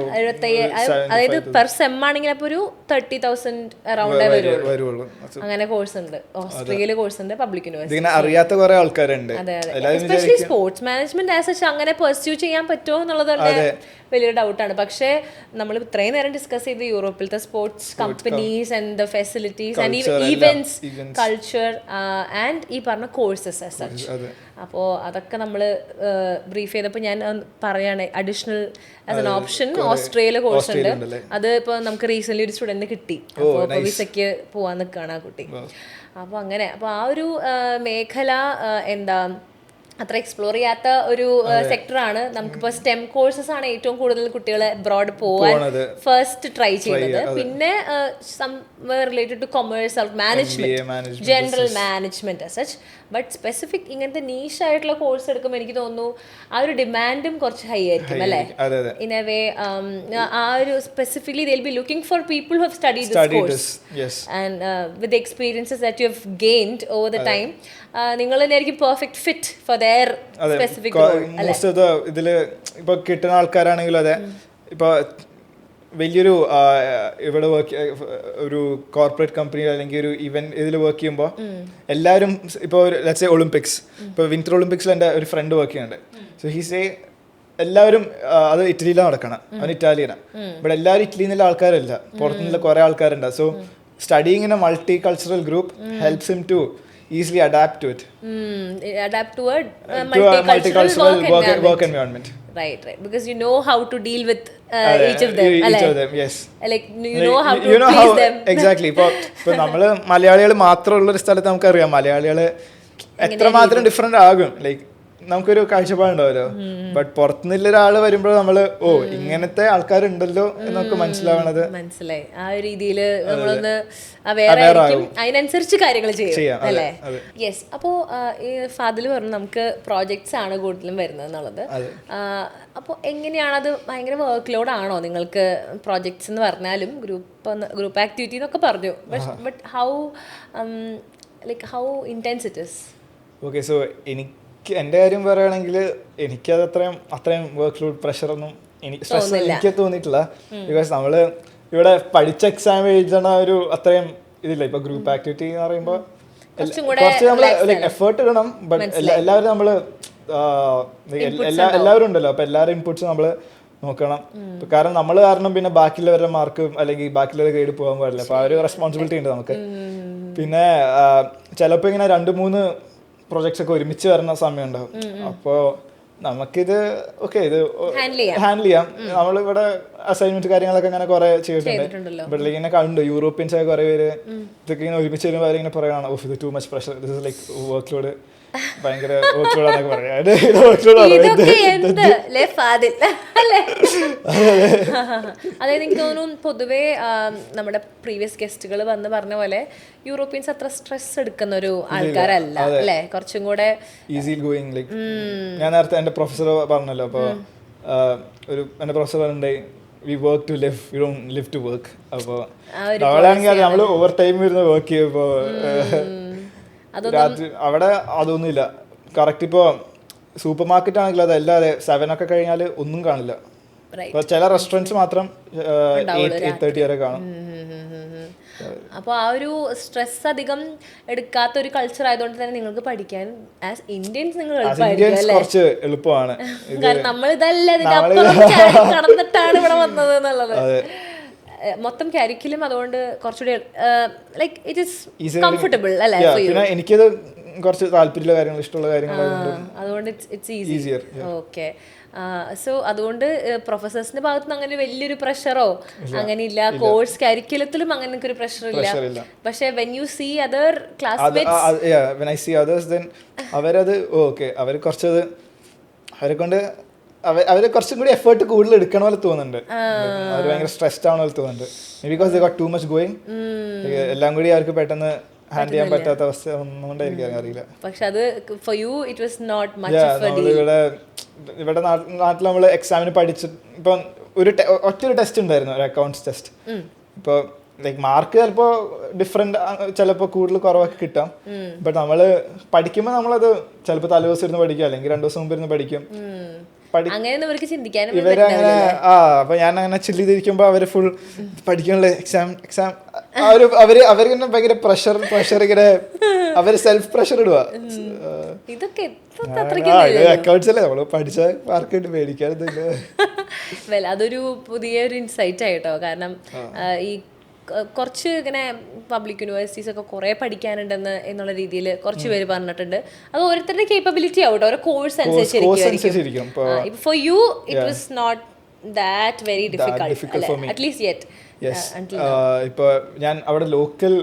B: അതായത് പെർ സെം ആണെങ്കിൽ അപ്പോൾ ഒരു 30,000 അറൗണ്ടേ വരുള്ളൂ. അങ്ങനെ കോഴ്സ് ഉണ്ട് ഓസ്ട്രേലിയയിൽ, കോഴ്സ് ഉണ്ട് പബ്ലിക് യൂണിവേഴ്സിറ്റി.
A: അറിയാത്ത കുറെ ആൾക്കാരുണ്ട്.
B: Especially sports management as such അങ്ങനെ പെർസ്യൂ ചെയ്യാൻ പറ്റുമോ എന്നുള്ളത് തന്നെ വലിയൊരു ഡൗട്ടാണ്. പക്ഷേ നമ്മൾ ഇത്രയും നേരം ഡിസ്കസ് ചെയ്ത് യൂറോപ്പിലത്തെ sports companies and the facilities and events, culture and ഈ പറഞ്ഞ കോഴ്സസ് ആസ് സച്ച്. അപ്പോൾ അതൊക്കെ നമ്മൾ ബ്രീഫ് ചെയ്തപ്പോൾ ഞാൻ പറയാണ് additional as an option Australia course ഉണ്ട്. അത് ഇപ്പോൾ നമുക്ക് റീസെന്റ് ഒരു സ്റ്റുഡൻറ്റിന് കിട്ടി. അപ്പോൾ ഇപ്പോൾ വിസയ്ക്ക് പോകാൻ നിൽക്കുകയാണ് ആ കുട്ടി. അപ്പോൾ അങ്ങനെ അപ്പോൾ ആ ഒരു മേഖല എന്താ അത്ര എക്സ്പ്ലോർ ചെയ്യാത്ത ഒരു സെക്ടറാണ്. നമുക്കിപ്പോൾ സ്റ്റെം കോഴ്സസ് ആണ് ഏറ്റവും കൂടുതൽ കുട്ടികൾ അബ്രോഡ് പോകാൻ ഫസ്റ്റ് ട്രൈ ചെയ്യുന്നത്. പിന്നെ related two commerce, management, general management as such. But specific ഇങ്ങനത്തെ നീഷ് ആയിട്ടുള്ള കോഴ്സ് എടുക്കുമ്പോൾ എനിക്ക് തോന്നുന്നു ആ ഒരു ഡിമാൻഡും കുറച്ച് ഹൈ ആയിരിക്കും അല്ലേ? ഇൻ എ വേ ആ ഒരു specifically they will be looking for people who have studied this course and with the experiences that you have gained over the time. നിങ്ങൾ തന്നെയായിരിക്കും perfect fit for their specific role.
A: Most of the ഇതില് ഇപ്പൊ കിട്ടുന്ന ആൾക്കാരാണെങ്കിലും അതെ, ഇപ്പൊ വലിയൊരു ഇവിടെ ഒരു കോർപ്പറേറ്റ് കമ്പനി അല്ലെങ്കിൽ ഒരു ഇവന്റ് ഇതിൽ വർക്ക് ചെയ്യുമ്പോൾ എല്ലാവരും ഇപ്പോൾ ലെറ്റ്സ് സേ ഒളിമ്പിക്സ്, ഇപ്പോൾ വിന്റർ ഒളിമ്പിക്സിൽ എൻ്റെ ഒരു ഫ്രണ്ട് വർക്ക് ചെയ്യുന്നുണ്ട്. സോ ഹി സേ എല്ലാവരും അത് ഇറ്റലിയിലാണ് നടക്കണം, അവൻ ഇറ്റാലിയനാണ്. ഇവിടെ എല്ലാവരും ഇറ്റലിയിൽ നിന്നുള്ള ആൾക്കാരല്ല, പുറത്തുനിന്നുള്ള കുറേ ആൾക്കാരുണ്ട്. So studying in a multi cultural group helps him to easily adapt to it.
B: Adapt to a multicultural
A: work environment.
B: Right. Because you know how to deal with each of them.
A: Yes.
B: Like you know how to please them.
A: Exactly. ഇപ്പോൾ നമ്മൾ മലയാളികൾ മാത്രമുള്ള ഒരു സ്ഥലത്ത് നമുക്കറിയാം മലയാളികൾ എത്രമാത്രം different ആകും. ലൈക്ക് നമുക്കൊരു കാഴ്ചപ്പാടുണ്ടാവല്ലോ. ബട്ട് പുറത്തുനിന്നുള്ള ഒരാൾ വരുമ്പോൾ നമ്മള് ഇങ്ങനത്തെ ആൾക്കാരുണ്ടല്ലോ എന്ന് നമുക്ക് മനസ്സിലാവണത്.
B: മനസ്സിലായി. ആ ഒരു രീതിയിൽ നമ്മളൊന്ന് അവെയർ ആയിരിക്കും, അതിനനുസരിച്ച് കാര്യങ്ങൾ ചെയ്യും അല്ലേ? യെസ്. അപ്പോൾ ഈ ഫാദിൽ പറഞ്ഞു നമുക്ക് പ്രോജക്ട്സ് ആണ് കൂടുതലും വരുന്നത് എന്നുള്ളത്. അപ്പോൾ എങ്ങനെയാണത്? ഭയങ്കര വർക്ക് ലോഡ് ആണോ നിങ്ങൾക്ക് പ്രോജക്ട്സ് എന്ന് പറഞ്ഞാലും ഗ്രൂപ്പ് ആക്ടിവിറ്റി എന്നൊക്കെ പറഞ്ഞു. But how intense it is?
A: Okay, so എൻ്റെ കാര്യം പറയുകയാണെങ്കിൽ എനിക്കത് അത്രയും വർക്ക് ലോഡ് പ്രഷറൊന്നും സ്ട്രെസ് എനിക്ക് തോന്നിയിട്ടില്ല. ബിക്കോസ് നമ്മൾ ഇവിടെ പഠിച്ച എക്സാം എഴുതണ ഒരു അത്രയും ഇതില്ല. ഇപ്പൊ ഗ്രൂപ്പ് ആക്ടിവിറ്റി എന്ന് പറയുമ്പോൾ കുറച്ച് നമ്മൾ ലൈക്ക് എഫേർട്ട് ഇടണം. ബട്ട് എല്ലാവരും നമ്മൾ എല്ലാവരും ഉണ്ടല്ലോ, അപ്പൊ എല്ലാവരും ഇൻപുട്സ് നമ്മൾ നോക്കണം. കാരണം നമ്മൾ കാരണം പിന്നെ ബാക്കിയുള്ളവരുടെ മാർക്ക് അല്ലെങ്കിൽ ബാക്കിയുള്ളവരുടെ ഗ്രേഡ് പോകാൻ പാടില്ല. അപ്പൊ ആ ഒരു റെസ്പോൺസിബിലിറ്റി ഉണ്ട് നമുക്ക്. പിന്നെ ചിലപ്പോൾ ഇങ്ങനെ 2-3 പ്രൊജക്ട്സ് ഒക്കെ ഒരുമിച്ച് വരുന്ന സമയം ഉണ്ടാവും. അപ്പോൾ നമുക്കിത് ഓക്കെ ഇത് ഹാൻഡിൽ ചെയ്യാം. നമ്മളിവിടെ അസൈൻമെന്റ് കാര്യങ്ങളൊക്കെ അങ്ങനെ കുറെ ചെയ്തിട്ടുണ്ട്. ബട്ട് ഇങ്ങനെ കണ്ടു യൂറോപ്യൻസ് ഒക്കെ കുറെ പേര് ഇതൊക്കെ ഇങ്ങനെ ഒരുമിച്ച് വരുമ്പോൾ അവരിങ്ങനെ പറയുകയാണ് ഓഫ് ഇത് too much pressure, this is like work load, ഭയങ്കര വർക്ക് ലോഡ് എന്നൊക്കെ പറയാം.
B: അതായത് എനിക്ക് തോന്നുന്നു പൊതുവേ നമ്മുടെ പ്രീവിയസ് ഗസ്റ്റുകൾ വന്ന് പറഞ്ഞ പോലെ യൂറോപ്യൻസ് അത്ര സ്ട്രെസ് എടുക്കുന്ന ഒരു ആൾക്കാരല്ല അല്ലേ? കുറച്ചും കൂടെ
A: ഈസി ഗോയിങ്. ലൈക്ക് ഞാൻ നേരത്തെ എൻ്റെ പ്രൊഫസർ പറഞ്ഞല്ലോ, അപ്പോൾ ഒരു എൻ്റെ പ്രൊഫസർ പറഞ്ഞിട്ടുണ്ടായി we work to live we don't live to work. അപ്പോൾ
B: ആ ഒരു
A: അവളാണെങ്കിൽ നമ്മൾ ഓവർ ടൈം വരുന്ന വർക്ക് ചെയ്യുമ്പോൾ രാത്രി അവിടെ അതൊന്നുമില്ല. കറക്റ്റ് ഇപ്പോൾ സൂപ്പർ മാർക്കറ്റ് ആണെങ്കിൽ അതല്ലാതെ 7 ഒക്കെ കഴിഞ്ഞാൽ ഒന്നും കാണില്ല. ഇപ്പോൾ ചില റെസ്റ്റോറൻറ്റ്സ് മാത്രം 8:30 വരെ കാണും.
B: അപ്പോൾ ആ ഒരു സ്ട്രെസ് അധികം എടുക്കാത്ത ഒരു കൾച്ചർ ആയതുകൊണ്ട് തന്നെ നിങ്ങൾക്ക് പഠിക്കാൻ ആസ് ഇന്ത്യൻസ് നിങ്ങൾ എളുപ്പമായിരിക്കും
A: കുറച്ച് എളുപ്പമാണ്.
B: കാരണം നമ്മൾ ഇതല്ല കടന്നിട്ടാണ് ഇവിടെ വന്നത് എന്നുള്ളത്. മൊത്തം കരിക്കുലം അതുകൊണ്ട് കുറച്ചുകൂടി ലൈക്ക് ഇറ്റ് ഈസ് കംഫർട്ടബിൾ അല്ലേ?
A: പിന്നെ എനിക്കത് കുറച്ച് താല്പര്യമുള്ള കാര്യങ്ങൾ ഇഷ്ടമുള്ള കാര്യങ്ങൾ
B: അതുകൊണ്ട് ഇറ്റ്സ് ഈസിയർ. ഓക്കെ. സോ അതുകൊണ്ട് പ്രൊഫസേഴ്സിന്റെ ഭാഗത്ത് നിന്ന് അങ്ങനെ വലിയൊരു പ്രഷറോ അങ്ങനെ ഇല്ല. കോഴ്സ് കരിക്കുലത്തിലും അങ്ങനെ ഒരു പ്രഷർ ഇല്ല. പക്ഷെ when you see other classmates
A: അവരത് ഓക്കെ അവർ കുറച്ചത് അവരെ കൊണ്ട് അവര് കുറച്ചും കൂടി എഫേർട്ട് കൂടുതൽ എടുക്കണ പോലെ തോന്നുന്നുണ്ട്. അവർ ഭയങ്കര സ്ട്രെസ്ഡ് ആവണ പോലെ തോന്നുന്നുണ്ട്. Maybe because they got too much going. എല്ലാം കൂടി അവർക്ക് പെട്ടെന്ന് ഹാൻഡിൽ ചെയ്യാൻ പറ്റാത്ത അവസ്ഥ ഒന്നുകൊണ്ടായിരിക്കും അറിയില്ല.
B: പക്ഷെ അത് for you it was not much of a deal.
A: ഇവിടെ നാട്ടിൽ നമ്മൾ എക്സാമിന് പഠിച്ച് ഇപ്പം ഒറ്റൊരു ടെസ്റ്റ് ഉണ്ടായിരുന്നു, ഒരു അക്കൗണ്ട്സ് ടെസ്റ്റ്. ഇപ്പോൾ ലൈക്ക് മാർക്ക് ചിലപ്പോൾ ഡിഫറെന്റ്, ചിലപ്പോൾ കൂടുതൽ കുറവൊക്കെ കിട്ടാം. ബട്ട് നമ്മൾ പഠിക്കുമ്പോൾ നമ്മളത് ചിലപ്പോൾ തലേദിവസം ഇരുന്ന് പഠിക്കും, അല്ലെങ്കിൽ 2 ദിവസം മുമ്പ് ഇരുന്ന് പഠിക്കും. ഇവരങ്ങനെ അപ്പൊ ഞാൻ അങ്ങനെ ചില്ല് ചെയ്തിരിക്കുമ്പോ അവര് ഫുൾ പഠിക്കാനുള്ള എക്സാം അവര് തന്നെ ഭയങ്കര പ്രഷർ ഇങ്ങനെ അവര് സെൽഫ് പ്രഷർ ഇടുക. അക്കൗണ്ട്സ് അല്ലേ നമ്മള് പഠിച്ച മാർക്ക് മേടിക്കാൻ.
B: അതൊരു പുതിയൊരു ഇൻസൈറ്റ് ആയിട്ടോ. കാരണം ഈ കുറച്ച് ഇങ്ങനെ പബ്ലിക് യൂണിവേഴ്സിറ്റീസ് ഒക്കെ കുറേ പഠിക്കാനുണ്ടെന്ന് എന്നുള്ള രീതിയിൽ കുറച്ച് പേര് പറഞ്ഞിട്ടുണ്ട്. അത് ഓരോരുത്തരുടെ കേപ്പബിലിറ്റി ആവട്ടെ, ഓരോ കോഴ്സ് അനുസരിച്ചിരിക്കും. For you it was not that very difficult at least yet.
A: ഇപ്പോൾ ഞാൻ അവിടെ ലോക്കൽ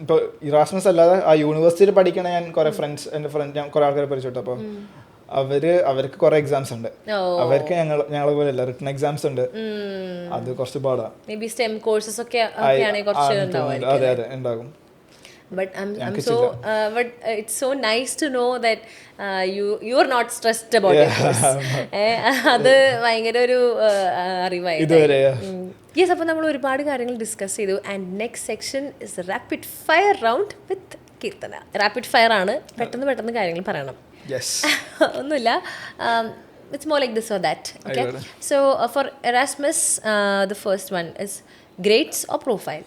A: ഇപ്പോൾ ഇറാസ്മസ് അല്ലാതെ ആ യൂണിവേഴ്സിറ്റിയിൽ പഠിക്കണ ഞാൻ കുറെ ഫ്രണ്ട്സ്, എൻ്റെ ഫ്രണ്ട് ഞാൻ കുറെ ആൾക്കാരെ പരിചയപ്പെട്ടു. അപ്പോൾ അവർക്ക് കുറെ എക്സാംസ് ഉണ്ട്. അവർക്ക് ഞങ്ങളെ പോലെ അല്ല, റിട്ടൺ എക്സാംസ് ഉണ്ട്. അത് കുറച്ച് പാടാണ്. അതെ അതെ ഉണ്ടാകും.
B: But but it's so nice to know that you are not stressed about it. അത് ഭയങ്കര ഒരു അറിവായിരുന്നു. യെസ്, അപ്പോൾ നമ്മൾ ഒരുപാട് കാര്യങ്ങൾ ഡിസ്കസ് ചെയ്തു. And next section is rapid fire round with Keerthana. Rapid fire ആണ്, പെട്ടെന്ന് കാര്യങ്ങൾ പറയണം. ഒന്നുമില്ല, it's more like this or that. Okay, so for Erasmus the first one is grades or profile?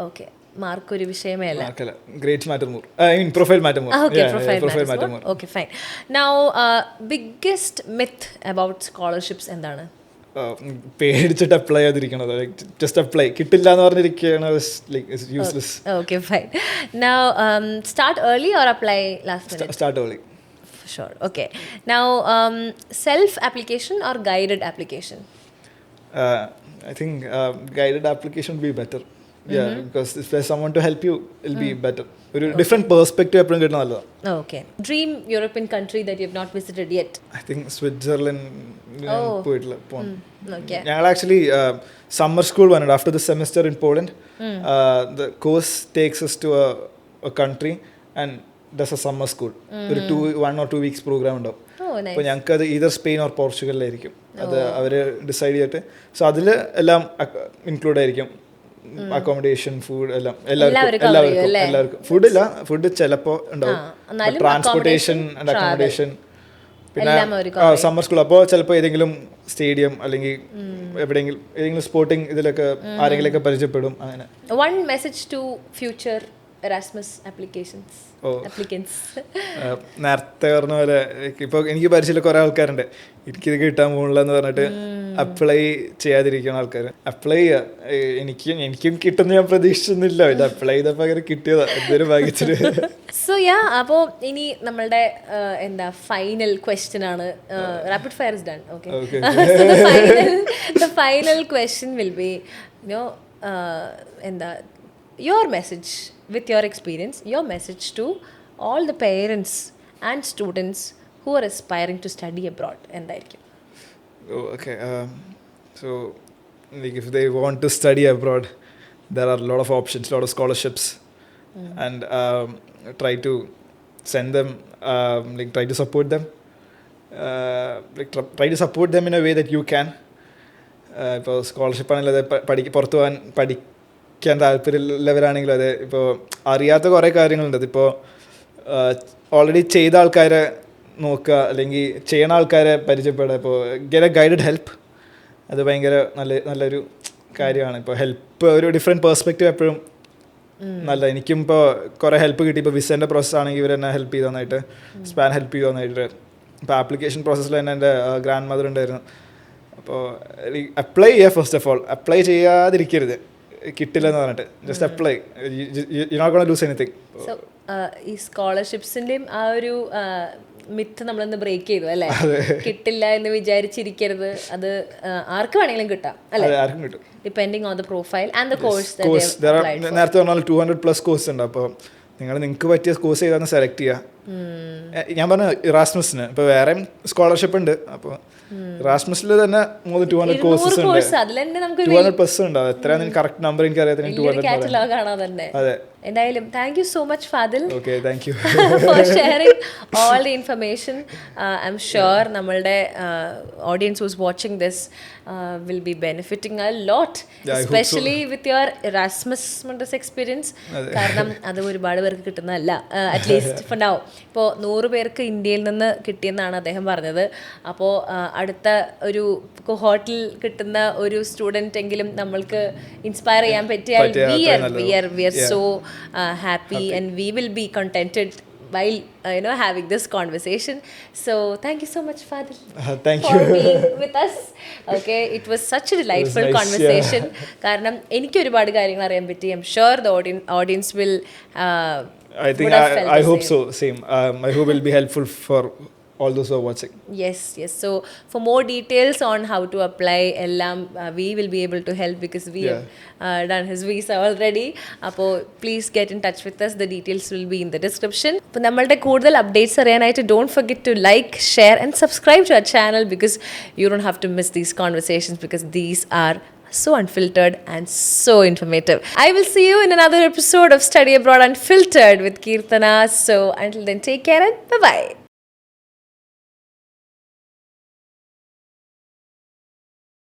B: Okay, mark ഒരു വിഷയമേ അല്ല.
A: Grades matter more. I mean profile matter more.
B: Okay, profile matter more. Okay, fine. Now biggest myth about scholarships എന്താണ്?
A: പേടിച്ചിട്ട് apply ചെയ്തിരിക്കണത്. Just apply കിട്ടില്ല എന്ന് പറഞ്ഞിരിക്കുകയാണ്. Useless.
B: Okay, fine. Now start early or apply last minute?
A: Start early.
B: Sure. Okay. Now self application or guided application?
A: I think guided application would be better. Yeah, because if there's someone to help you, it'll be better. ഒരു different perspective എപ്പോഴും കിട്ടുന്ന നല്ലതാണ്.
B: Okay. Dream European country that you have not visited yet?
A: I think Switzerland പോയിട്ടില്ല.
B: Okay.
A: ഞങ്ങൾ actually summer school വന്നിട്ട് after the semester in Poland the course takes us to a country and does a summer school. ഒരു 1 or 2 weeks programme ഉണ്ടാവും. അപ്പോൾ ഞങ്ങൾക്ക് അത് ether Spain or പോർച്ചുഗലിലായിരിക്കും. അത് അവർ decide ചെയ്തിട്ട്, സോ അതിൽ എല്ലാം ഇൻക്ലൂഡ് ആയിരിക്കും. അക്കോമഡേഷൻ, ഫുഡ് എല്ലാം എല്ലാവർക്കും. ഫുഡ് ചിലപ്പോൾ ഉണ്ടാവും. Transportation and accommodation. പിന്നെ സമ്മർ സ്കൂൾ അപ്പോൾ ചിലപ്പോൾ ഏതെങ്കിലും സ്റ്റേഡിയം അല്ലെങ്കിൽ ഏതെങ്കിലും സ്പോർട്ടിംഗ് ഇതിലൊക്കെ ആരെങ്കിലൊക്കെ പരിചയപ്പെടും. അങ്ങനെ.
B: One message to future Erasmus applicants.
A: നേരത്തെ പറഞ്ഞ പോലെ ഇപ്പോൾ എനിക്ക് പരിചയമുള്ള കുറേ ആൾക്കാരുണ്ട്, എനിക്കിത് കിട്ടാൻ പോകണില്ല എന്ന് പറഞ്ഞിട്ട് അപ്ലൈ ചെയ്യാതിരിക്കുന്ന ആൾക്കാർ. അപ്ലൈ ചെയ്യുക. എനിക്കും കിട്ടുന്ന ഞാൻ പ്രതീക്ഷിച്ചൊന്നുമില്ല. ഇത് അപ്ലൈ ചെയ്തപ്പോൾ അങ്ങനെ കിട്ടിയതാ, എന്തൊരു ഭാഗ്യത്തില്.
B: സോ അപ്പോൾ ഇനി നമ്മളുടെ എന്താ ഫൈനൽ ക്വസ്റ്റ്യൻ ആണ്. Rapid fire is done. Okay, the final question will be എന്താ your message with your experience, your message to all the parents and students who are aspiring to study abroad എന്തായിരിക്കും?
A: Okay, so like if they want to study abroad, there are a lot of options, a lot of scholarships, and try to send them, like try to support them. Try to support them in a way that you can. ഇപ്പോൾ scholarship ആണെങ്കിലും അതെ, പുറത്തു പോകാൻ പഠിക്കാൻ താല്പര്യമുള്ളവരാണെങ്കിലും അതെ, ഇപ്പോൾ അറിയാത്ത കുറേ കാര്യങ്ങളുണ്ട്. അതിപ്പോൾ ഓൾറെഡി ചെയ്ത ആൾക്കാരെ നോക്കുക, അല്ലെങ്കിൽ ചെയ്യണ ആൾക്കാരെ പരിചയപ്പെടുക. ഇപ്പോൾ ഗെറ്റ് എ ഗൈഡഡ് ഹെൽപ്പ്, അത് ഭയങ്കര നല്ലൊരു കാര്യമാണ്. ഇപ്പോൾ ഹെൽപ്പ് ഒരു ഡിഫറെൻറ്റ് പേഴ്സ്പെക്റ്റീവ് എപ്പോഴും നല്ല. എനിക്കും ഇപ്പോൾ കുറേ ഹെൽപ്പ് കിട്ടി. ഇപ്പോൾ വിസേൻ്റെ പ്രോസസ്സ് ആണെങ്കിൽ ഇവർ എന്നെ ഹെൽപ്പ് ചെയ്ത് തന്നായിട്ട്, സ്പാൻ ഹെൽപ്പ് ചെയ്ത് തന്നായിട്ട്. ഇപ്പോൾ ആപ്ലിക്കേഷൻ പ്രോസസ്സിൽ തന്നെ എൻ്റെ ഗ്രാൻഡ് മദർ ഉണ്ടായിരുന്നു. അപ്പോൾ അപ്ലൈ ചെയ്യുക. ഫസ്റ്റ് ഓഫ് ഓൾ അപ്ലൈ ചെയ്യാതിരിക്കരുത്, കിട്ടില്ലെന്ന് പറഞ്ഞിട്ട്. Just apply, you not gonna lose anything.
B: ഈ സ്കോളർഷിപ്സിൻ്റെയും ആ ഒരു മിത്ത് നമ്മളൊന്ന് ബ്രേക്ക് ചെയ്തു അല്ലേ? കിട്ടില്ല എന്ന് വിചാരിച്ചിരിക്കരുത്, അത് ആർക്ക് വേണമെങ്കിലും കിട്ടാം അല്ലേ?
A: ആർക്കും കിട്ടും,
B: depending on the profile and the course.
A: നേരത്തെ പറഞ്ഞാൽ 200+ കോഴ്സ് ഉണ്ട്. അപ്പോൾ നിങ്ങൾക്ക് പറ്റിയ കോഴ്സ് ചെയ്താൽ സെലക്ട് ചെയ്യുക. ഞാൻ പറഞ്ഞു ഇറാസ്മസിന് ഇപ്പോൾ വേറെയും സ്കോളർഷിപ്പ് ഉണ്ട്. അപ്പോൾ ഇറാസ്മസിൽ തന്നെ more than 200 കോഴ്സസ് ഉണ്ട്, 200+ ഉണ്ട്. അത് എത്രയാണ് കറക്റ്റ് നമ്പർ എനിക്ക് അറിയാത്ത.
B: 200
A: അതെ.
B: എന്തായാലും thank you so much Fadil.
A: Okay, thank you
B: for sharing all the information. I'm sure നമ്മളുടെ audience who's watching this will be benefiting a lot, especially with your Erasmus Mundus experience. കാരണം അത് ഒരുപാട് പേർക്ക് കിട്ടുന്നതല്ല, at least for now. ഇപ്പോൾ 100 പേർക്ക് ഇന്ത്യയിൽ നിന്ന് കിട്ടിയെന്നാണ് അദ്ദേഹം പറഞ്ഞത്. അപ്പോൾ അടുത്ത ഒരു കൊഹോട്ടിൽ കിട്ടുന്ന ഒരു സ്റ്റുഡൻ്റ് എങ്കിലും നമ്മൾക്ക് ഇൻസ്പയർ ചെയ്യാൻ പറ്റിയാൽ we are so happy and we will be contented while having this conversation. So thank you so much, Fadil, for being with us. Okay, it was such a delightful conversation. കാരണം എനിക്ക് ഒരുപാട് കാര്യങ്ങൾ അറിയാൻ പറ്റി. I'm sure the audience will
A: I think I hope so, same. I hope will be helpful for all those who are watching.
B: Yes. So for more details on how to apply ellam, we will be able to help because we have done his visa already. Appo please get in touch with us. The details will be in the description. അപ്പോൾ നമ്മളുടെ കൂടുതൽ updates അറിയാനായിട്ട് don't forget to like, share and subscribe to our channel because you don't have to miss these conversations because these are so unfiltered and so informative. I will see you in another episode of Study Abroad Unfiltered with Keerthana. So until then, take care and bye-bye.